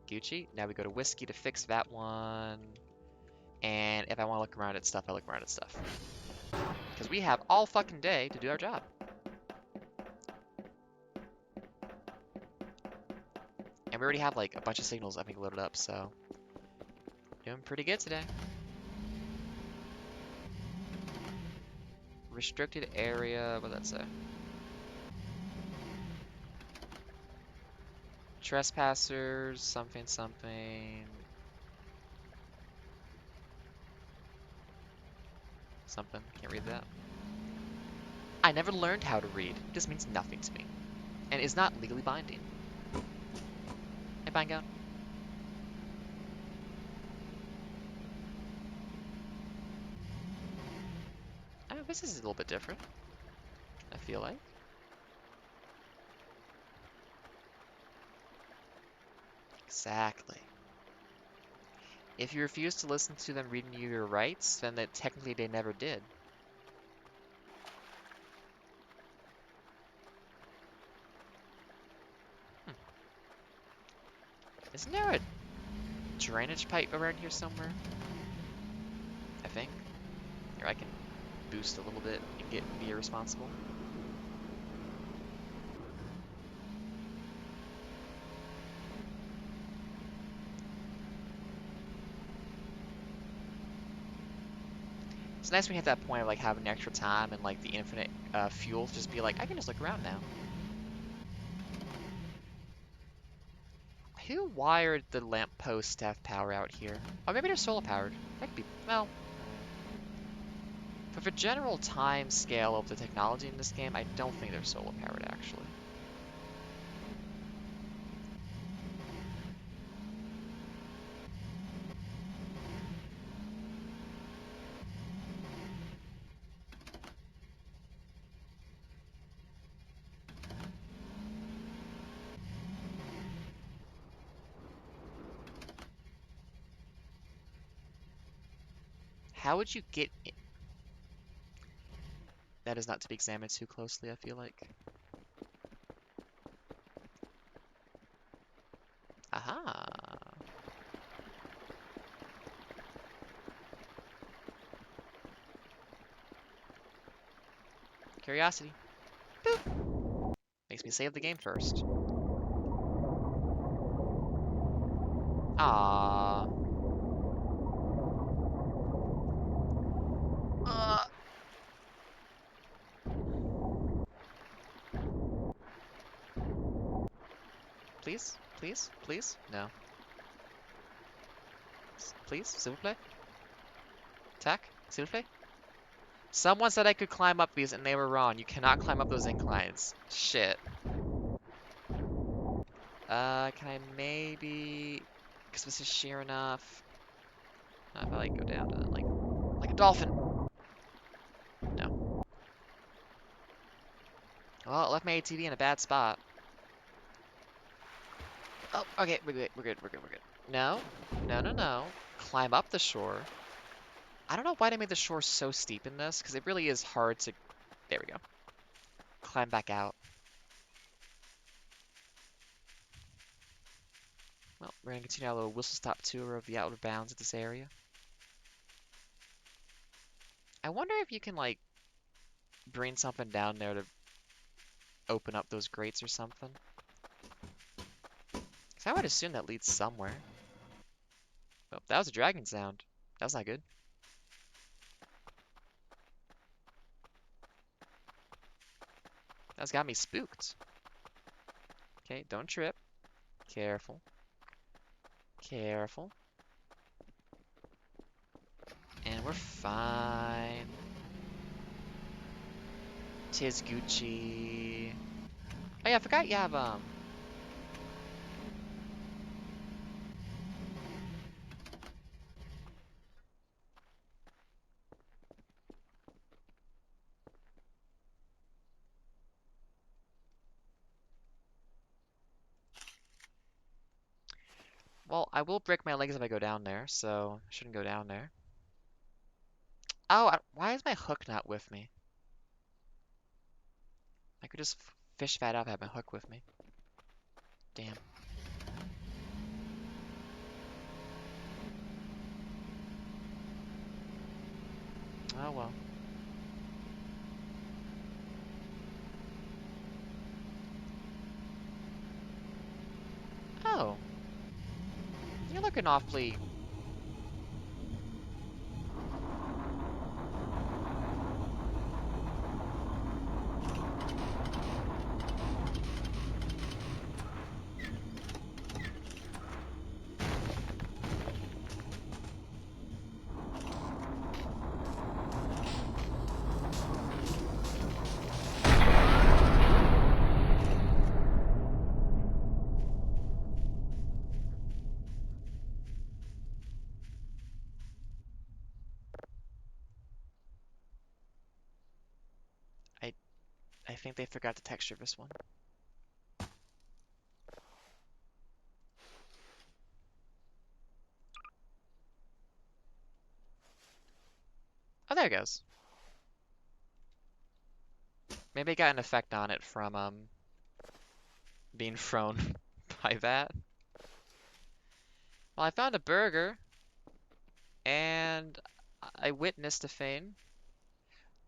Gucci. Now we go to whiskey to fix that one. And if I want to look around at stuff, I look around at stuff. Because we have all fucking day to do our job. And we already have like a bunch of signals I think loaded up, so doing pretty good today. Restricted area, what does that say? Trespassers, something, something. Something, can't read that. I never learned how to read. This means nothing to me. And is not legally binding. Hey, Fine Gown. Oh, this is a little bit different, I feel like. Exactly. If you refuse to listen to them reading you your rights, then that technically they never did. Isn't there a drainage pipe around here somewhere? I think. Here, I can boost a little bit and be irresponsible. It's nice when you hit that point of like having extra time and like the infinite fuel to just be like, I can just look around now. Who wired the lamppost to have power out here? Oh, maybe they're solar powered. That could be, well. But for general time scale of the technology in this game, I don't think they're solar powered actually. How would you get in? That is not to be examined too closely, I feel like. Aha! Curiosity. Boop! Makes me save the game first. Ah. Please? Please? Please? No. Please? S'il vous plaît? Attack? S'il vous plaît? Someone said I could climb up these and they were wrong. You cannot climb up those inclines. Shit. Can I maybe... Because this is sheer enough. Not if I like go down to like a dolphin. No. Well, it left my ATV in a bad spot. Oh, okay, we're good, we're good, we're good, we're good. No, no, no, no. Climb up the shore. I don't know why they made the shore so steep in this, because it really is hard to... There we go. Climb back out. Well, we're going to continue our little whistle-stop tour of the outer bounds of this area. I wonder if you can, like, bring something down there to open up those grates or something. Because I would assume that leads somewhere. Oh, that was a dragon sound. That's not good. That's got me spooked. Okay, don't trip. Careful. Careful. And we're fine. Tis Gucci. Oh yeah, I forgot you have, well, I will break my legs if I go down there, so I shouldn't go down there. Oh, why is my hook not with me? I could just fish that up, have my hook with me. Damn. Oh well. Oh, you're looking awfully... I, I think they forgot the texture of this one. Oh, there it goes. Maybe it got an effect on it from, being thrown by that. Well, I found a burger, and I witnessed a thing.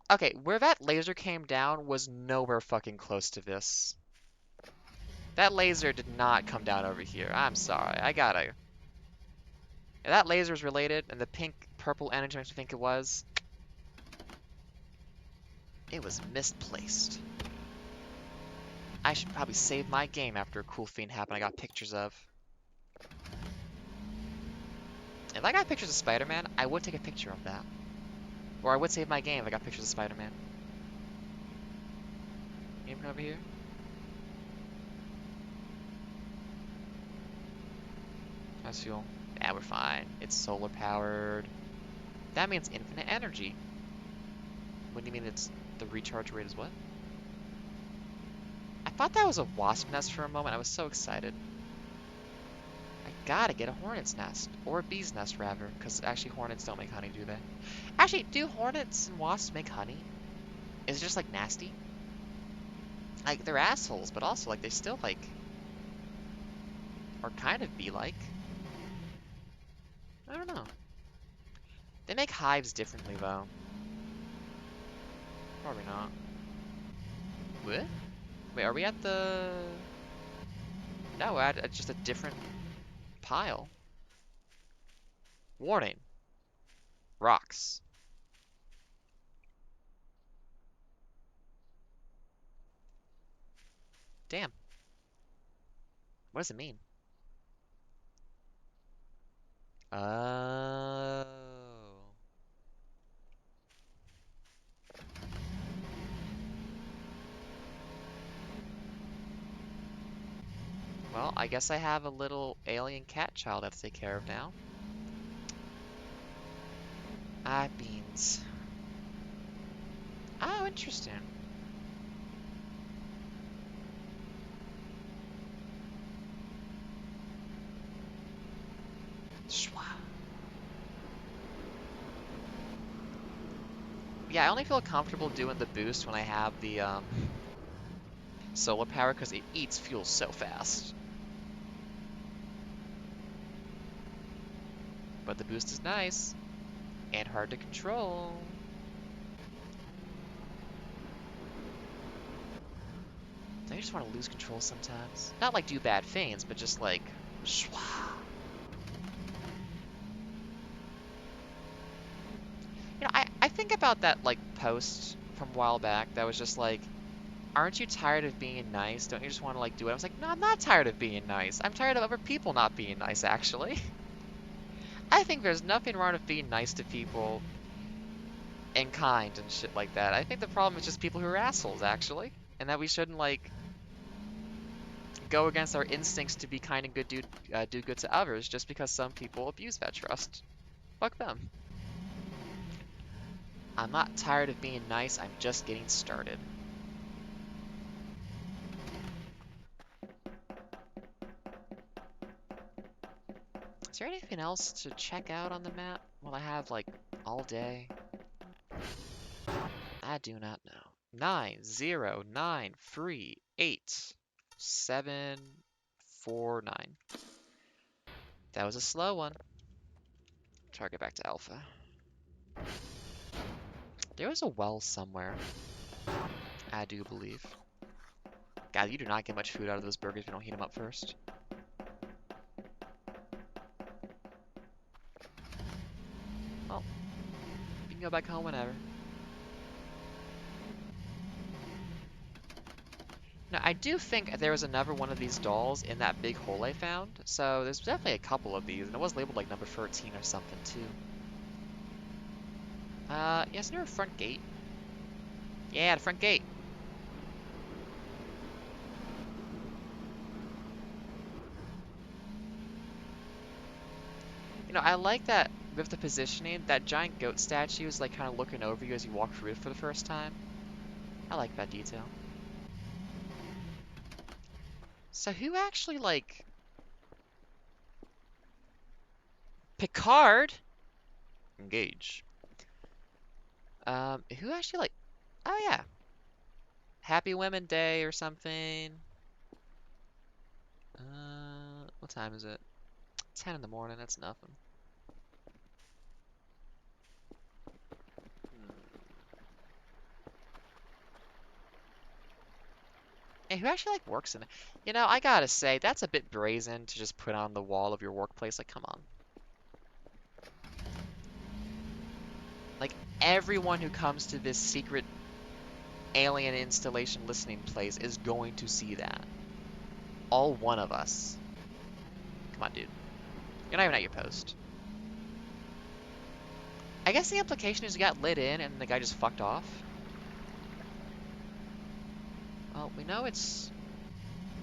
Okay, where that laser came down was nowhere fucking close to this. That laser did not come down over here. I'm sorry. I gotta... If that laser is related, and the pink-purple energy makes me think it was misplaced. I should probably save my game after a cool thing happened I got pictures of. If I got pictures of Spider-Man, I would take a picture of that. Or I would save my game if I got pictures of Spider-Man. Anyone over here? How's fuel? Yeah, we're fine. It's solar powered. That means infinite energy. What do you mean it's the recharge rate is what? I thought that was a wasp nest for a moment. I was so excited. I gotta get a hornet's nest. Or a bee's nest, rather. Because actually hornets don't make honey, do they? Actually, do hornets and wasps make honey? Is it just, like, nasty? Like, they're assholes, but also, like, they still, like... are kind of bee-like. I don't know. They make hives differently, though. Probably not. What? Wait, are we at the... No, we're at just a different pile. Warning. Rocks. Damn. What does it mean? Oh. Well, I guess I have a little alien cat child I have to take care of now. Ah, beans. Oh, interesting. Shwa. Yeah, I only feel comfortable doing the boost when I have the solar power because it eats fuel so fast. But the boost is nice and hard to control. I just want to lose control sometimes. Not like do bad things, but just like shwa. I think about that like post from a while back that was just like, aren't you tired of being nice? Don't you just want to like do it? I was like, no, I'm not tired of being nice. I'm tired of other people not being nice, actually. I think there's nothing wrong with being nice to people and kind and shit like that. I think the problem is just people who are assholes, actually. And that we shouldn't like go against our instincts to be kind and good, do good to others just because some people abuse that trust. Fuck them. I'm not tired of being nice, I'm just getting started. Is there anything else to check out on the map? Well, I have like all day. I do not know. 9, 0, 9, 3, 8, 7, 4, 9. That was a slow one. Target back to Alpha. There was a well somewhere, I do believe. God, you do not get much food out of those burgers if you don't heat them up first. Well, you can go back home whenever. Now, I do think there was another one of these dolls in that big hole I found, so there's definitely a couple of these, and it was labeled like number 13 or something, too. Yeah, is there a front gate? Yeah, the front gate. I like that with the positioning, that giant goat statue is like kind of looking over you as you walk through it for the first time. I like that detail. So who actually like Picard? Engage. Who actually like? Oh yeah, Happy Women Day or something. What time is it? 10 in the morning. That's nothing. Hey, who actually like works in it? I gotta say that's a bit brazen to just put on the wall of your workplace. Like, come on. Like everyone who comes to this secret alien installation listening place is going to see that. All one of us. Come on, dude. You're not even at your post. I guess the implication is you got lit in and the guy just fucked off. Well, we know it's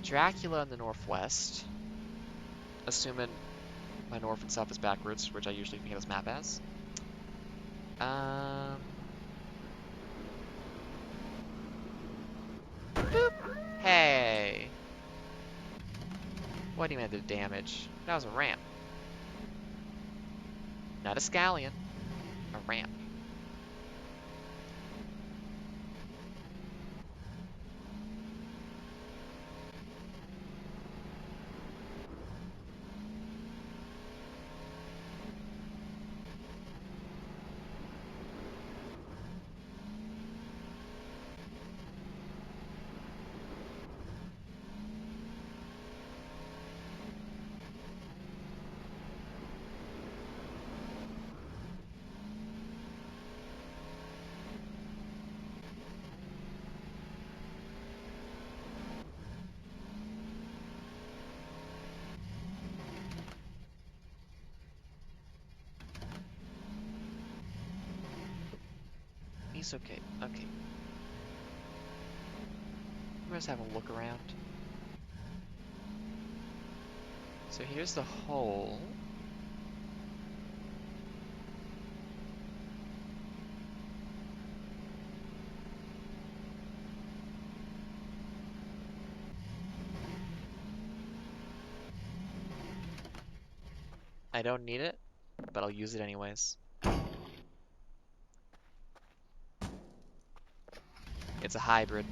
Dracula in the northwest. Assuming my north and south is backwards, which I usually think of this map as. Um... Boop! Hey! What do you mean I did damage? That was a ramp. Not a scallion. A ramp. He's okay. Okay. I'm just having a look around. So here's the hole. I don't need it, but I'll use it anyways. It's a hybrid.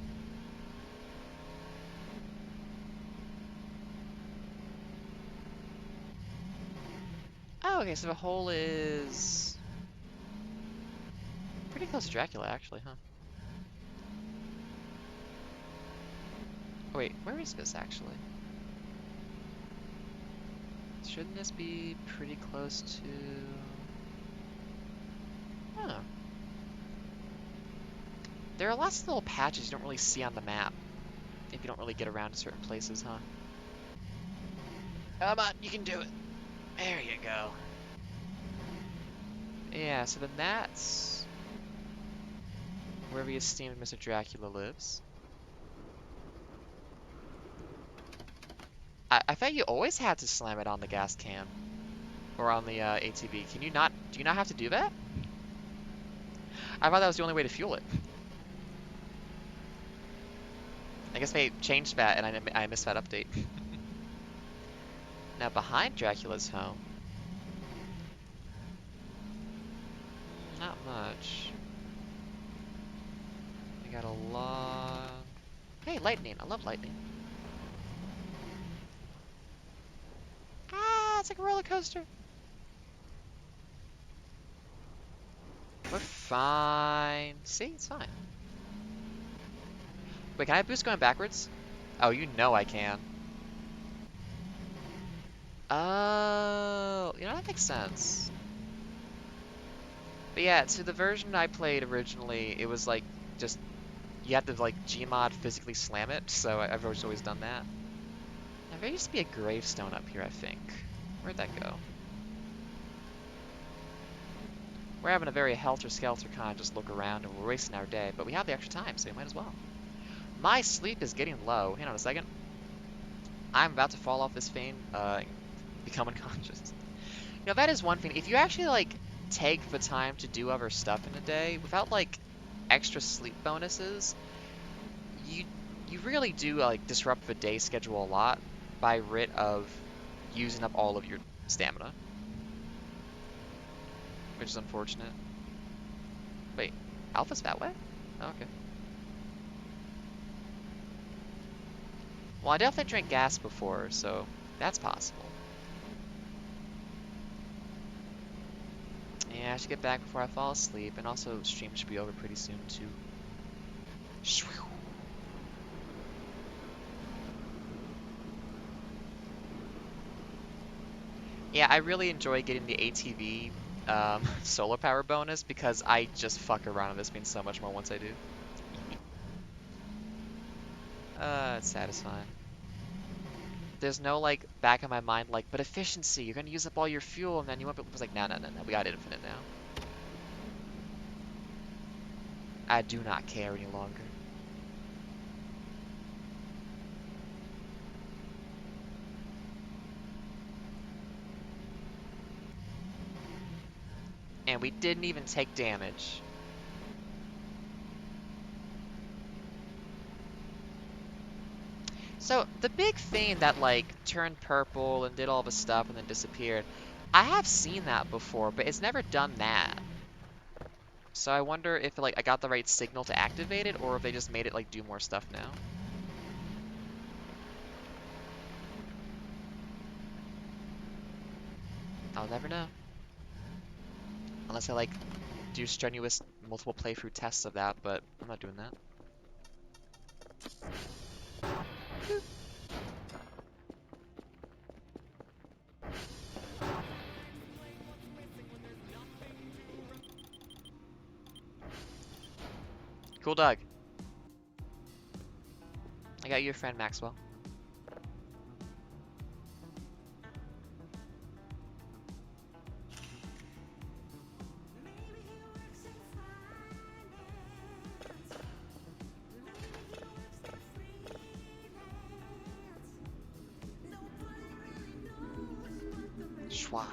Oh, okay, so the hole is pretty close to Dracula, actually, huh? Oh, wait, where is this, actually? Shouldn't this be pretty close to... Oh. There are lots of little patches you don't really see on the map if you don't really get around to certain places, huh? Come on, you can do it. There you go. Yeah, so then that's where the esteemed Mr. Dracula lives. I thought you always had to slam it on the gas can or on the ATV. Can you not? Do you not have to do that? I thought that was the only way to fuel it. I guess they changed that, and I missed that update. Now behind Dracula's home, not much. We got a long. Hey, lightning! I love lightning. Ah, it's like a roller coaster. We're fine. See, it's fine. Wait, can I boost going backwards? Oh, you know I can. Oh, you know, that makes sense. But yeah, so the version I played originally, it was like, just, you had to like Gmod physically slam it, so I've always done that. Now, there used to be a gravestone up here, I think. Where'd that go? We're having a very helter-skelter kind of just look around, and we're wasting our day, but we have the extra time, so we might as well. My sleep is getting low. Hang on a second. I'm about to fall off this thing, and become unconscious. You know, that is one thing. If you actually, like, take the time to do other stuff in a day, without, like, extra sleep bonuses, you you really do, like, disrupt the day schedule a lot by writ of using up all of your stamina. Which is unfortunate. Wait, Alpha's that way? Oh, okay. Well, I definitely drank gas before, so that's possible. Yeah, I should get back before I fall asleep, and also stream should be over pretty soon, too. Shwew. Yeah, I really enjoy getting the ATV solar power bonus because I just fuck around with this thing so much more once I do. It's satisfying. There's no, like, back in my mind, like, but efficiency, you're gonna use up all your fuel, and then you won't be... It's like, no, no, no, no, we got infinite now. I do not care any longer. And we didn't even take damage. So, the big thing that, like, turned purple and did all the stuff and then disappeared, I have seen that before, but it's never done that. So I wonder if, like, I got the right signal to activate it, or if they just made it, like, do more stuff now. I'll never know. Unless I, like, do strenuous multiple playthrough tests of that, but I'm not doing that. Cool dog. I got you a friend, Maxwell. Schwa.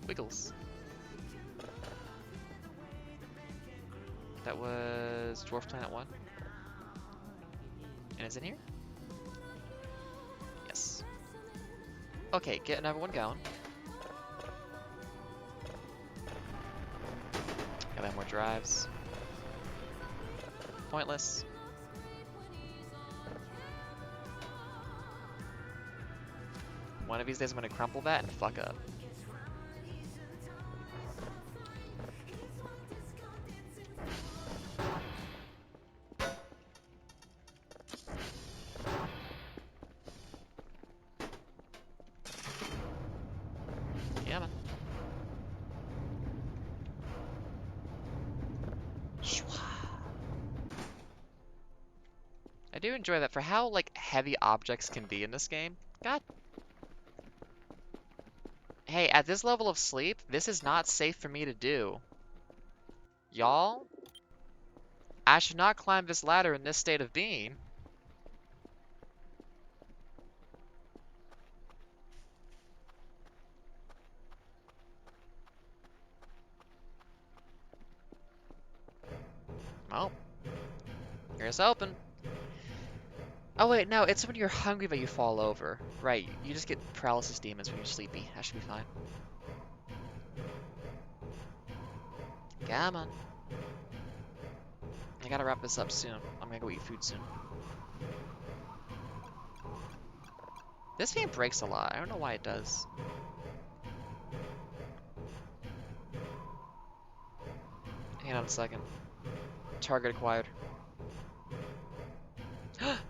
Wiggles. That was Dwarf Planet 1. And it's in here? Yes. Okay, get another one going. Gotta have more drives. Pointless. One of these days I'm gonna crumple that and fuck up. Yeah, man. I do enjoy that for how, like, heavy objects can be in this game. God. Hey, at this level of sleep, this is not safe for me to do. Y'all? I should not climb this ladder in this state of being. Well, here's open. Oh wait, no, it's when you're hungry that you fall over. Right, you just get paralysis demons when you're sleepy. That should be fine. Come on. I gotta wrap this up soon. I'm gonna go eat food soon. This game breaks a lot. I don't know why it does. Hang on a second. Target acquired.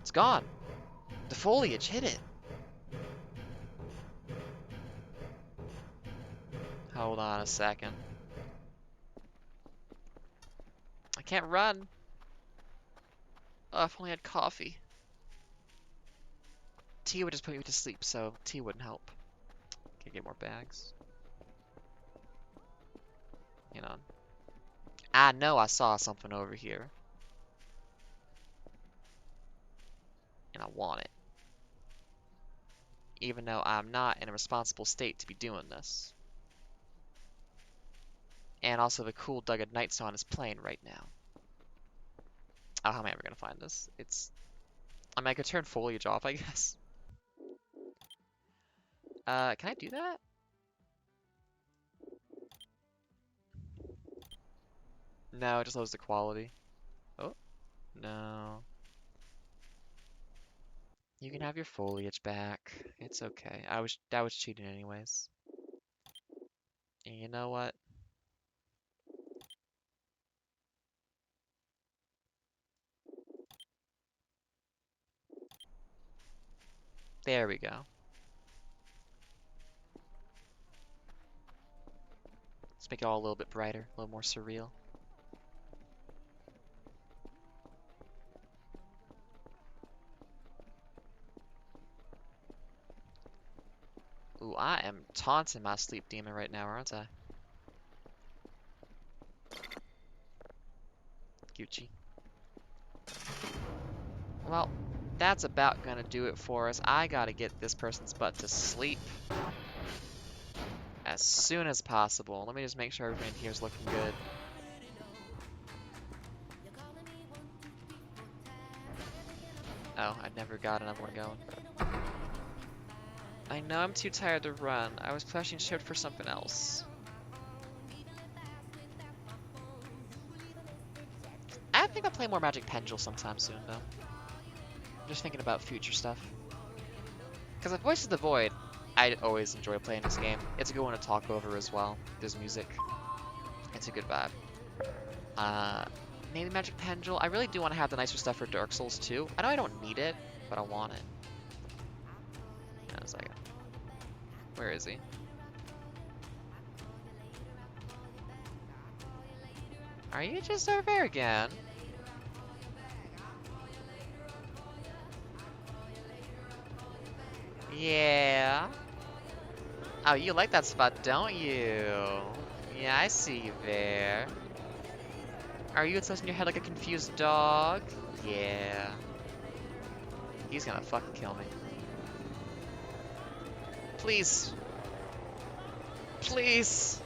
It's gone! The foliage hit it! Hold on a second. I can't run! Oh, if only I had coffee. Tea would just put me to sleep, so tea wouldn't help. Can I get more bags? Hang on. I know I saw something over here. And I want it. Even though I'm not in a responsible state to be doing this. And also the cool Dogged Night Song is playing right now. Oh, how am I ever gonna find this? I mean, I could turn foliage off, I guess. Can I do that? No, it just lowers the quality. Oh, no. You can have your foliage back. It's okay. That was cheating anyways. And you know what? There we go. Let's make it all a little bit brighter, a little more surreal. Ooh, I am taunting my sleep demon right now, aren't I? Gucci. Well, that's about gonna do it for us. I gotta get this person's butt to sleep as soon as possible. Let me just make sure everything here is looking good. Oh, I never got another one going. I know I'm too tired to run. I was flashing shift for something else. I think I'll play more Magic Pendulum sometime soon, though. I'm just thinking about future stuff. Because with Voice of the Void, I always enjoy playing this game. It's a good one to talk over as well. There's music. It's a good vibe. Maybe Magic Pendulum. I really do want to have the nicer stuff for Dark Souls 2. I know I don't need it, but I want it. Hang on a second. Where is he? Are you just over there again? Yeah. Oh, you like that spot, don't you? Yeah, I see you there. Are you tilting your head like a confused dog? Yeah. He's gonna fucking kill me. Please. Please.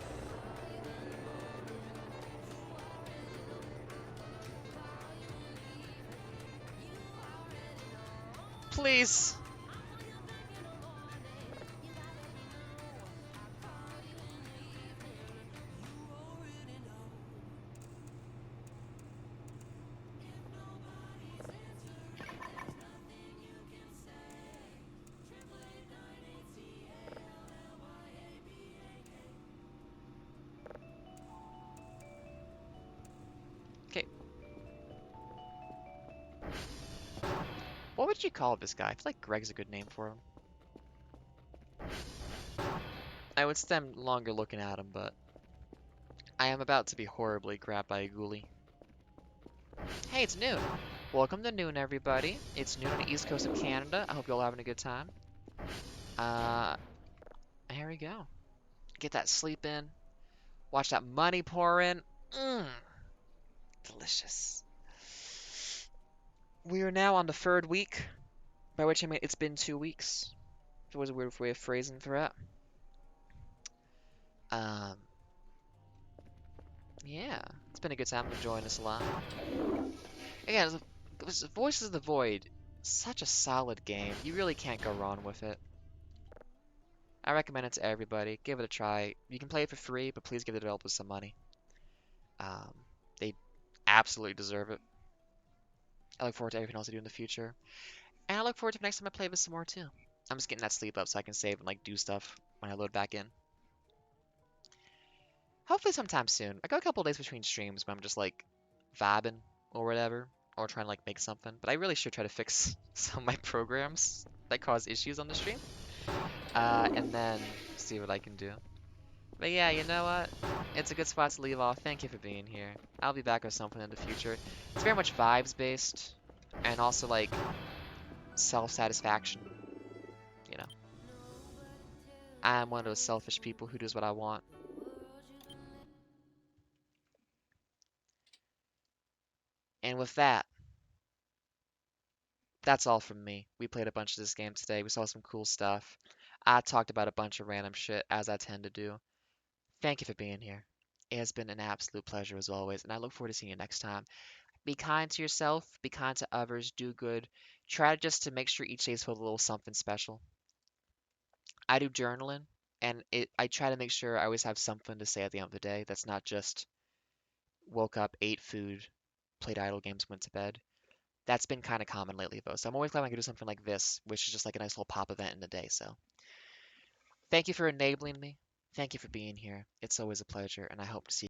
Please. Okay. What would you call this guy? I feel like Greg's a good name for him. I would spend longer looking at him, but I am about to be horribly grabbed by a ghoulie. Hey, it's noon. Welcome to noon, everybody. It's noon on the east coast of Canada. I hope you're all having a good time. Uh, here we go. Get that sleep in. Watch that money pour in. Mmm, delicious. We are now on the third week, by which I mean it's been 2 weeks. It was a weird way of phrasing threat. Um, yeah, it's been a good time. I'm enjoying this a lot. Again, Voices of the Void, such a solid game. You really can't go wrong with it. I recommend it to everybody. Give it a try. You can play it for free, but please give the developers some money. Um, they absolutely deserve it. I look forward to everything else they do in the future. And I look forward to the next time I play this some more too. I'm just getting that sleep up so I can save and like do stuff when I load back in. Hopefully sometime soon. I got a couple days between streams when I'm just like vibing or whatever, or trying to like make something. But I really should try to fix some of my programs that cause issues on the stream. And then see what I can do. But yeah, you know what? It's a good spot to leave off. Thank you for being here. I'll be back with something in the future. It's very much vibes based and also like self-satisfaction, you know. I'm one of those selfish people who does what I want. And with that, that's all from me. We played a bunch of this game today. We saw some cool stuff. I talked about a bunch of random shit, as I tend to do. Thank you for being here. It has been an absolute pleasure as always, and I look forward to seeing you next time. Be kind to yourself, be kind to others, do good. Try just to make sure each day is filled with a little something special. I do journaling, and I try to make sure I always have something to say at the end of the day that's not just woke up, ate food, played idle games, went to bed. That's been kind of common lately, though. So I'm always glad I can do something like this, which is just like a nice little pop event in the day. So thank you for enabling me. Thank you for being here. It's always a pleasure, and I hope to see you.